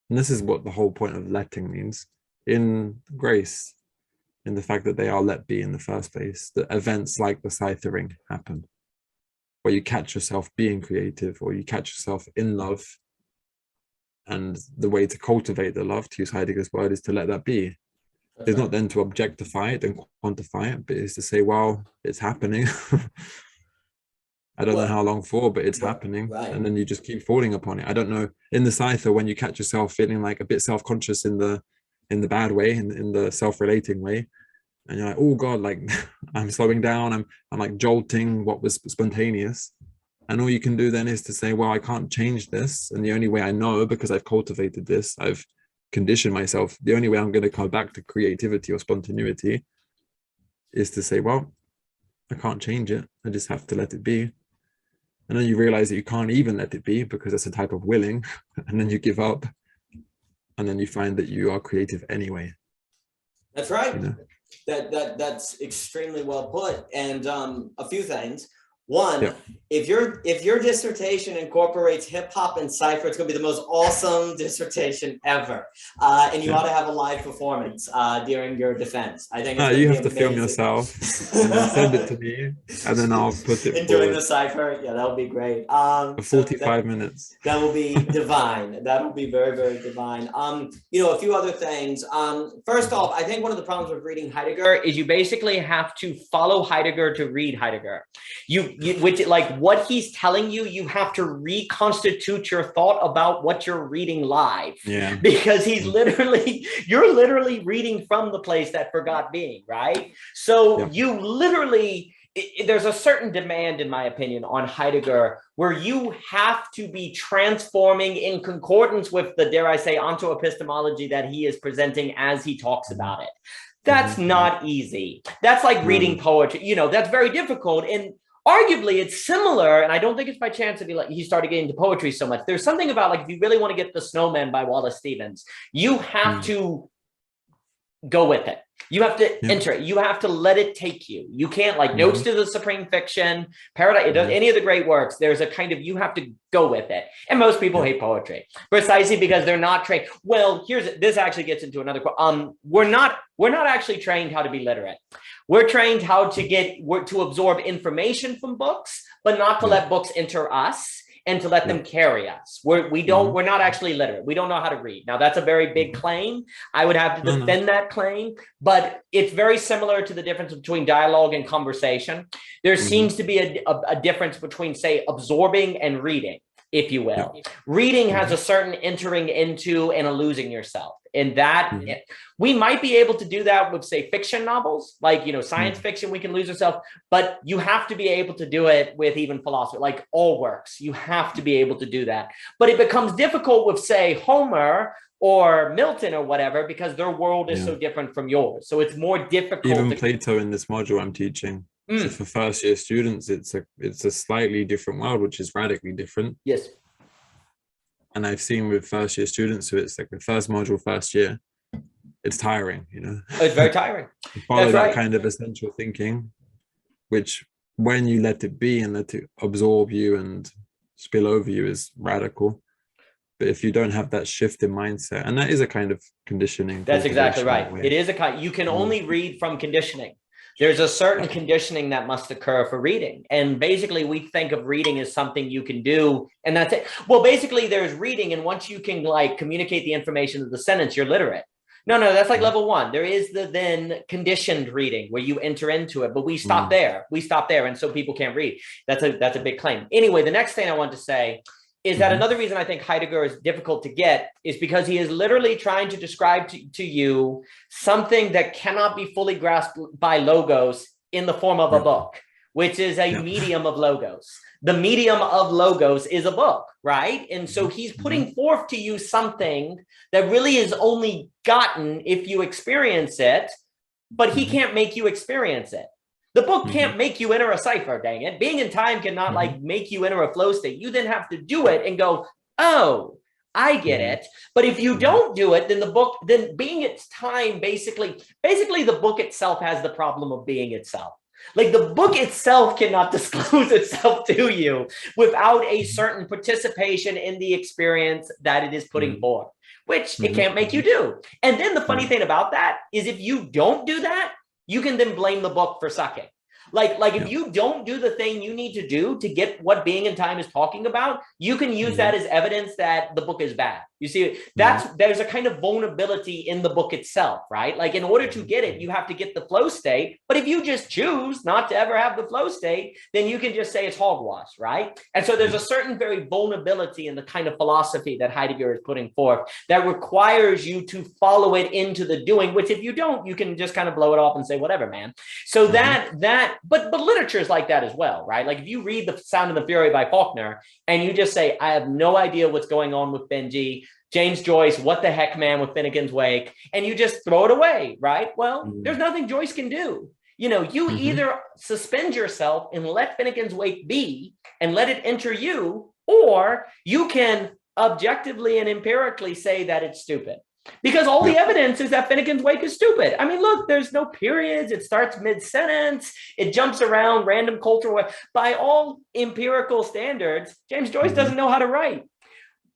this is what the whole point of letting means, in grace, in the fact that they are let be in the first place, that events like the Cyphering happen, where you catch yourself being creative, or you catch yourself in love, and the way to cultivate the love, to use Heidegger's word, is to let that be. It's not then to objectify it and quantify it, but it's to say, well, it's happening. I don't know how long for, but it's happening. Right. And then you just keep falling upon it. I don't know, in the Cypher, when you catch yourself feeling like a bit self-conscious in the bad way, in the self-relating way, and you're like, oh God, like I'm slowing down, I'm like jolting what was spontaneous. And all you can do then is to say, well, I can't change this. And the only way I know, because I've cultivated this, I've conditioned myself, the only way I'm going to come back to creativity or spontaneity is to say, well, I can't change it. I just have to let it be. And then you realize that you can't even let it be, because that's a type of willing. And then you give up. And then you find that you are creative anyway. That's right. You know? That's extremely well put. And a few things. One, if your dissertation incorporates hip hop and cypher, it's going to be the most awesome dissertation ever. And you ought to have a live performance during your defense. I think it's you have to film yourself and then send it to me, and then I'll put it during the cypher. Yeah, that would be great. For 45 minutes. That will be divine. That will be very, very divine. You know, a few other things. First off, I think one of the problems with reading Heidegger is you basically have to follow Heidegger to read Heidegger. Which, like, what he's telling you, you have to reconstitute your thought about what you're reading live. Yeah. Because you're literally reading from the place that forgot being, right? So you literally, there's a certain demand, in my opinion, on Heidegger, where you have to be transforming in concordance with the, dare I say, onto-epistemology that he is presenting as he talks about it. That's not easy. That's like reading poetry. You know, that's very difficult. And arguably, it's similar, and I don't think it's by chance that he started getting into poetry so much. There's something about, like, if you really want to get The Snowman by Wallace Stevens, you have to go with it. You have to enter it. You have to let it take you. You can't, like, Notes to the Supreme Fiction, Paradise, any of the great works. There's a kind of, you have to go with it. And most people hate poetry precisely because they're not trained. Well, this actually gets into another quote. We're not actually trained how to be literate. We're trained how to absorb information from books, but not to let books enter us and to let them carry us. We're not actually literate. We don't know how to read. Now, that's a very big claim. I would have to defend that claim, but it's very similar to the difference between dialogue and conversation. There seems to be a difference between, say, absorbing and reading, if you will. Reading has a certain entering into and a losing yourself. And that we might be able to do that with, say, fiction novels, like, you know, science fiction, we can lose ourselves, but you have to be able to do it with even philosophy, like all works. You have to be able to do that. But it becomes difficult with, say, Homer or Milton or whatever, because their world is so different from yours. So it's more difficult. Even Plato in this module I'm teaching. So for first year students, it's a slightly different world, which is radically different. Yes. And I've seen with first year students who it's like the first module, first year, it's tiring, you know. It's very tiring. Follow That's that right. kind of essential thinking, which when you let it be and let it absorb you and spill over you is radical. But if you don't have that shift in mindset, and that is a kind of conditioning. That's exactly right. Way. It is a kind, you can only read from conditioning. There's a certain conditioning that must occur for reading. And basically we think of reading as something you can do, and that's it. Well, basically there's reading, and once you can like communicate the information of the sentence, you're literate. No, that's like level one. There is the then conditioned reading where you enter into it, but we stop there. We stop there, and so people can't read. That's a big claim. Anyway, the next thing I want to say is that another reason I think Heidegger is difficult to get is because he is literally trying to describe to you something that cannot be fully grasped by logos in the form of a book, which is a medium of logos. The medium of logos is a book, right? And so he's putting forth to you something that really is only gotten if you experience it, but he can't make you experience it. The book can't make you enter a cipher, dang it. Being in time cannot like make you enter a flow state. You then have to do it and go, oh, I get it. But if you don't do it, then the book, then being its time, basically the book itself has the problem of being itself. Like the book itself cannot disclose itself to you without a certain participation in the experience that it is putting forth, which it can't make you do. And then the funny thing about that is if you don't do that, you can then blame the book for sucking. Like if you don't do the thing you need to do to get what being in time is talking about, you can use that as evidence that the book is bad. You see, there's a kind of vulnerability in the book itself, right? Like in order to get it, you have to get the flow state. But if you just choose not to ever have the flow state, then you can just say it's hogwash, right? And so there's a certain very vulnerability in the kind of philosophy that Heidegger is putting forth that requires you to follow it into the doing, which if you don't, you can just kind of blow it off and say, whatever, man. So but literature is like that as well, right? Like if you read The Sound and the Fury by Faulkner and you just say, I have no idea what's going on with Benji, James Joyce, what the heck, man, with Finnegan's Wake, and you just throw it away, right? Well, there's nothing Joyce can do. You know, you either suspend yourself and let Finnegan's Wake be and let it enter you, or you can objectively and empirically say that it's stupid. Because all the evidence is that Finnegan's Wake is stupid. I mean, look, there's no periods. It starts mid-sentence. It jumps around random cultural. By all empirical standards, James Joyce doesn't know how to write.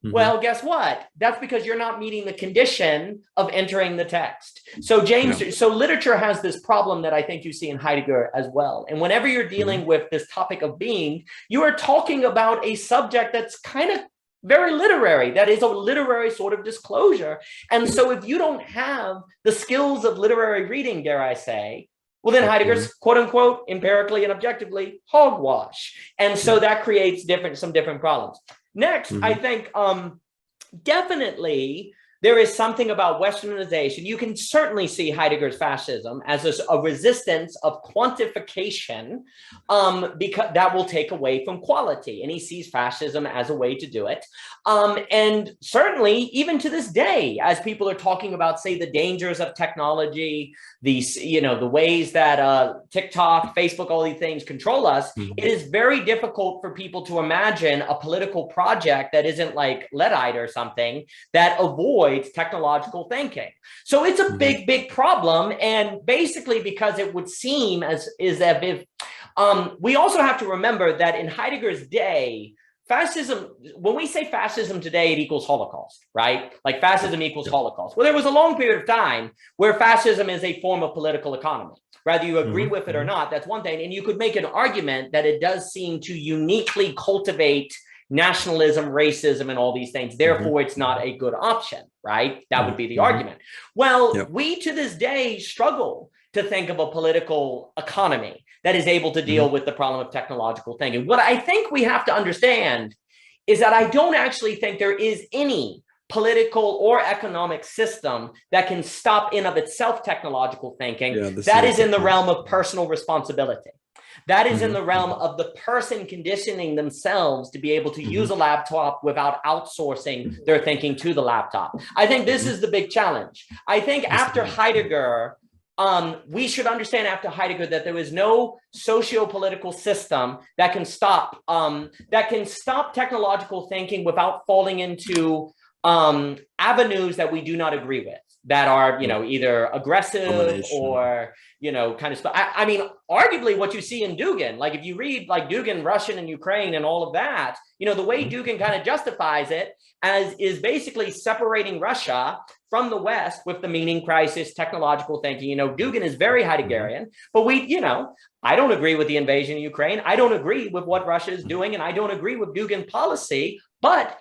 Well, guess what? That's because you're not meeting the condition of entering the text. So so literature has this problem that I think you see in Heidegger as well. And whenever you're dealing with this topic of being, you are talking about a subject that's kind of very literary. That is a literary sort of disclosure. And so if you don't have the skills of literary reading, dare I say, well, then Heidegger's quote unquote, empirically and objectively hogwash. And so that creates some different problems. Next, I think definitely there is something about Westernization. You can certainly see Heidegger's fascism as a resistance of quantification because that will take away from quality. And he sees fascism as a way to do it. And certainly, even to this day, as people are talking about, say, the dangers of technology, the ways that TikTok, Facebook, all these things control us, it is very difficult for people to imagine a political project that isn't like Luddite or something that avoids technological thinking. So it's a big problem. And basically because it would seem as if we also have to remember that in Heidegger's day, fascism, when we say fascism today, it equals Holocaust, right? Like fascism equals Holocaust. Well, there was a long period of time where fascism is a form of political economy. Whether you agree with it or not, that's one thing. And you could make an argument that it does seem to uniquely cultivate nationalism, racism, and all these things. Therefore, it's not a good option, right? That would be the argument. Well, we to this day struggle to think of a political economy that is able to deal with the problem of technological thinking. What I think we have to understand is that I don't actually think there is any political or economic system that can stop in of itself technological thinking. That is in the realm of personal responsibility. That is in the realm of the person conditioning themselves to be able to use a laptop without outsourcing their thinking to the laptop. I think this is the big challenge. I think after Heidegger, we should understand after Heidegger that there is no socio-political system that can stop technological thinking without falling into avenues that we do not agree with, that are, either aggressive or, kind of, I mean, arguably what you see in Dugin, like if you read like Dugin, Russian and Ukraine and all of that, the way Dugin kind of justifies it as is basically separating Russia from the West with the meaning crisis, technological thinking. Dugin is very Heideggerian, but I don't agree with the invasion of Ukraine. I don't agree with what Russia is doing, and I don't agree with Dugin policy, but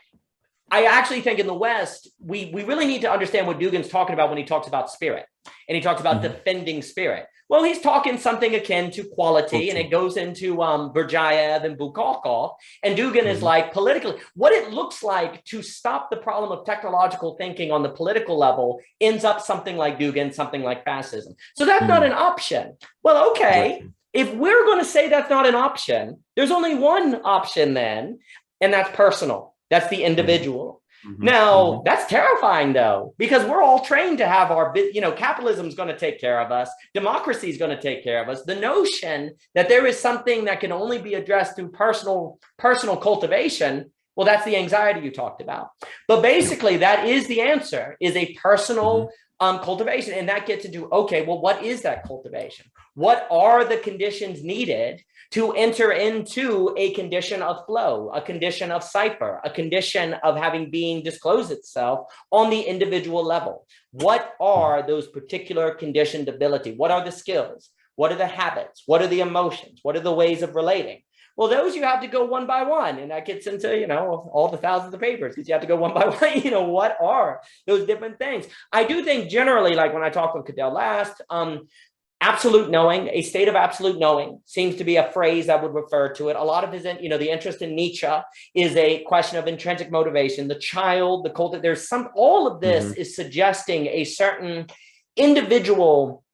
I actually think in the West, we really need to understand what Dugin's talking about when he talks about spirit, and he talks about defending spirit. Well, he's talking something akin to quality, and it goes into Berdyaev and Bukakov, and Dugin is like politically, what it looks like to stop the problem of technological thinking on the political level ends up something like Dugin, something like fascism. So that's not an option. Well, okay, if we're going to say that's not an option, there's only one option then, and that's personal. That's the individual. Now, that's terrifying, though, because we're all trained to have our, capitalism is going to take care of us. Democracy is going to take care of us. The notion that there is something that can only be addressed through personal cultivation, well, that's the anxiety you talked about. But basically, that is the answer, is a personal cultivation. And that gets into, okay, well, what is that cultivation? What are the conditions needed to enter into a condition of flow, a condition of cipher, a condition of having being disclose itself on the individual level? What are those particular conditioned ability? What are the skills? What are the habits? What are the emotions? What are the ways of relating? Well, those you have to go one by one, and that gets into, all the thousands of papers, because you have to go one by one, what are those different things? I do think generally, like when I talked with Cadell last, absolute knowing, a state of absolute knowing seems to be a phrase that would refer to it. A lot of his, the interest in Nietzsche is a question of intrinsic motivation, the child, the cult, all of this is suggesting a certain individual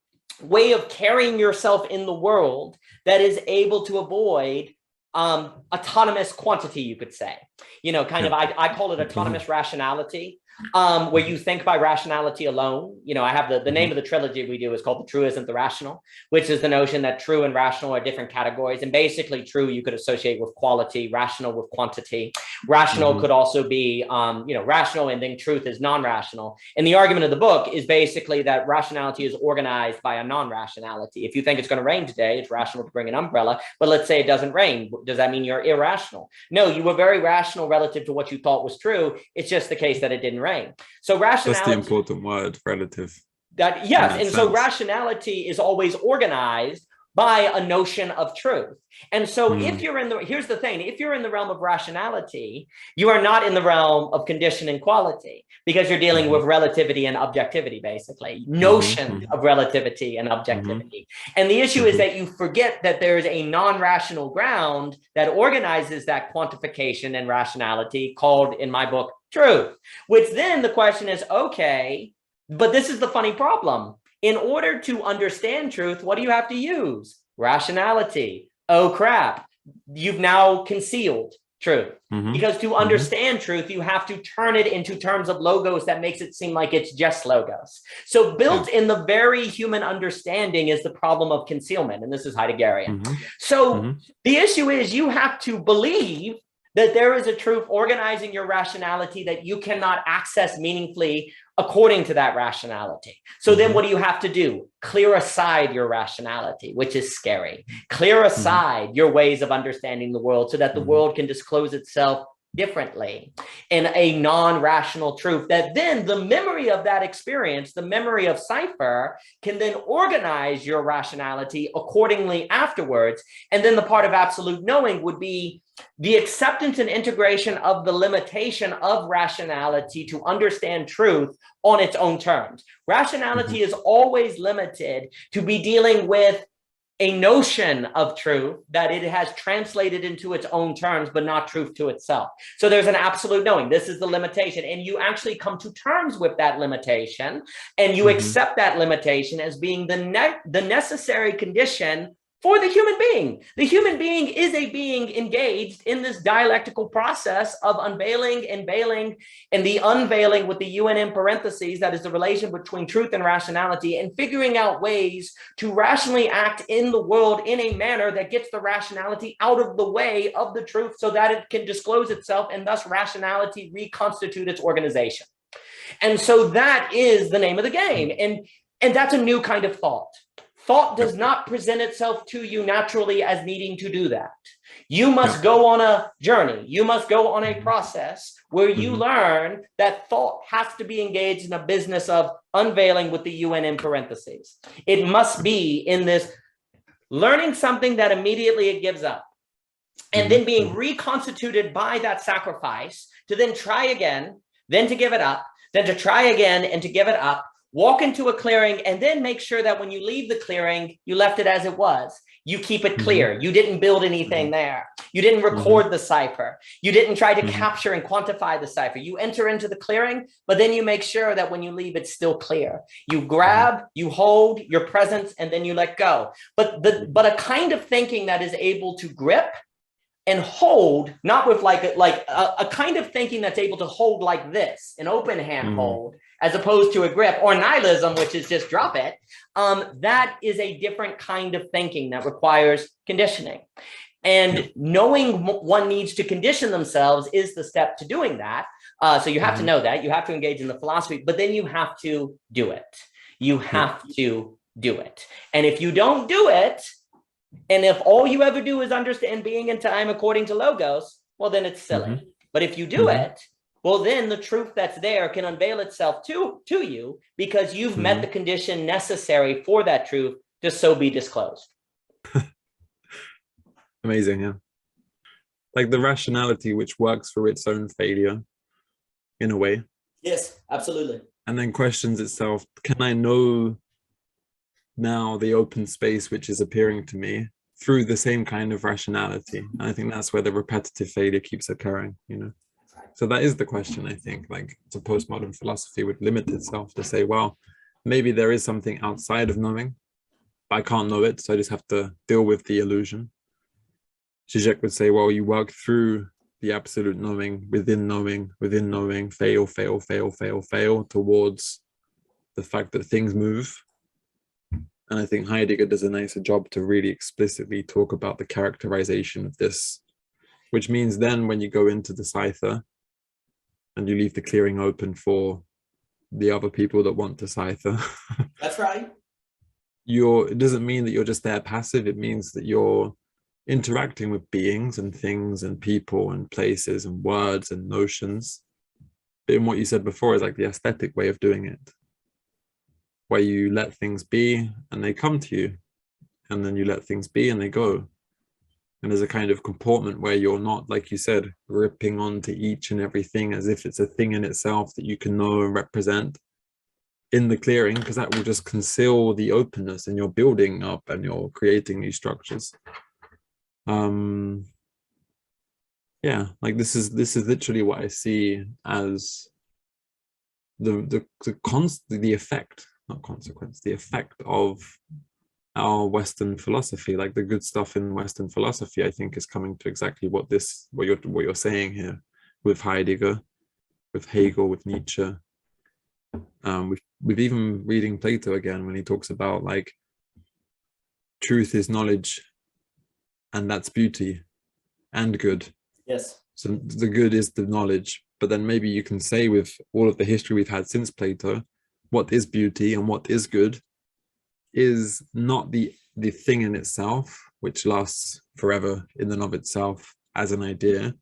way of carrying yourself in the world that is able to avoid autonomous quantity, you could say, I call it autonomous rationality, where you think by rationality alone. I have the name of the trilogy we do is called The True Isn't the Rational, which is the notion that true and rational are different categories. And basically true, you could associate with quality, rational with quantity. Rational could also be, rational, and then truth is non-rational. And the argument of the book is basically that rationality is organized by a non-rationality. If you think it's going to rain today, it's rational to bring an umbrella, but let's say it doesn't rain. Does that mean you're irrational? No, you were very rational relative to what you thought was true. It's just the case that it didn't rain. So rationality, that's the important word, relative. That, yes, and so rationality is always organized by a notion of truth. And so if you're here's the thing, if you're in the realm of rationality, you are not in the realm of condition and quality, because you're dealing with relativity and objectivity, basically, notion of relativity and objectivity. And the issue is that you forget that there is a non-rational ground that organizes that quantification and rationality, called in my book, truth, which then the question is, okay, but this is the funny problem. In order to understand truth, what do you have to use? Rationality. Oh, crap. You've now concealed truth. Because to understand truth, you have to turn it into terms of logos that makes it seem like it's just logos. So built in the very human understanding is the problem of concealment. And this is Heideggerian. So the issue is you have to believe that there is a truth organizing your rationality that you cannot access meaningfully according to that rationality. So then what do you have to do? Clear aside your rationality, which is scary. Clear aside your ways of understanding the world so that the world can disclose itself differently in a non-rational truth, that then the memory of that experience, the memory of cipher, can then organize your rationality accordingly afterwards. And then the part of absolute knowing would be the acceptance and integration of the limitation of rationality to understand truth on its own terms. Rationality is always limited to be dealing with a notion of truth that it has translated into its own terms, but not truth to itself. So there's an absolute knowing. This is the limitation. And you actually come to terms with that limitation, and you accept that limitation as being the necessary condition for the human being. The human being is a being engaged in this dialectical process of unveiling and veiling, and the unveiling with the UN in parentheses, that is the relation between truth and rationality, and figuring out ways to rationally act in the world in a manner that gets the rationality out of the way of the truth so that it can disclose itself and thus rationality reconstitute its organization. And so that is the name of the game. And that's a new kind of thought. Thought does not present itself to you naturally as needing to do that. You must go on a journey. You must go on a process where you learn that thought has to be engaged in a business of unveiling with the UN in parentheses. It must be in this learning something that immediately it gives up, and then being reconstituted by that sacrifice to then try again, then to give it up, then to try again and to give it up, walk into a clearing, and then make sure that when you leave the clearing, you left it as it was. You keep it clear. You didn't build anything there. You didn't record the cipher. You didn't try to capture and quantify the cipher. You enter into the clearing, but then you make sure that when you leave, it's still clear. You grab, you hold your presence, and then you let go. But a kind of thinking that is able to grip and hold, not with like a kind of thinking that's able to hold like this, an open hand hold, as opposed to a grip, or nihilism, which is just drop it. That is a different kind of thinking that requires conditioning. And knowing one needs to condition themselves is the step to doing that. So you have to know that, you have to engage in the philosophy, but then you have to do it. You have to do it. And if you don't do it, and if all you ever do is understand being and time according to logos, well, then it's silly. But if you do it, well, then the truth that's there can unveil itself to you because you've met the condition necessary for that truth to so be disclosed. Amazing, yeah. Like the rationality which works for its own failure, in a way. Yes, absolutely. And then questions itself, can I know now the open space which is appearing to me through the same kind of rationality? And I think that's where the repetitive failure keeps occurring, you know. So that is the question, I think. Like, the postmodern philosophy would limit itself to say, well, maybe there is something outside of knowing, but I can't know it, so I just have to deal with the illusion. Žižek would say, well, you work through the absolute knowing, within knowing, fail towards the fact that things move. And I think Heidegger does a nicer job to really explicitly talk about the characterization of this, which means then when you go into the cipher and you leave the clearing open for the other people that want to cipher. That's right. It doesn't mean that you're just there passive. It means that you're interacting with beings and things and people and places and words and notions. But in what you said before is like the aesthetic way of doing it, where you let things be and they come to you, and then you let things be and they go. And there's a kind of comportment where you're not, like you said, gripping onto each and everything as if it's a thing in itself that you can know and represent in the clearing, because that will just conceal the openness, and you're building up and you're creating these structures. Yeah, like this is literally what I see as the effect, not consequence, the effect of our Western philosophy. Like the good stuff in Western philosophy, I think, is coming to exactly what you're saying here with Heidegger, with Hegel, with Nietzsche. We've even reading Plato again when he talks about like truth is knowledge, and that's beauty and good. Yes. So the good is the knowledge, but then maybe you can say with all of the history we've had since Plato, what is beauty and what is good is not the thing in itself, which lasts forever in and of itself as an idea.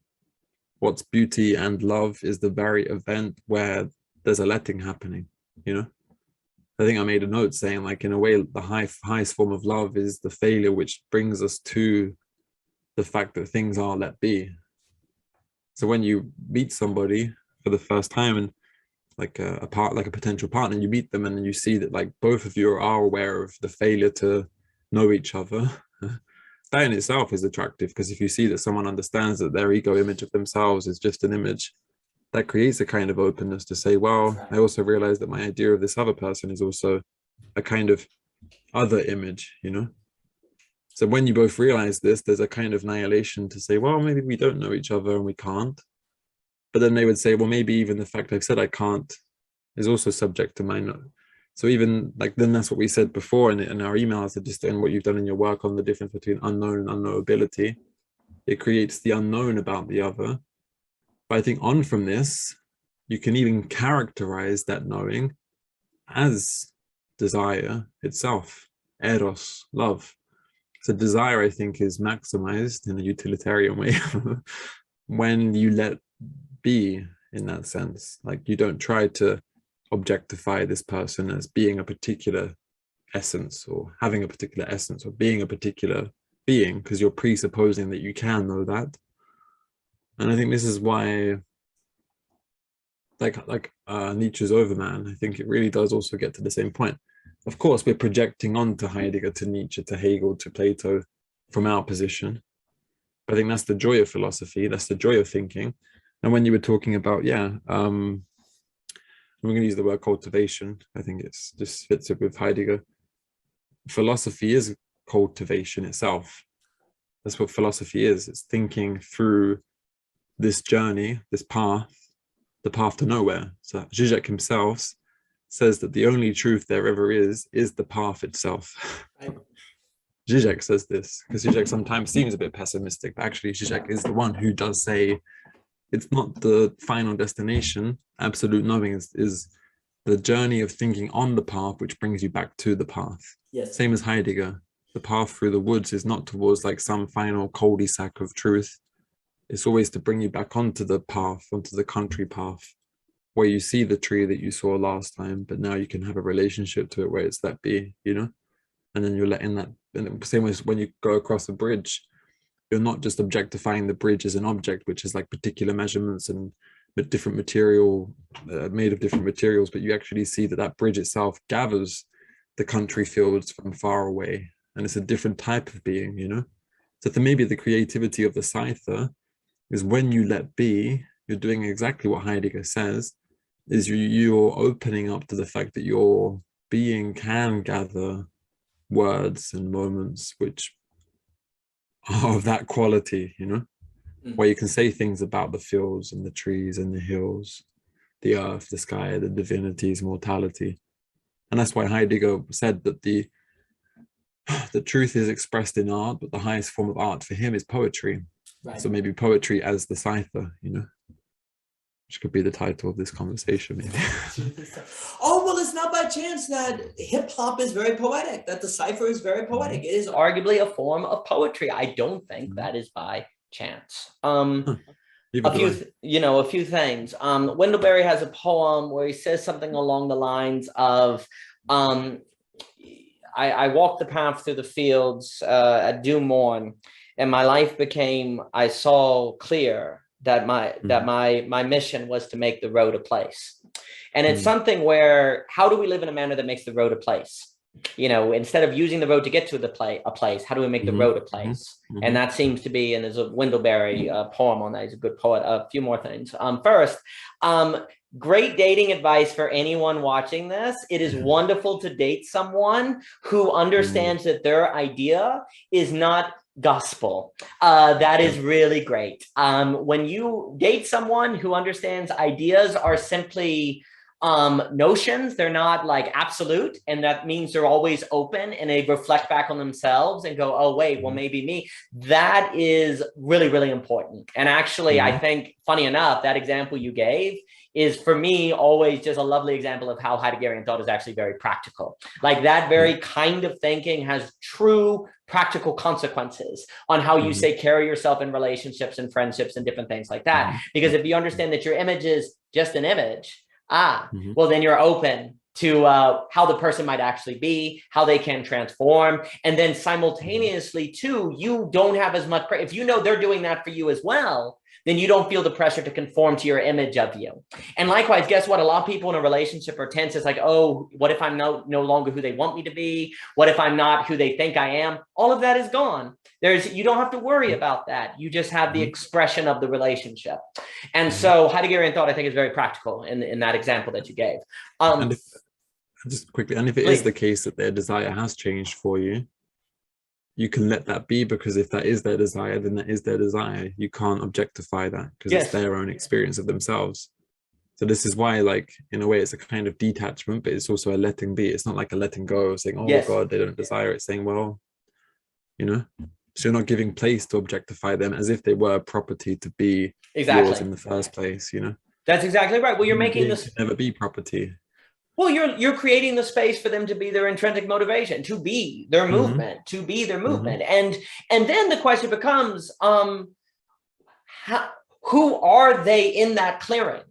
What's beauty and love is the very event where there's a letting happening, you know? I think I made a note saying, like, in a way, the highest form of love is the failure which brings us to the fact that things are let be. So when you meet somebody for the first time, and like a potential partner, you meet them and then you see that like both of you are aware of the failure to know each other, that in itself is attractive, because if you see that someone understands that their ego image of themselves is just an image, that creates a kind of openness to say, well, I also realize that my idea of this other person is also a kind of other image, you know? So when you both realize this, there's a kind of nihilation to say, well, maybe we don't know each other and we can't. But then they would say, well, maybe even the fact I've said I can't is also subject to my no. So even like, then that's what we said before in our emails, that just in what you've done in your work on the difference between unknown and unknowability, it creates the unknown about the other. But I think on from this, you can even characterize that knowing as desire itself, eros, love. So desire, I think, is maximized in a utilitarian way when you let be, in that sense. Like, you don't try to objectify this person as being a particular essence or having a particular essence or being a particular being, because you're presupposing that you can know that. And I think this is why, like Nietzsche's Overman, I think it really does also get to the same point. Of course, we're projecting onto Heidegger, to Nietzsche, to Hegel, to Plato from our position. But I think that's the joy of philosophy. That's the joy of thinking. And when you were talking about, I'm going to use the word cultivation. I think it's just fits it with Heidegger. Philosophy is cultivation itself. That's what philosophy is. It's thinking through this journey, this path, the path to nowhere. So Žižek himself says that the only truth there ever is the path itself. Žižek says this, because Žižek sometimes seems a bit pessimistic, but actually Žižek is the one who does say it's not the final destination. Absolute knowing is the journey of thinking on the path, which brings you back to the path. Yes. Same as Heidegger. The path through the woods is not towards like some final cul-de-sac of truth. It's always to bring you back onto the path, onto the country path, where you see the tree that you saw last time, but now you can have a relationship to it where it's that be, you know? And then you're letting that, and the same as when you go across a bridge, you're not just objectifying the bridge as an object, which is like particular measurements and different material, made of different materials, but you actually see that that bridge itself gathers the country fields from far away. And it's a different type of being, you know? So maybe the creativity of the Cypher is when you let be, you're doing exactly what Heidegger says, is you're opening up to the fact that your being can gather words and moments which are of that quality, you know, where you can say things about the fields and the trees and the hills, the earth, the sky, the divinity's mortality. And that's why Heidegger said that the truth is expressed in art, but the highest form of art for him is poetry. Right. So maybe poetry as the Cypher, you know, which could be the title of this conversation, maybe. Oh, well, it's not by chance that hip hop is very poetic, that the Cypher is very poetic. It is arguably a form of poetry. I don't think that is by chance. A few things. Wendleberry has a poem where he says something along the lines of, I walked the path through the fields at due morn, and my life became, I saw clear that my mission was to make the road a place. And it's something where, how do we live in a manner that makes the road a place? You know, instead of using the road to get to a place, how do we make the road a place? And that seems to be, and there's a Wendleberry poem on that. He's a good poet. A few more things. First, great dating advice for anyone watching this. It is wonderful to date someone who understands that their idea is not gospel. That is really great. When you date someone who understands ideas are simply notions, they're not like absolute, and that means they're always open and they reflect back on themselves and go, oh wait, well maybe me. That is really, really important. And actually I think, funny enough, that example you gave is for me always just a lovely example of how Heideggerian thought is actually very practical. Like that very kind of thinking has true practical consequences on how you say carry yourself in relationships and friendships and different things like that. Because if you understand that your image is just an image, well, then you're open to how the person might actually be, how they can transform. And then simultaneously too, you don't have as much, if you know they're doing that for you as well, then you don't feel the pressure to conform to your image of you. And likewise, guess what? A lot of people in a relationship are tense. It's like, oh, what if I'm no longer who they want me to be? What if I'm not who they think I am? All of that is gone. You don't have to worry about that. You just have the expression of the relationship. And so Heideggerian thought, I think, is very practical in that example that you gave. Just quickly, and if it is the case that their desire has changed for you, you can let that be, because if that is their desire, then that is their desire. You can't objectify that because Yes. it's their own experience of themselves. So this is why, like, in a way, it's a kind of detachment, but it's also a letting be. It's not like a letting go, saying, oh Yes. God, they don't desire it. Saying, well, you know, so you're not giving place to objectify them as if they were property to be yours in the first place, you know? That's exactly right. Well, you're Human making beings this can never be property. Well, you're creating the space for them to be their intrinsic motivation, to be their movement, to be their movement. And then the question becomes, who are they in that clearing?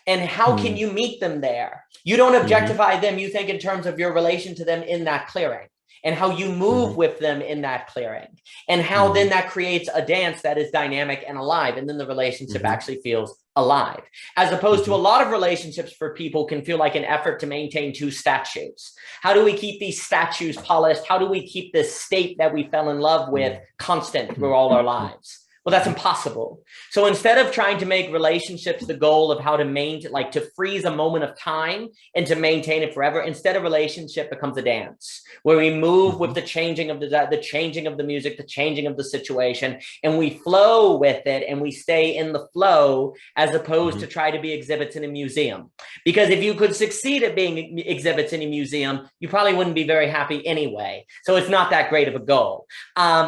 And how can you meet them there? You don't objectify them, you think in terms of your relation to them in that clearing, and how you move with them in that clearing, and how then that creates a dance that is dynamic and alive, and then the relationship actually feels alive, as opposed to a lot of relationships for people can feel like an effort to maintain two statues. How do we keep these statues polished? How do we keep this state that we fell in love with constant through all our lives? Well, that's impossible. So instead of trying to make relationships the goal of how to maintain, like to freeze a moment of time and to maintain it forever, instead a relationship becomes a dance where we move with the changing of the changing of the music, the changing of the situation, and we flow with it and we stay in the flow, as opposed to try to be exhibits in a museum. Because if you could succeed at being exhibits in a museum, you probably wouldn't be very happy anyway. So it's not that great of a goal.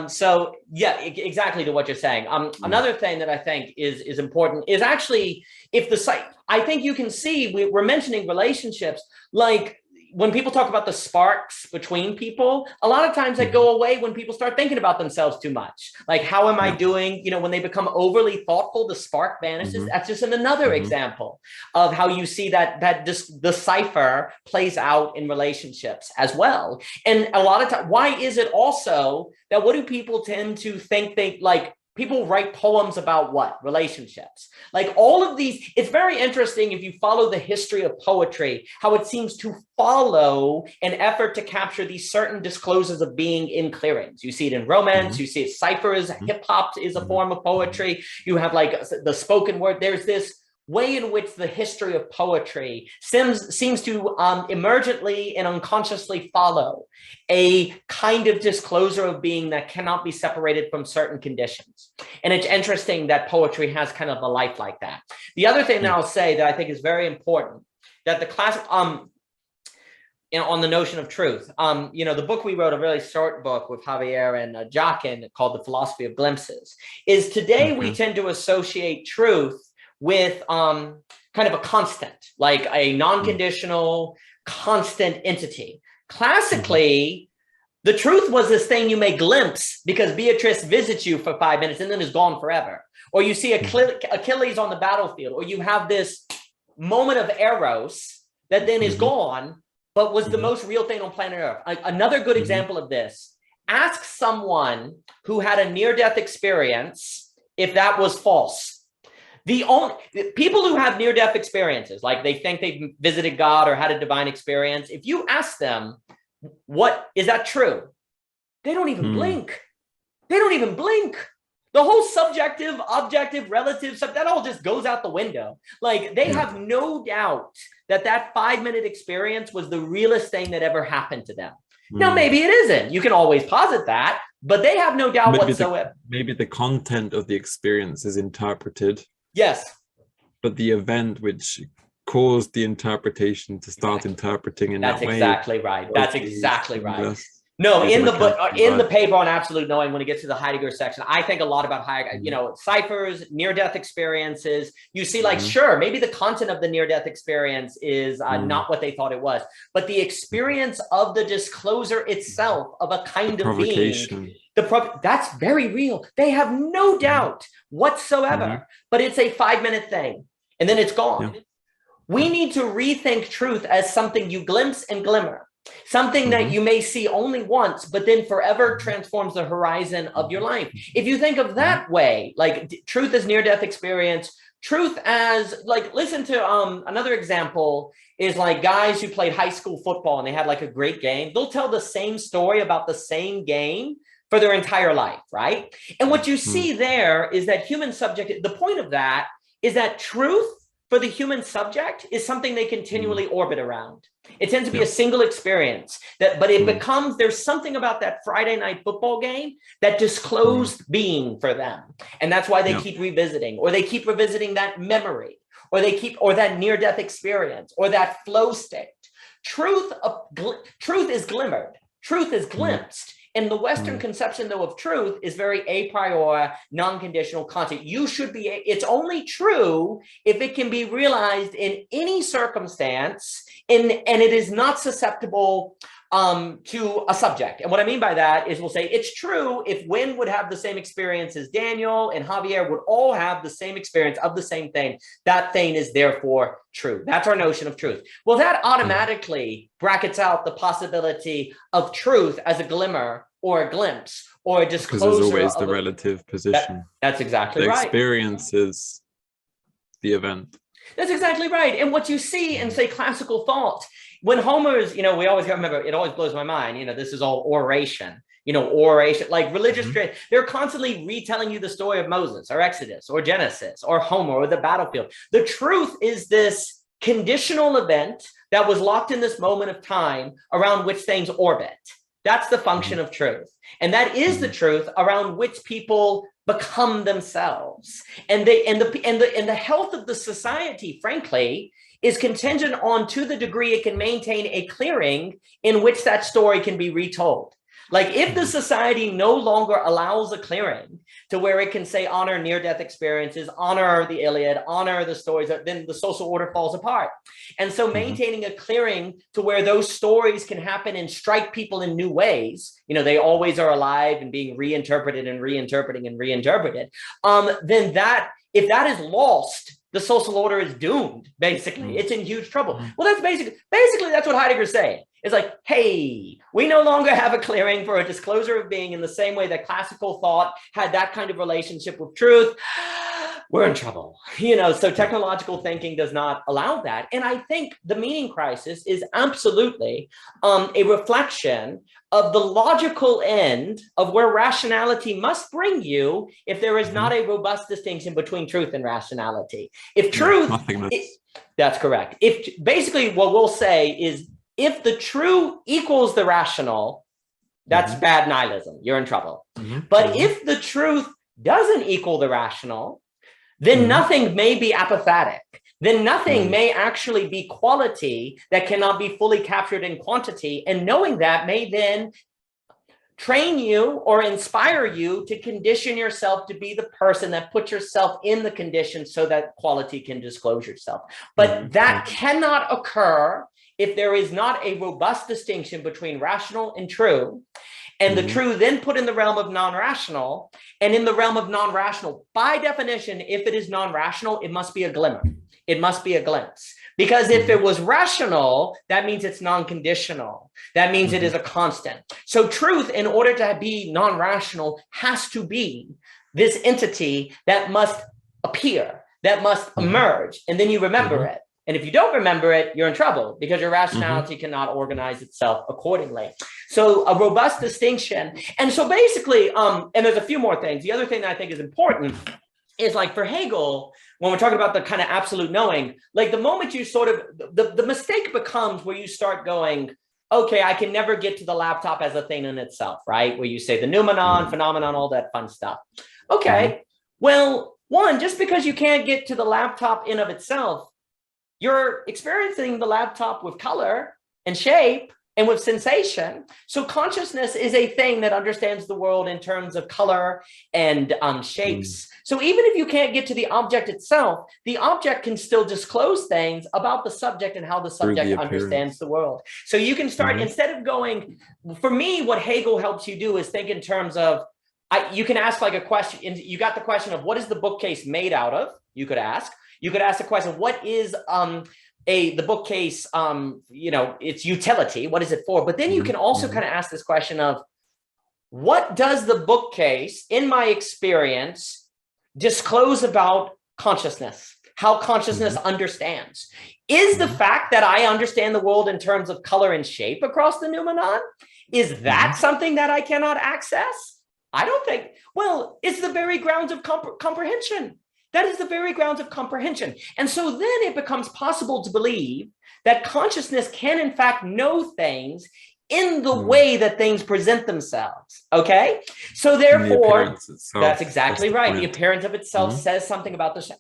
So yeah, exactly to what you're saying. Another thing that I think is important is actually, if the site, I think you can see, we're mentioning relationships, like when people talk about the sparks between people, a lot of times they go away when people start thinking about themselves too much. Like, how am I doing? You know, when they become overly thoughtful, the spark vanishes. That's just another example of how you see that the cipher plays out in relationships as well. And a lot of times, why is it also that what do people tend to think they like? People write poems about what? Relationships. Like all of these, it's very interesting if you follow the history of poetry, how it seems to follow an effort to capture these certain disclosures of being in clearings. You see it in romance, you see it Cyphers, hip hop is a form of poetry. You have like the spoken word. There's this way in which the history of poetry seems to emergently and unconsciously follow a kind of disclosure of being that cannot be separated from certain conditions. And it's interesting that poetry has kind of a life like that. The other thing that I'll say that I think is very important, that the classic, on the notion of truth, you know, the book we wrote, a really short book with Javier and Joaquin called The Philosophy of Glimpses, is today we tend to associate truth with kind of a constant, like a non-conditional constant entity. Classically, the truth was this thing you may glimpse because Beatrice visits you for 5 minutes and then is gone forever. Or you see Achilles on the battlefield, or you have this moment of eros that then is gone, but was the most real thing on planet Earth. Another good example of this, ask someone who had a near-death experience if that was false. The only people who have near-death experiences, like they think they've visited God or had a divine experience, if you ask them, what is that true? They don't even blink. They don't even blink. The whole subjective, objective, relative stuff, that all just goes out the window. Like they have no doubt that that 5-minute experience was the realest thing that ever happened to them. Now, maybe it isn't. You can always posit that, but they have no doubt whatsoever. Maybe the content of the experience is interpreted. Yes. But the event which caused the interpretation to start interpreting in that way. That's exactly right. That's exactly right. No, in the book, in the paper on absolute knowing, when it gets to the Heidegger section, I think a lot about Heidegger, you know, Cyphers, near-death experiences. You see, like, sure, maybe the content of the near-death experience is not what they thought it was, but the experience of the disclosure itself of a kind of being, that's very real. They have no doubt whatsoever, but it's a 5-minute thing, and then it's gone. We need to rethink truth as something you glimpse and glimmer. Something that you may see only once, but then forever transforms the horizon of your life. If you think of that way, like truth as near-death experience, truth as like, listen to another example is like guys who played high school football and they had like a great game. They'll tell the same story about the same game for their entire life, right? And what you see there is that human subject, the point of that is that truth for the human subject is something they continually orbit around. It tends to be a single experience, but it becomes, there's something about that Friday night football game that disclosed being for them. And that's why they keep revisiting, or they keep revisiting that memory, or that near-death experience, or that flow state. Truth is glimmered, truth is glimpsed. And the Western conception, though, of truth is very a priori, non-conditional content. It's only true if it can be realized in any circumstance, and it is not susceptible to a subject. And what I mean by that is we'll say it's true if Winn would have the same experience as Daniel and Javier would all have the same experience of the same thing. That thing is therefore true. That's our notion of truth. Well, that automatically brackets out the possibility of truth as a glimmer or a glimpse or a disclosure. Because there's always the relative position. That's exactly right. The experience is the event. That's exactly right. And what you see in, say, classical thought, when Homer's, we always remember, it always blows my mind, this is all oration, oration, like religious, they're constantly retelling you the story of Moses or Exodus or Genesis or Homer or the battlefield. The truth is this conditional event that was locked in this moment of time around which things orbit. That's the function of truth. And that is the truth around which people become themselves. And the health of the society, frankly, is contingent on, to the degree it can maintain a clearing in which that story can be retold. Like if the society no longer allows a clearing to where it can say honor near-death experiences, honor the Iliad, honor the stories, then the social order falls apart. And so maintaining a clearing to where those stories can happen and strike people in new ways, they always are alive and being reinterpreted and reinterpreting and reinterpreted, then if that is lost, the social order is doomed, basically. It's in huge trouble. Well, that's basically that's what Heidegger's saying. It's like, hey, we no longer have a clearing for a disclosure of being in the same way that classical thought had that kind of relationship with truth. We're in trouble, so technological thinking does not allow that. And I think the meaning crisis is absolutely a reflection of the logical end of where rationality must bring you if there is not a robust distinction between truth and rationality. If truth, that's correct. If basically what we'll say is if the true equals the rational, that's bad nihilism, you're in trouble. But if the truth doesn't equal the rational, then nothing may be apophatic. Then nothing may actually be quality that cannot be fully captured in quantity. And knowing that may then train you or inspire you to condition yourself to be the person that puts yourself in the condition so that quality can disclose yourself. But that cannot occur if there is not a robust distinction between rational and true. And the true then put in the realm of non-rational, and in the realm of non-rational, by definition, if it is non-rational, it must be a glimmer. It must be a glimpse. Because if it was rational, that means it's non-conditional. That means it is a constant. So truth, in order to be non-rational, has to be this entity that must appear, that must emerge, and then you remember it. And if you don't remember it, you're in trouble because your rationality cannot organize itself accordingly. So a robust distinction. And so basically, and there's a few more things. The other thing that I think is important is like for Hegel, when we're talking about the kind of absolute knowing, like the moment you sort of, the mistake becomes where you start going, okay, I can never get to the laptop as a thing in itself, right? Where you say the noumenon, phenomenon, all that fun stuff. Okay, well, one, just because you can't get to the laptop in of itself, you're experiencing the laptop with color and shape and with sensation. So consciousness is a thing that understands the world in terms of color and shapes. So even if you can't get to the object itself, the object can still disclose things about the subject and how the subject understands the world. So you can start, instead of going, for me, what Hegel helps you do is think in terms of, you can ask like a question, you got the question of what is the bookcase made out of? You could ask. You could ask the question, what is the bookcase, its utility? What is it for? But then you can also kind of ask this question of, what does the bookcase, in my experience, disclose about consciousness? How consciousness understands? Is the fact that I understand the world in terms of color and shape across the noumenon, is that something that I cannot access? I don't think, well, it's the very grounds of comprehension. That is the very grounds of comprehension. And so then it becomes possible to believe that consciousness can in fact know things in the way that things present themselves, okay? So therefore, that's exactly right. The appearance of itself says something about this,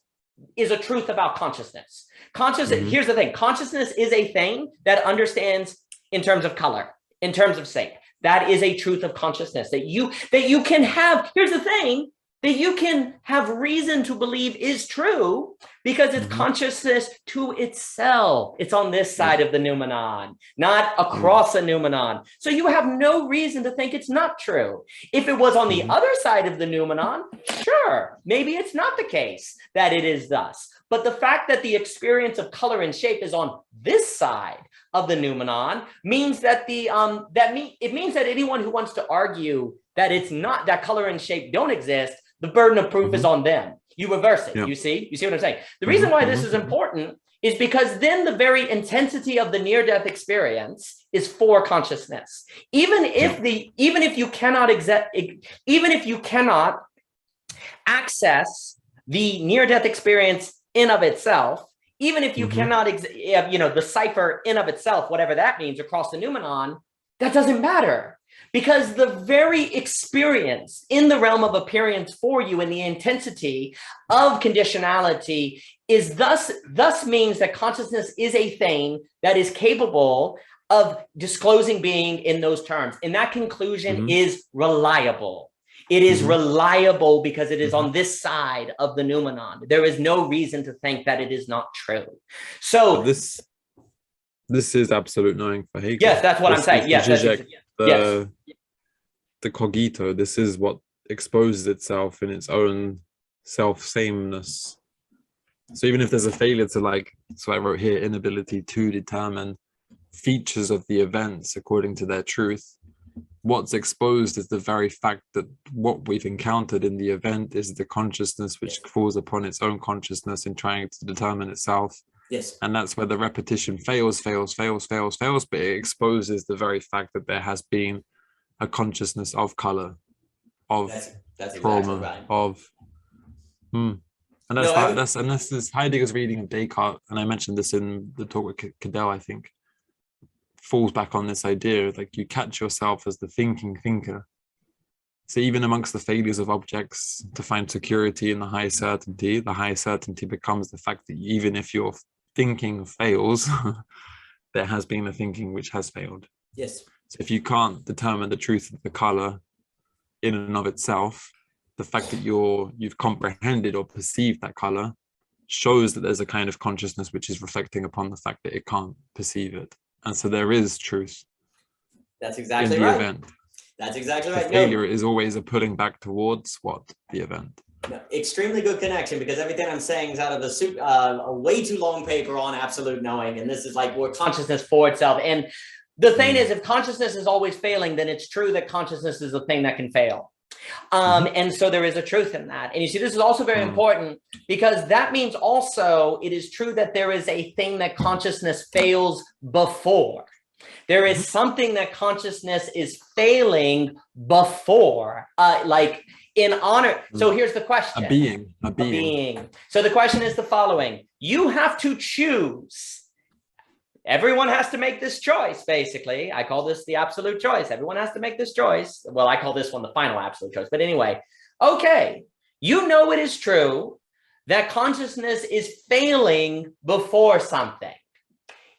is a truth about consciousness. Consciousness, here's the thing, consciousness is a thing that understands in terms of color, in terms of shape. That is a truth of consciousness that you can have, here's the thing, that you can have reason to believe is true because it's consciousness to itself. It's on this side of the noumenon, not across a noumenon. So you have no reason to think it's not true. If it was on the other side of the noumenon, sure, maybe it's not the case that it is thus. But the fact that the experience of color and shape is on this side of the noumenon means that it means that anyone who wants to argue that it's not, that color and shape don't exist, the burden of proof is on them. You reverse it. You see what I'm saying? The reason why this is important is because then the very intensity of the near-death experience is for consciousness. Even if you cannot access the near-death experience in of itself, even if you cannot, the cipher in of itself, whatever that means, across the noumenon, that doesn't matter. Because the very experience in the realm of appearance for you and the intensity of conditionality is thus means that consciousness is a thing that is capable of disclosing being in those terms. And that conclusion is reliable. It is reliable because it is on this side of the noumenon. There is no reason to think that it is not true. So this is absolute knowing for Hegel. Yes, that's what I'm saying. Yes, the cogito, this is what exposes itself in its own self-sameness. So even if there's a failure to so I wrote here, inability to determine features of the events according to their truth, what's exposed is the very fact that what we've encountered in the event is the consciousness which falls upon its own consciousness in trying to determine itself. Yes. And that's where the repetition fails, but it exposes the very fact that there has been a consciousness of color, of that's trauma, exactly right. And this is Heidegger's reading of Descartes, and I mentioned this in the talk with Cadell, I think, falls back on this idea of you catch yourself as the thinking thinker. So even amongst the failures of objects to find security in the high certainty becomes the fact that even if your thinking fails, there has been a thinking which has failed. Yes. So if you can't determine the truth of the color in and of itself, the fact that you've comprehended or perceived that color shows that there's a kind of consciousness which is reflecting upon the fact that it can't perceive it. And so there is truth. That's exactly in the right. Event. That's exactly right. The failure is always a putting back towards what? The event. No, extremely good connection, because everything I'm saying is out of a way too long paper on absolute knowing, and this is where consciousness for itself. And the thing is, if consciousness is always failing, then it's true that consciousness is a thing that can fail. And so there is a truth in that. And you see, this is also very important, because that means also it is true that there is a thing that consciousness fails before. There is something that consciousness is failing before, in honor. So here's the question. A being. So the question is the following. You have to choose. Everyone has to make this choice, basically. I call this the absolute choice. Everyone has to make this choice. Well, I call this one the final absolute choice. But anyway, okay. You know it is true that consciousness is failing before something.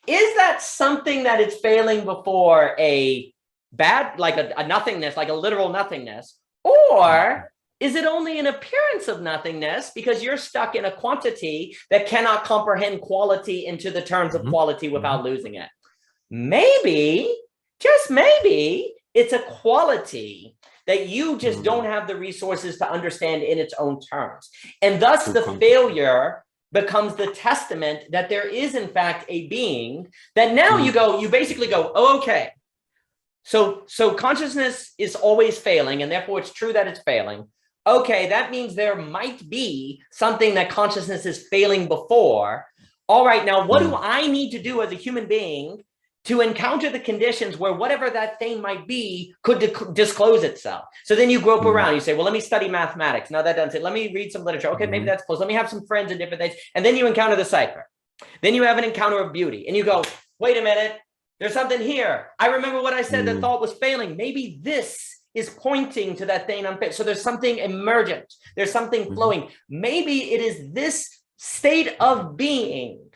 Is that something that it's failing before a bad, a nothingness, a literal nothingness? Or is it only an appearance of nothingness because you're stuck in a quantity that cannot comprehend quality into the terms of quality without losing it? Maybe, just maybe, it's a quality that you just don't have the resources to understand in its own terms. And thus the failure becomes the testament that there is in fact a being that now you basically go, oh, okay. So consciousness is always failing, and therefore it's true that it's failing. Okay, that means there might be something that consciousness is failing before. All right, now what do I need to do as a human being to encounter the conditions where whatever that thing might be could disclose itself. So then you grope around, you say, well, let me study mathematics. No, that doesn't it. Let me read some literature. Okay, maybe that's close. Let me have some friends and different things. And then you encounter the cipher. Then you have an encounter of beauty and you go, wait a minute, there's something here. I remember what I said, that thought was failing. Maybe this is pointing to that thing. So there's something emergent. There's something flowing. Maybe it is this state of being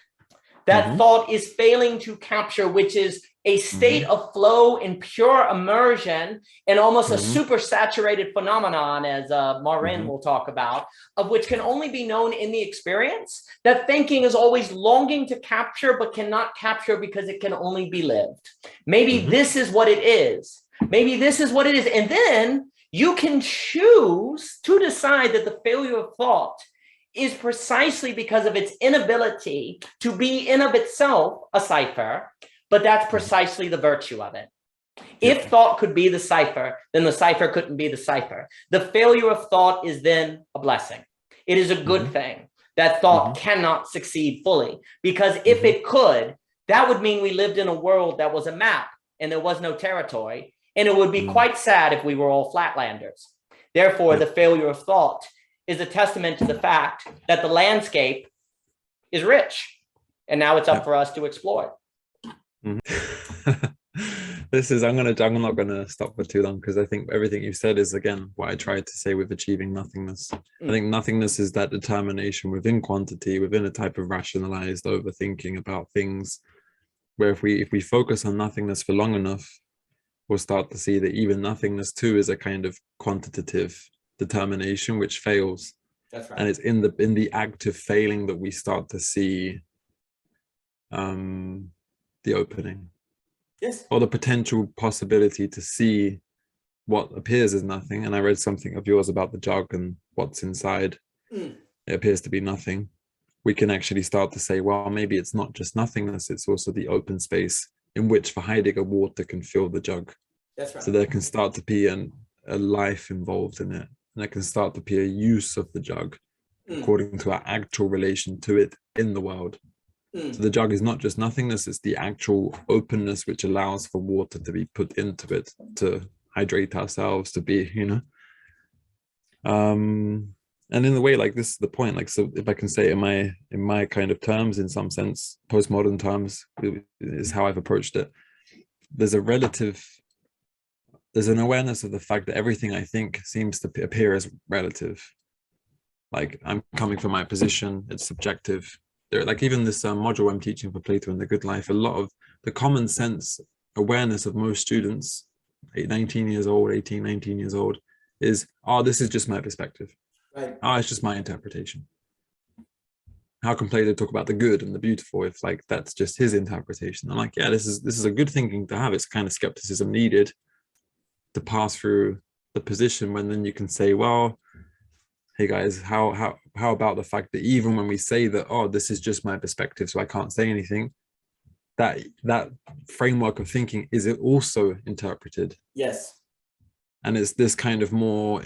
that thought is failing to capture, which is a state of flow and pure immersion and almost a super saturated phenomenon, as Marin will talk about, of which can only be known in the experience, that thinking is always longing to capture, but cannot capture because it can only be lived. Maybe this is what it is. Maybe this is what it is. And then you can choose to decide that the failure of thought is precisely because of its inability to be in of itself a cipher, but that's precisely the virtue of it. If thought could be the cipher, then the cipher couldn't be the cipher. The failure of thought is then a blessing. It is a good thing that thought cannot succeed fully, because if it could, that would mean we lived in a world that was a map and there was no territory, and it would be quite sad if we were all flatlanders. Therefore, the failure of thought is a testament to the fact that the landscape is rich, and now it's up for us to explore it. I'm not gonna stop for too long, because I think everything you said is, again, what I tried to say with achieving nothingness. I think nothingness is that determination within quantity, within a type of rationalized overthinking about things, where if we focus on nothingness for long enough, we'll start to see that even nothingness too is a kind of quantitative determination which fails. That's right. And it's in the act of failing that we start to see the opening, or the potential possibility to see what appears as nothing. And I read something of yours about the jug and what's inside. It appears to be nothing. We can actually start to say, well, maybe it's not just nothingness, it's also the open space in which, for Heidegger, water can fill the jug. That's right. So there can start to be a life involved in it, and there can start to be a use of the jug according to our actual relation to it in the world. So the jug is not just nothingness, it's the actual openness which allows for water to be put into it, to hydrate ourselves, to be, and in a way, like, this is the point. Like, so if I can say in my kind of terms, in some sense, postmodern terms, is how I've approached it. There's an awareness of the fact that everything I think seems to appear as relative. Like, I'm coming from my position, it's subjective. Like, even this module I'm teaching for Plato and the Good Life, a lot of the common sense awareness of most students, 19 years old, 18, 19 years old, is, oh, this is just my perspective. Right. Oh, it's just my interpretation. How can Plato talk about the good and the beautiful if, like, that's just his interpretation? I'm like, yeah, this is a good thinking to have. It's kind of skepticism needed to pass through the position, when then you can say, well, hey guys, how about the fact that even when we say that, oh, this is just my perspective, so I can't say anything, that framework of thinking is it also interpreted? Yes. And it's this kind of more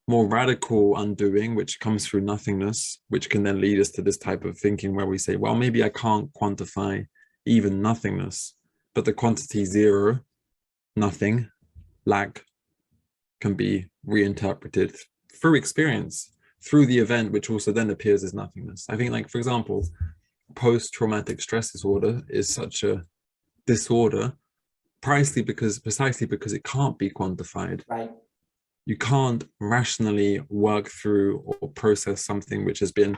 more radical undoing, which comes through nothingness, which can then lead us to this type of thinking where we say, well, maybe I can't quantify even nothingness, but the quantity zero, nothing, lack, can be reinterpreted through experience, through the event, which also then appears as nothingness. I think, like, for example, post-traumatic stress disorder is such a disorder precisely because it can't be quantified. Right. You can't rationally work through or process something which has been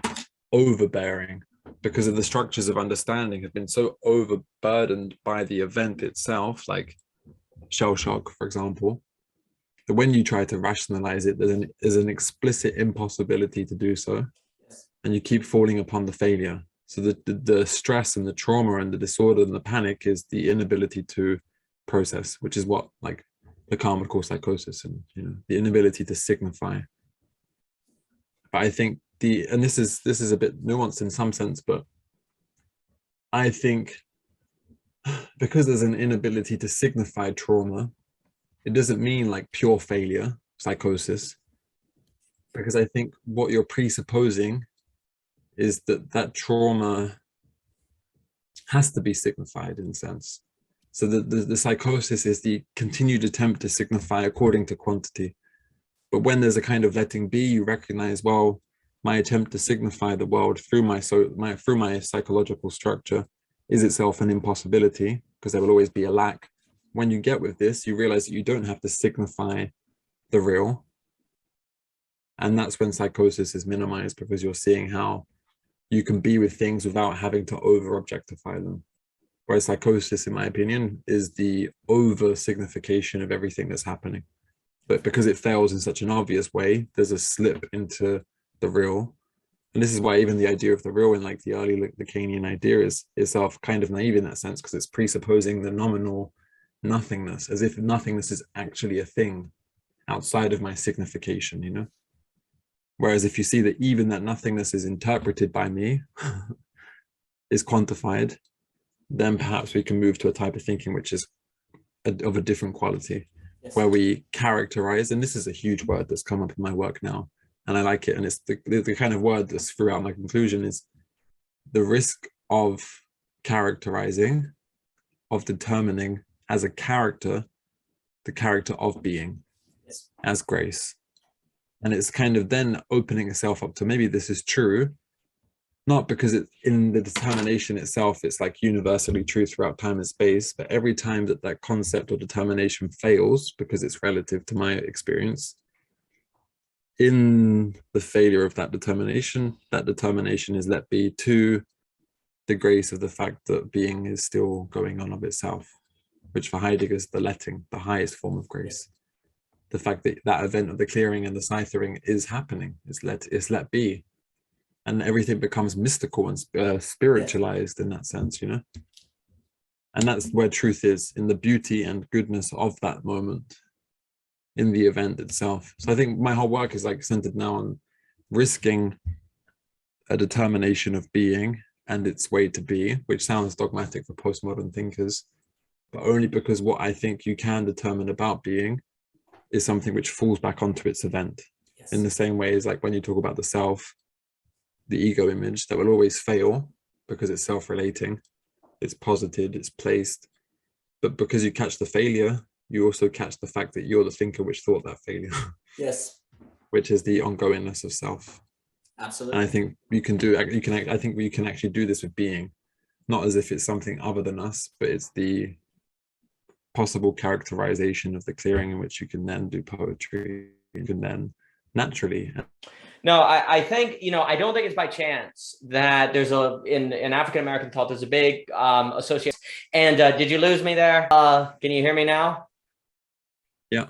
overbearing, because of the structures of understanding have been so overburdened by the event itself, like shell shock, for example, that when you try to rationalize it, there's an explicit impossibility to do so. Yes. And you keep falling upon the failure. So the stress and the trauma and the disorder and the panic is the inability to process, which is what, like, the Lacan would call psychosis, and the inability to signify. But I think and this is a bit nuanced in some sense, but I think because there's an inability to signify trauma, it doesn't mean like pure failure, psychosis, because I think what you're presupposing is that trauma has to be signified in a sense. So the psychosis is the continued attempt to signify according to quantity. But when there's a kind of letting be, you recognize, well, my attempt to signify the world through my psychological structure is itself an impossibility, because there will always be a lack. When you get with this, you realize that you don't have to signify the real. And that's when psychosis is minimized, because you're seeing how you can be with things without having to over-objectify them. Whereas psychosis, in my opinion, is the over-signification of everything that's happening. But because it fails in such an obvious way, there's a slip into the real. And this is why even the idea of the real in like the early Lacanian idea is itself kind of naive in that sense, because it's presupposing the nominal nothingness, as if nothingness is actually a thing outside of my signification, you know? Whereas if you see that even that nothingness is interpreted by me, is quantified, then perhaps we can move to a type of thinking which is of a different quality, yes, where we characterize, and this is a huge word that's come up in my work now, and I like it, and it's the kind of word that's throughout my conclusion, is the risk of characterizing, of determining as a character, the character of being, yes, as grace. And it's kind of then opening itself up to maybe this is true, not because it in the determination itself, it's like universally true throughout time and space, but every time that that concept or determination fails, because it's relative to my experience, in the failure of that determination is let be to the grace of the fact that being is still going on of itself, which for Heidegger is the letting, the highest form of grace. The fact that that event of the clearing and the cyphering is happening, is let be. And everything becomes mystical and spiritualized in that sense, you know? And that's where truth is, in the beauty and goodness of that moment, in the event itself. So I think my whole work is like centered now on risking a determination of being and its way to be, which sounds dogmatic for postmodern thinkers, but only because what I think you can determine about being is something which falls back onto its event. Yes. In the same way as like when you talk about the self, the ego image, that will always fail because it's self-relating, it's posited, it's placed. But because you catch the failure, you also catch the fact that you're the thinker which thought that failure. Yes. Which is the ongoingness of self. Absolutely. And I think I think we can actually do this with being, not as if it's something other than us, but it's the possible characterization of the clearing in which you can then do poetry, you can then naturally. No, I think, you know, I don't think it's by chance that there's in African-American thought, there's a big association. And did you lose me there? Can you hear me now? Yeah.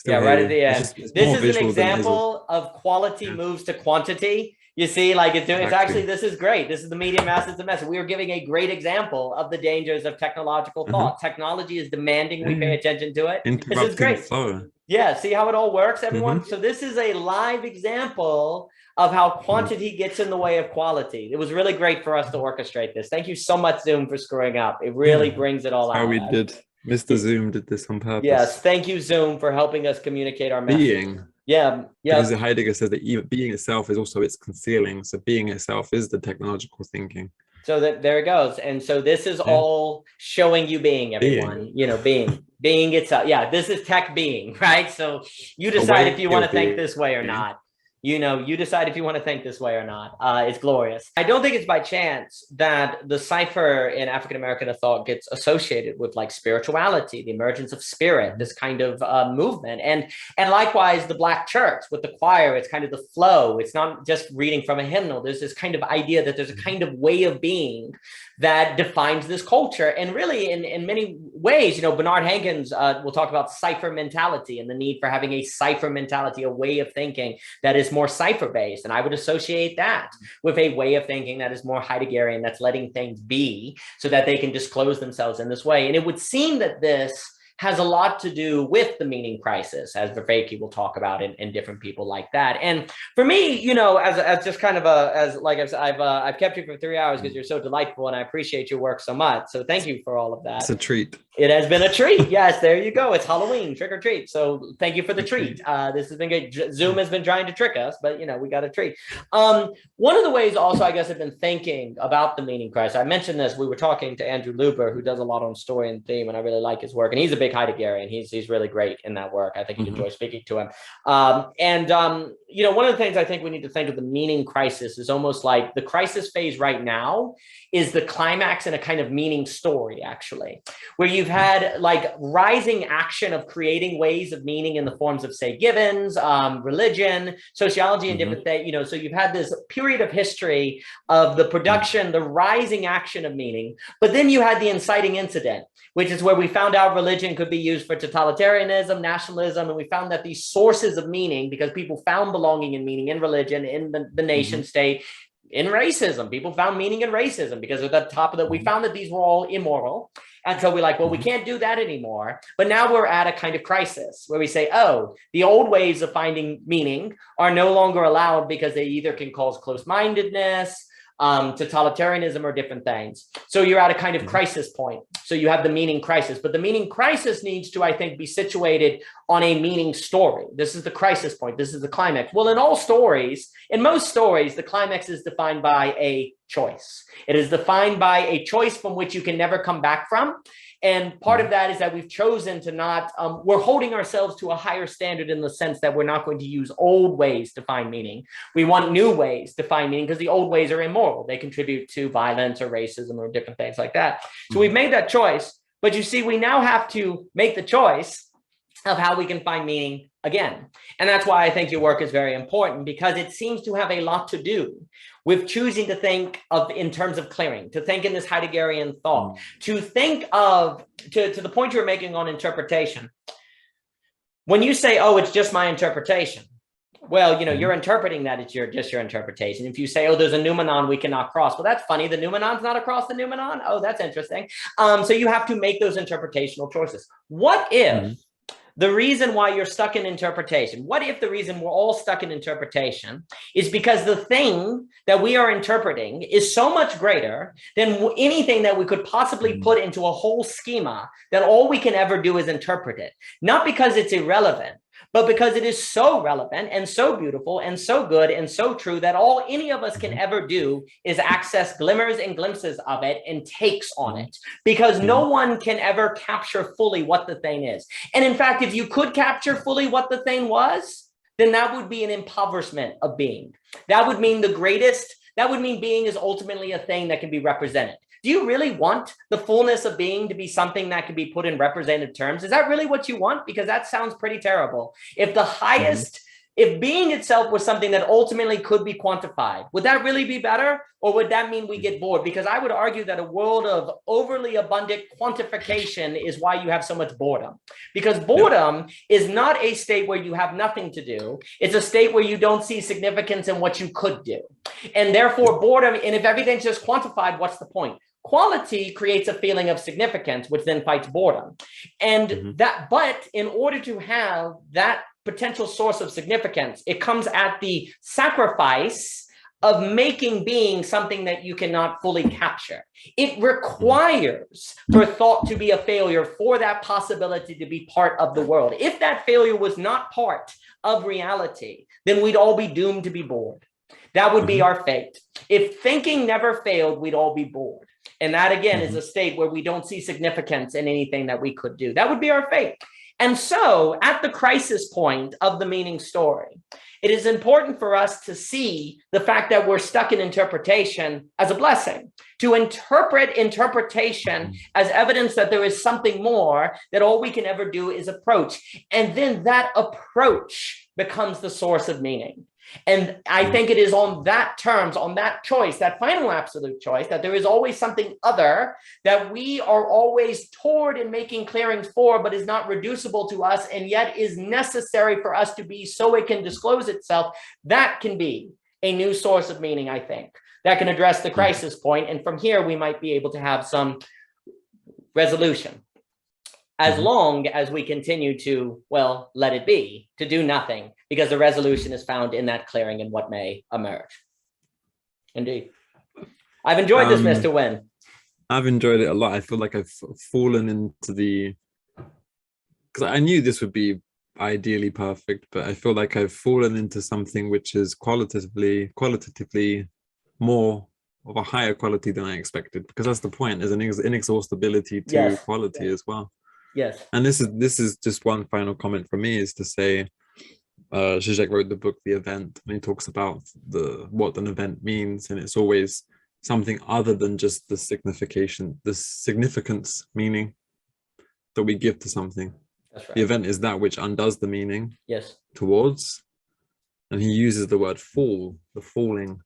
Yeah, right at the end. This is an example of quality moves to quantity. You see, like it's actually, this is great. This is the medium assets and message. We are giving a great example of the dangers of technological thought. Technology is demanding we pay attention to it. This is great. Flow. Yeah, see how it all works, everyone? So this is a live example of how quantity gets in the way of quality. It was really great for us to orchestrate this. Thank you so much, Zoom, for screwing up. It really brings it all out. How we did. Mr. Zoom did this on purpose. Yes, thank you, Zoom, for helping us communicate our message. Being. Yeah. Because Heidegger says that even being itself is also its concealing. So being itself is the technological thinking. So there it goes. And so this is all showing you being, everyone. You know, being itself. Yeah, this is tech being, right? So you decide if you want to think this way or not. You know, you decide if you want to think this way or not. It's glorious. I don't think it's by chance that the cipher in African-American thought gets associated with like spirituality, the emergence of spirit, this kind of movement. And likewise, the Black church with the choir, it's kind of the flow. It's not just reading from a hymnal. There's this kind of idea that there's a kind of way of being that defines this culture. And really, in many ways, you know, Bernard Hankins will talk about cipher mentality and the need for having a cipher mentality, a way of thinking that is more cipher-based. And I would associate that with a way of thinking that is more Heideggerian, that's letting things be so that they can disclose themselves in this way. And it would seem that this has a lot to do with the meaning crisis, as Vervaeke will talk about in different people like that. And for me, you know, as just kind of like I've said, I've kept you for 3 hours because you're so delightful and I appreciate your work so much. So thank you for all of that. It's a treat. It has been a treat. Yes, there you go. It's Halloween, trick or treat. So thank you for the treat. This has been good. Zoom has been trying to trick us, but we got a treat. One of the ways also, I guess, I've been thinking about the meaning crisis. I mentioned this. We were talking to Andrew Luber, who does a lot on story and theme, and I really like his work. And he's a big Heideggerian. He's really great in that work. I think you'd enjoy speaking to him. One of the things I think we need to think of the meaning crisis is almost like the crisis phase right now is the climax in a kind of meaning story, actually, where you've had like rising action of creating ways of meaning in the forms of, say, givens, religion, sociology, and different things. So you've had this period of history of the production, the rising action of meaning, but then you had the inciting incident, which is where we found out religion could be used for totalitarianism, nationalism, and we found that these sources of meaning, because people found belonging and meaning in religion, in the nation state, in racism. People found meaning in racism because at the top of that, we found that these were all immoral. And so we're like, well, we can't do that anymore. But now we're at a kind of crisis where we say, oh, the old ways of finding meaning are no longer allowed because they either can cause close-mindedness, totalitarianism, or different things. So you're at a kind of crisis point. So you have the meaning crisis, but the meaning crisis needs to, I think, be situated on a meaning story. This is the crisis point. This is the climax. Well, in most stories, the climax is defined by a choice. It is defined by a choice from which you can never come back from. And part of that is that we've chosen to not, we're holding ourselves to a higher standard in the sense that we're not going to use old ways to find meaning. We want new ways to find meaning because the old ways are immoral. They contribute to violence or racism or different things like that. So we've made that choice, but you see, we now have to make the choice of how we can find meaning again. And that's why I think your work is very important, because it seems to have a lot to do with choosing to think of in terms of clearing, to think in this Heideggerian thought, to think of, to the point you're making on interpretation. When you say, oh, it's just my interpretation, well, you're interpreting that it's just your interpretation. If you say, oh, there's a noumenon we cannot cross, well, that's funny. The noumenon's not across the noumenon. Oh, that's interesting. So you have to make those interpretational choices. What if the reason why you're stuck in interpretation, what if the reason we're all stuck in interpretation is because the thing that we are interpreting is so much greater than anything that we could possibly put into a whole schema that all we can ever do is interpret it? Not because it's irrelevant, but because it is so relevant and so beautiful and so good and so true that all any of us can ever do is access glimmers and glimpses of it and takes on it, because no one can ever capture fully what the thing is. And in fact, if you could capture fully what the thing was, then that would be an impoverishment of being. That would mean being is ultimately a thing that can be represented. Do you really want the fullness of being to be something that can be put in representative terms? Is that really what you want? Because that sounds pretty terrible. If the highest, if being itself was something that ultimately could be quantified, would that really be better? Or would that mean we get bored? Because I would argue that a world of overly abundant quantification is why you have so much boredom. Because boredom is not a state where you have nothing to do. It's a state where you don't see significance in what you could do. And therefore boredom, and if everything's just quantified, what's the point? Quality creates a feeling of significance, which then fights boredom. And but in order to have that potential source of significance, it comes at the sacrifice of making being something that you cannot fully capture. It requires for thought to be a failure for that possibility to be part of the world. If that failure was not part of reality, then we'd all be doomed to be bored. That would be our fate. If thinking never failed, we'd all be bored. And that, again, is a state where we don't see significance in anything that we could do. That would be our fate. And so at the crisis point of the meaning story, it is important for us to see the fact that we're stuck in interpretation as a blessing, to interpret interpretation as evidence that there is something more, that all we can ever do is approach. And then that approach becomes the source of meaning. And I think it is on that terms, on that choice, that final absolute choice, that there is always something other that we are always toward in making clearings for, but is not reducible to us, and yet is necessary for us to be so it can disclose itself. That can be a new source of meaning, I think, that can address the crisis point. And from here, we might be able to have some resolution, as long as we continue to, well, let it be, to do nothing, because the resolution is found in that clearing and what may emerge. Indeed. I've enjoyed this, Mr. Winn. I've enjoyed it a lot. I feel like I've fallen into because I knew this would be ideally perfect, but I feel like I've fallen into something which is qualitatively more of a higher quality than I expected, because that's the point. There's an inexhaustibility to quality as well. Yes. And this is just one final comment from me, is to say, Žižek wrote the book The Event, and he talks about what an event means, and it's always something other than just the significance meaning that we give to something. That's right. The event is that which undoes the meaning towards. And he uses the word fall, the falling.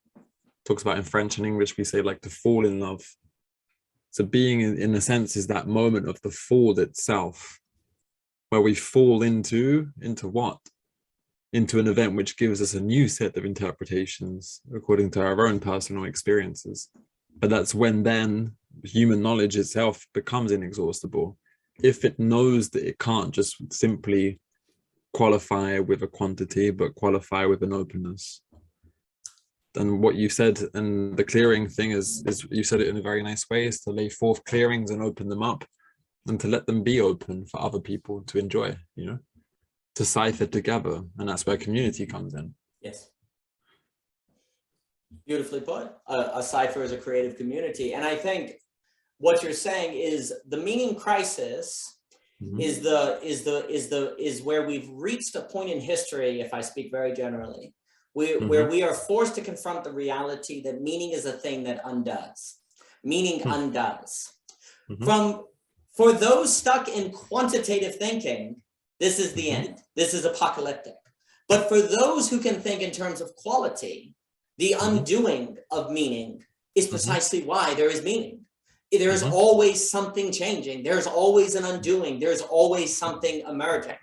Talks about in French and English, we say like to fall in love. So being in a sense is that moment of the fall itself, where we fall into what? Into an event which gives us a new set of interpretations according to our own personal experiences. But that's when then human knowledge itself becomes inexhaustible, if it knows that it can't just simply qualify with a quantity, but qualify with an openness. And what you said, and the clearing thing is you said it in a very nice way, is to lay forth clearings and open them up, and to let them be open for other people to enjoy, to cipher together. And that's where community comes in. Yes. Beautifully put. A cipher is a creative community. And I think what you're saying is the meaning crisis is where we've reached a point in history, if I speak very generally, where we are forced to confront the reality that meaning is a thing that undoes. Meaning undoes. For those stuck in quantitative thinking, this is the end. This is apocalyptic. But for those who can think in terms of quality, the undoing of meaning is precisely why there is meaning. There is always something changing. There's always an undoing. There's always something emerging.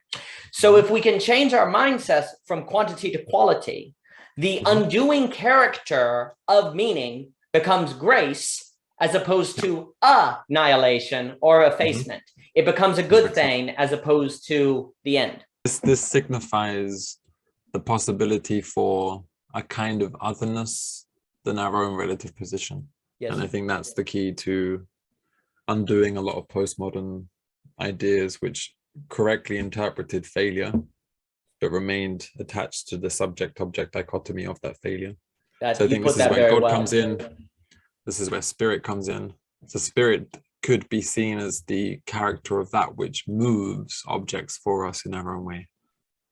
So if we can change our mindsets from quantity to quality, the undoing character of meaning becomes grace as opposed to annihilation or effacement. It becomes a good thing as opposed to the end. This signifies the possibility for a kind of otherness than our own relative position. Yes. And I think that's the key to undoing a lot of postmodern ideas which correctly interpreted failure, but remained attached to the subject-object dichotomy of that failure. So I think this is where God comes in. This is where spirit comes in. So spirit could be seen as the character of that which moves objects for us in our own way.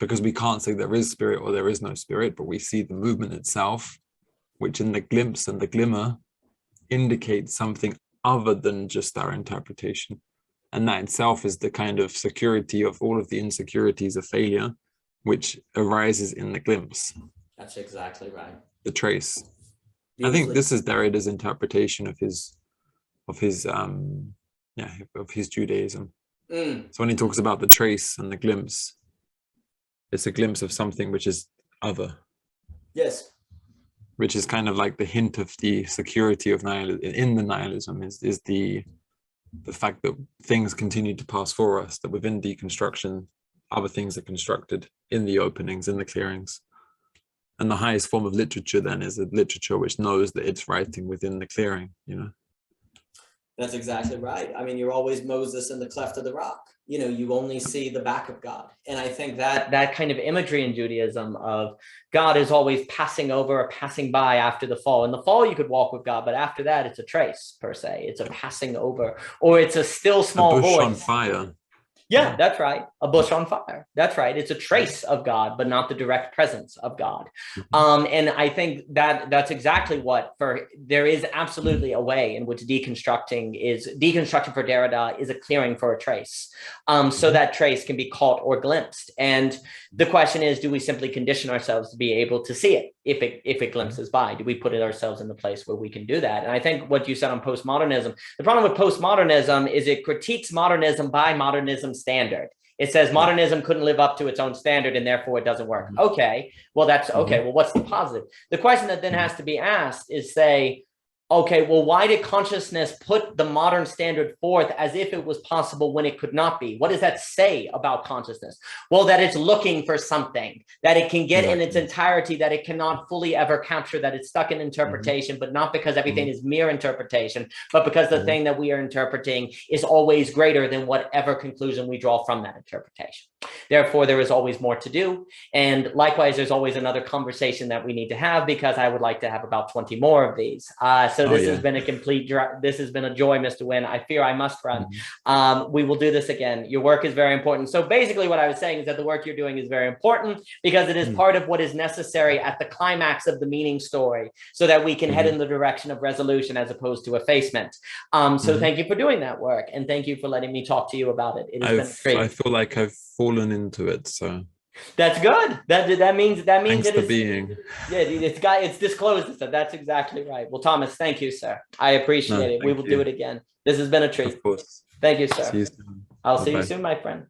Because we can't say there is spirit or there is no spirit, but we see the movement itself, which in the glimpse and the glimmer indicates something other than just our interpretation. And that itself is the kind of security of all of the insecurities of failure, which arises in the glimpse. That's exactly right. The trace. I think this is Derrida's interpretation of his Judaism. So when he talks about the trace and the glimpse, it's a glimpse of something which is other. Yes. Which is kind of like the hint of the security of nihilism. In the nihilism is the fact that things continue to pass for us, that within deconstruction, other things are constructed in the openings, in the clearings. And the highest form of literature then is a literature which knows that it's writing within the clearing, That's exactly right. I mean, you're always Moses in the cleft of the rock. You only see the back of God. And I think that kind of imagery in Judaism of God is always passing over or passing by after the fall. In the fall, you could walk with God, but after that, it's a trace per se. It's a passing over, or it's a still small voice. A bush on fire. Yeah, that's right. A bush on fire. That's right. It's a trace of God, but not the direct presence of God. And I think that's exactly there is absolutely a way in which deconstructing for Derrida is a clearing for a trace. So that trace can be caught or glimpsed. And the question is, do we simply condition ourselves to be able to see it if it glimpses by? Do we put ourselves in the place where we can do that? And I think what you said on postmodernism, the problem with postmodernism is it critiques modernism by modernism standard. It says modernism couldn't live up to its own standard and therefore it doesn't work. Okay, well, that's okay. Well, what's the positive? The question that then has to be asked is, say, okay, well, why did consciousness put the modern standard forth as if it was possible when it could not be? What does that say about consciousness? Well, that it's looking for something, that it can get in its entirety, that it cannot fully ever capture, that it's stuck in interpretation, but not because everything is mere interpretation, but because the thing that we are interpreting is always greater than whatever conclusion we draw from that interpretation. Therefore, there is always more to do. And likewise, there's always another conversation that we need to have, because I would like to have about 20 more of these. So this has been a this has been a joy, Mr. Winn. I fear I must run. We will do this again. Your work is very important. So basically what I was saying is that the work you're doing is very important because it is part of what is necessary at the climax of the meaning story, so that we can head in the direction of resolution as opposed to effacement. So thank you for doing that work. And thank you for letting me talk to you about it. It has been a treat. I feel like I've fallen into it, so that's good. That means thanks it for is being. Yeah, it's disclosed. So that's exactly right. Well, Thomas, thank you, sir. I appreciate it. We will do it again. This has been a treat. Of course. Thank you, sir. See you soon. I'll see you soon, my friend.